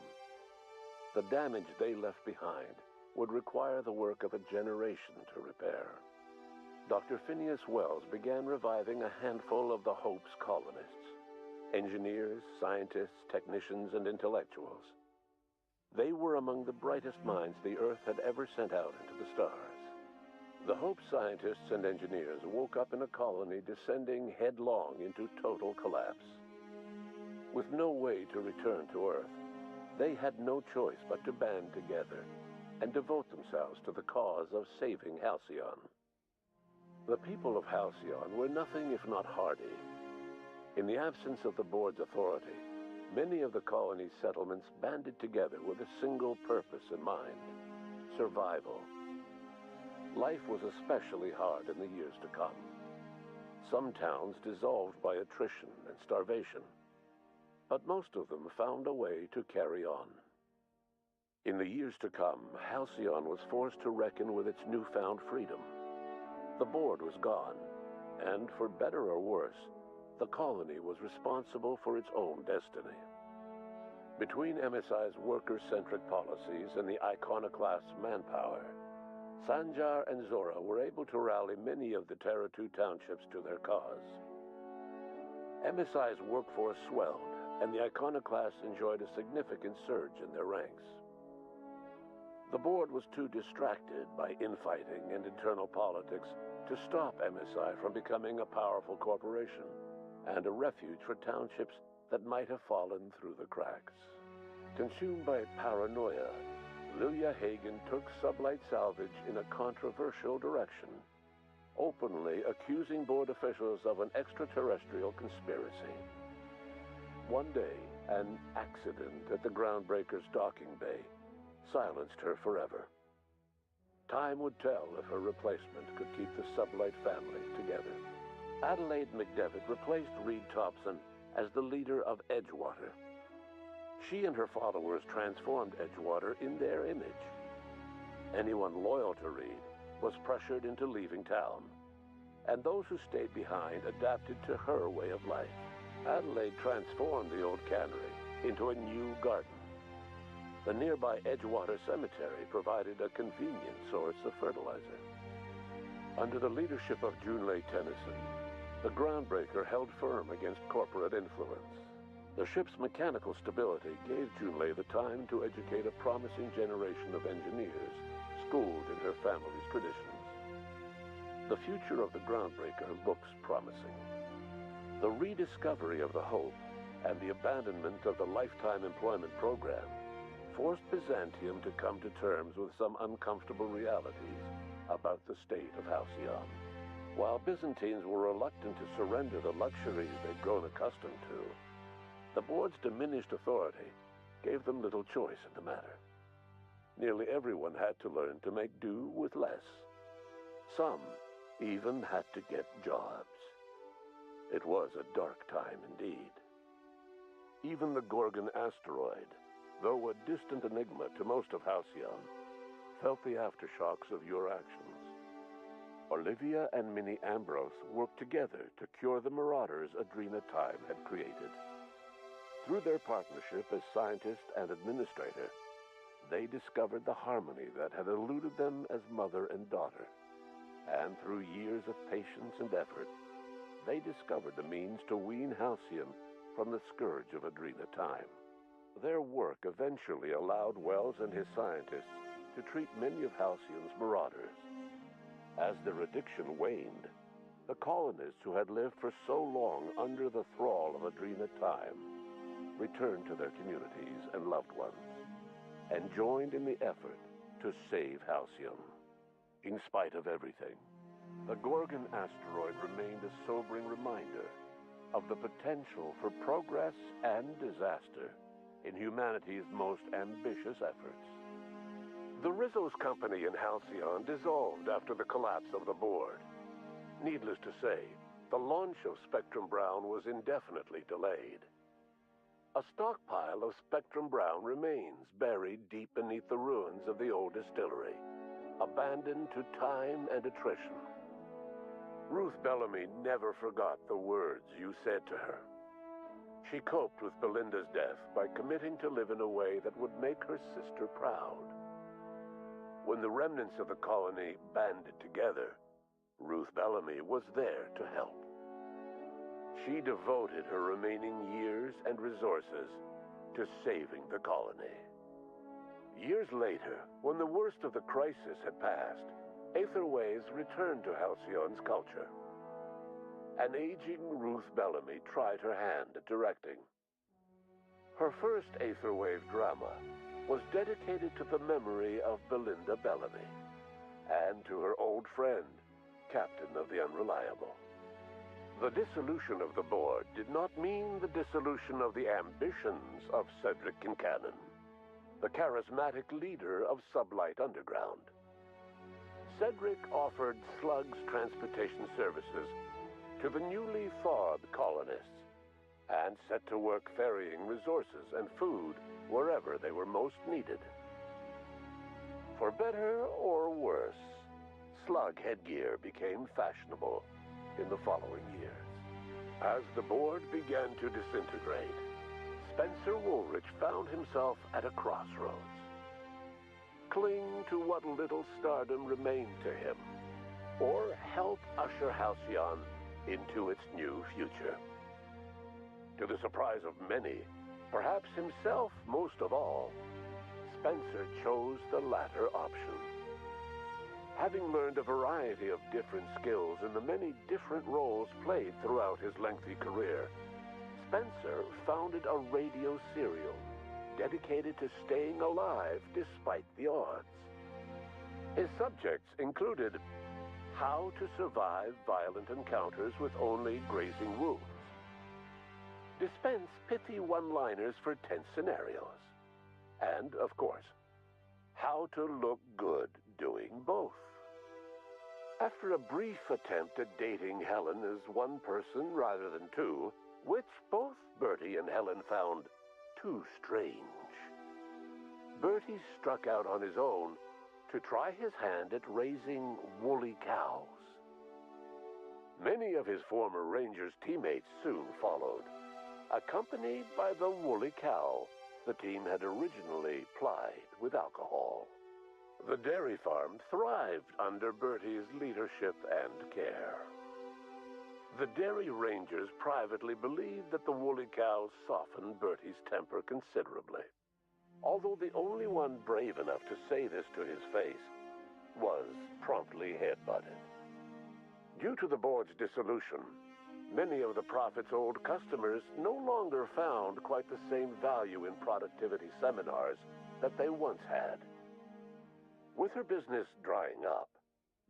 The damage they left behind would require the work of a generation to repair. Dr. Phineas Wells began reviving a handful of the Hope's colonists. Engineers, scientists, technicians, and intellectuals. They were among the brightest minds the Earth had ever sent out into the stars. The Hope scientists and engineers woke up in a colony descending headlong into total collapse. With no way to return to Earth, they had no choice but to band together and devote themselves to the cause of saving Halcyon. The people of Halcyon were nothing if not hardy. In the absence of the board's authority, many of the colony's settlements banded together with a single purpose in mind: survival. Life was especially hard in the years to come. Some towns dissolved by attrition and starvation, but most of them found a way to carry on. In the years to come, Halcyon was forced to reckon with its newfound freedom. The board was gone, and for better or worse, the colony was responsible for its own destiny. Between MSI's worker-centric policies and the iconoclast's manpower, Sanjar and Zora were able to rally many of the Terra 2 townships to their cause. MSI's workforce swelled, and the iconoclasts enjoyed a significant surge in their ranks. The board was too distracted by infighting and internal politics to stop MSI from becoming a powerful corporation and a refuge for townships that might have fallen through the cracks. Consumed by paranoia, Lilia Hagen took Sublight Salvage in a controversial direction. openly accusing board officials of an extraterrestrial conspiracy. One day, an accident at the Groundbreaker's docking bay silenced her forever. Time would tell if her replacement could keep the Sublight family together. Adelaide McDevitt replaced Reed Thompson as the leader of Edgewater. She and her followers transformed Edgewater in their image. Anyone loyal to Reed was pressured into leaving town, and those who stayed behind adapted to her way of life. Adelaide transformed the old cannery into a new garden. The nearby Edgewater Cemetery provided a convenient source of fertilizer. Under the leadership of Junlei Tennyson, the Groundbreaker held firm against corporate influence. The ship's mechanical stability gave Junlei the time to educate a promising generation of engineers schooled in her family's traditions. The future of the Groundbreaker looks promising. The rediscovery of the Hope and the abandonment of the Lifetime Employment Program forced Byzantium to come to terms with some uncomfortable realities about the state of Halcyon. While Byzantines were reluctant to surrender the luxuries they'd grown accustomed to, the board's diminished authority gave them little choice in the matter. Nearly everyone had to learn to make do with less. Some even had to get jobs. It was a dark time indeed. Even the Gorgon asteroid, though a distant enigma to most of Halcyon, felt the aftershocks of your actions. Olivia and Minnie Ambrose worked together to cure the marauders Adrena Time had created. Through their partnership as scientist and administrator, they discovered the harmony that had eluded them as mother and daughter. And through years of patience and effort, they discovered the means to wean Halcyon from the scourge of Adrena Time. Their work eventually allowed Wells and his scientists to treat many of Halcyon's marauders. As their addiction waned, the colonists who had lived for so long under the thrall of Adrena Time returned to their communities and loved ones, and joined in the effort to save Halcyon. In spite of everything, the Gorgon asteroid remained a sobering reminder of the potential for progress and disaster in humanity's most ambitious efforts. The Rizzo's company in Halcyon dissolved after the collapse of the board. Needless to say, the launch of Spectrum Brown was indefinitely delayed. A stockpile of Spectrum Brown remains buried deep beneath the ruins of the old distillery, abandoned to time and attrition. Ruth Bellamy never forgot the words you said to her. She coped with Belinda's death by committing to live in a way that would make her sister proud. When the remnants of the colony banded together, Ruth Bellamy was there to help. She devoted her remaining years and resources to saving the colony. Years later, when the worst of the crisis had passed, Aetherways returned to Halcyon's culture. An aging Ruth Bellamy tried her hand at directing. Her first Aetherwave drama was dedicated to the memory of Belinda Bellamy and to her old friend, Captain of the Unreliable. The dissolution of the board did not mean the dissolution of the ambitions of Cedric Kincannon, the charismatic leader of Sublight Underground. Cedric offered Slug's transportation services to the newly thawed colonists and set to work ferrying resources and food wherever they were most needed. For better or worse, slug headgear became fashionable in the following years. As the board began to disintegrate, Spencer Woolrich found himself at a crossroads. Cling to what little stardom remained to him, or help usher Halcyon into its new future. To the surprise of many, perhaps himself most of all, Spencer chose the latter option. Having learned a variety of different skills in the many different roles played throughout his lengthy career, Spencer founded a radio serial dedicated to staying alive despite the odds. His subjects included how to survive violent encounters with only grazing wounds. Dispense pithy one-liners for tense scenarios. And, of course, how to look good doing both. After a brief attempt at dating Helen as one person rather than two, which both Bertie and Helen found too strange, Bertie struck out on his own to try his hand at raising woolly cows. Many of his former Rangers teammates soon followed, accompanied by the woolly cow the team had originally plied with alcohol. The dairy farm thrived under Bertie's leadership and care. The Dairy Rangers privately believed that the woolly cows softened Bertie's temper considerably, although the only one brave enough to say this to his face was promptly headbutted. Due to the board's dissolution, many of the Prophet's old customers no longer found quite the same value in productivity seminars that they once had. With her business drying up,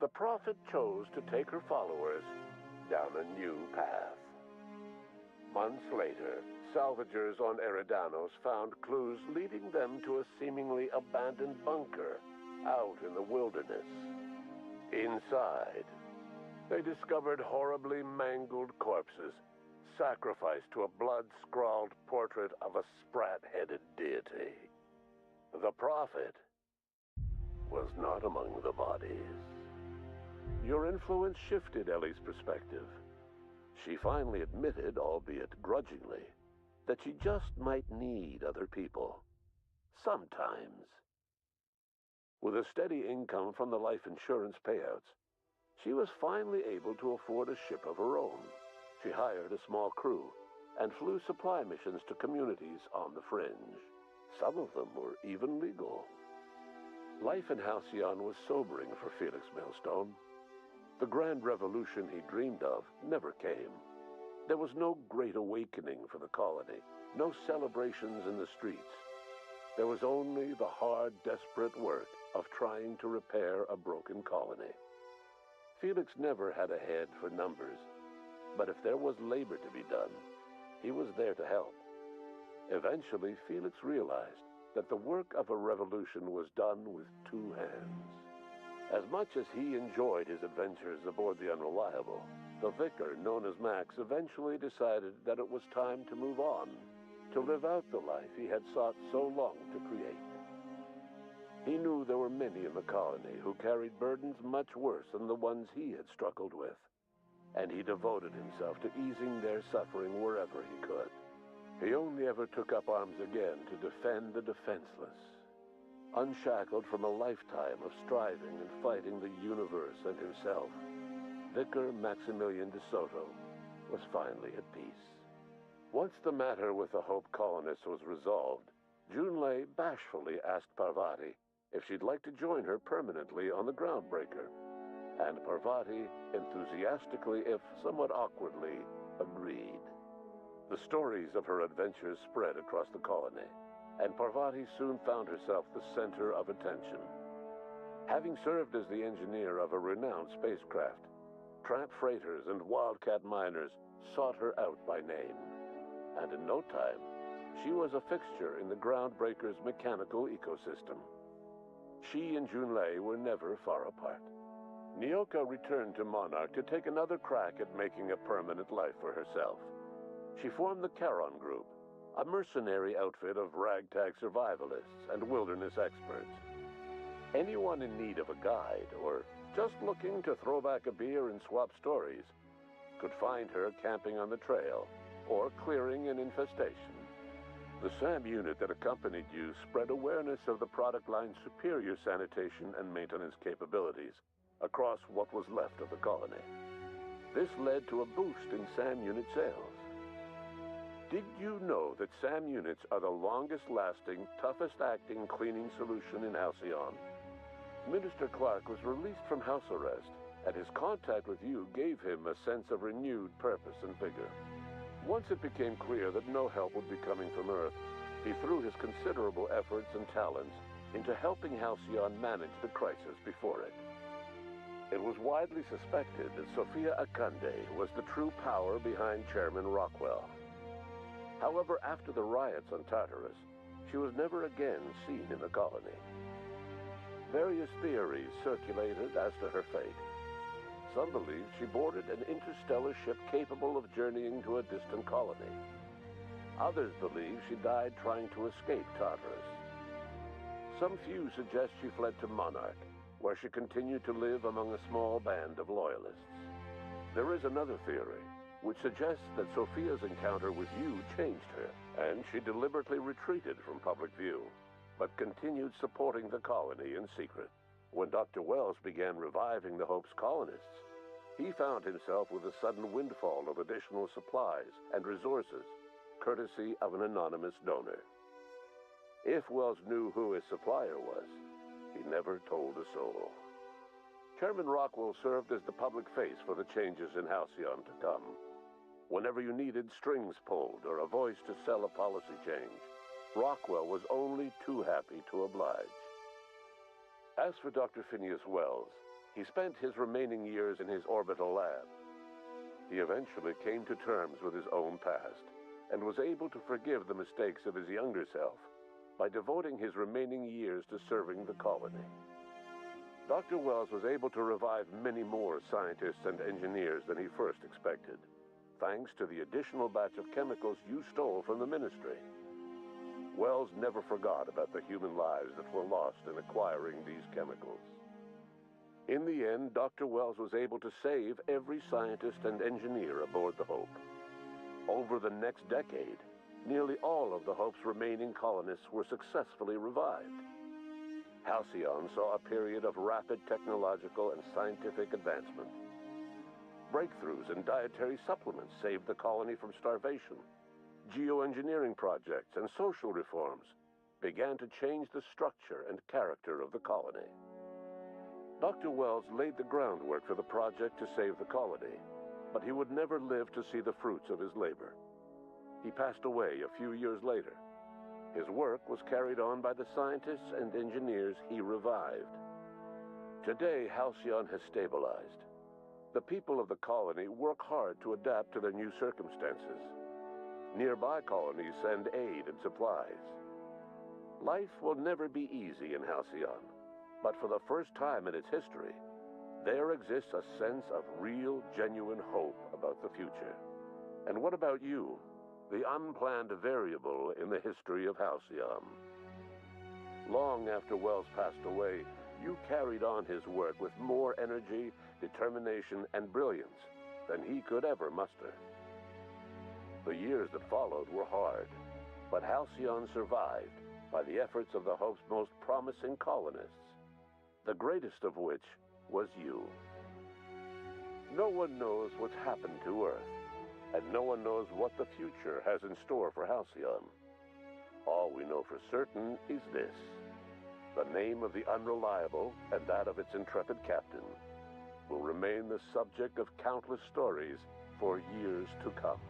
the Prophet chose to take her followers down a new path. Months later, salvagers on Eridanos found clues leading them to a seemingly abandoned bunker out in the wilderness. Inside, they discovered horribly mangled corpses, sacrificed to a blood-scrawled portrait of a sprat-headed deity. The Prophet was not among the bodies. Your influence shifted Ellie's perspective. She finally admitted, albeit grudgingly, that she just might need other people. Sometimes. With a steady income from the life insurance payouts, she was finally able to afford a ship of her own. She hired a small crew and flew supply missions to communities on the fringe. Some of them were even legal. Life in Halcyon was sobering for Felix Millstone. The grand revolution he dreamed of never came. There was no great awakening for the colony, no celebrations in the streets. There was only the hard, desperate work of trying to repair a broken colony. Felix never had a head for numbers, but if there was labor to be done, he was there to help. Eventually, Felix realized that the work of a revolution was done with two hands. As much as he enjoyed his adventures aboard the Unreliable, the vicar, known as Max, eventually decided that it was time to move on, to live out the life he had sought so long to create. He knew there were many in the colony who carried burdens much worse than the ones he had struggled with, and he devoted himself to easing their suffering wherever he could. He only ever took up arms again to defend the defenseless. Unshackled from a lifetime of striving and fighting the universe and himself, Vicar Maximilian de Soto was finally at peace. Once the matter with the Hope colonists was resolved, Junlei bashfully asked Parvati if she'd like to join her permanently on the Groundbreaker, and Parvati enthusiastically, if somewhat awkwardly, agreed. The stories of her adventures spread across the colony, and Parvati soon found herself the center of attention. Having served as the engineer of a renowned spacecraft, tramp freighters and wildcat miners sought her out by name, and in no time, she was a fixture in the Groundbreaker's mechanical ecosystem. She and Junlei were never far apart. Nyoka returned to Monarch to take another crack at making a permanent life for herself. She formed the Charon Group, a mercenary outfit of ragtag survivalists and wilderness experts. Anyone in need of a guide, or just looking to throw back a beer and swap stories, could find her camping on the trail or clearing an infestation. The SAM unit that accompanied you spread awareness of the product line's superior sanitation and maintenance capabilities across what was left of the colony. This led to a boost in SAM unit sales. Did you know that SAM units are the longest-lasting, toughest-acting cleaning solution in Halcyon? Minister Clark was released from house arrest, and his contact with you gave him a sense of renewed purpose and vigor. Once it became clear that no help would be coming from Earth, he threw his considerable efforts and talents into helping Halcyon manage the crisis before it. It was widely suspected that Sophia Akande was the true power behind Chairman Rockwell. However, after the riots on Tartarus, she was never again seen in the colony. Various theories circulated as to her fate. Some believed she boarded an interstellar ship capable of journeying to a distant colony. Others believe she died trying to escape Tartarus. Some few suggest she fled to Monarch, where she continued to live among a small band of loyalists. There is another theory, which suggests that Sophia's encounter with you changed her, and she deliberately retreated from public view, but continued supporting the colony in secret. When Dr. Wells began reviving the Hope's colonists, he found himself with a sudden windfall of additional supplies and resources, courtesy of an anonymous donor. If Wells knew who his supplier was, he never told a soul. Chairman Rockwell served as the public face for the changes in Halcyon to come. Whenever you needed strings pulled or a voice to sell a policy change, Rockwell was only too happy to oblige. As for Dr. Phineas Wells, he spent his remaining years in his orbital lab. He eventually came to terms with his own past and was able to forgive the mistakes of his younger self by devoting his remaining years to serving the colony. Dr. Wells was able to revive many more scientists and engineers than he first expected, thanks to the additional batch of chemicals you stole from the ministry. Wells never forgot about the human lives that were lost in acquiring these chemicals. In the end, Dr. Wells was able to save every scientist and engineer aboard the Hope. Over the next decade, nearly all of the Hope's remaining colonists were successfully revived. Halcyon saw a period of rapid technological and scientific advancement. Breakthroughs in dietary supplements saved the colony from starvation. Geoengineering projects and social reforms began to change the structure and character of the colony. Dr. Wells laid the groundwork for the project to save the colony, but he would never live to see the fruits of his labor. He passed away a few years later. His work was carried on by the scientists and engineers he revived. Today, Halcyon has stabilized. The people of the colony work hard to adapt to their new circumstances. Nearby colonies send aid and supplies. Life will never be easy in Halcyon, but for the first time in its history, there exists a sense of real, genuine hope about the future. And what about you, the unplanned variable in the history of Halcyon? Long after Wells passed away, you carried on his work with more energy, determination, and brilliance than he could ever muster. The years that followed were hard, but Halcyon survived by the efforts of the Hope's most promising colonists, the greatest of which was you. No one knows what's happened to Earth, and no one knows what the future has in store for Halcyon. All we know for certain is this: the name of the Unreliable and that of its intrepid captain will remain the subject of countless stories for years to come.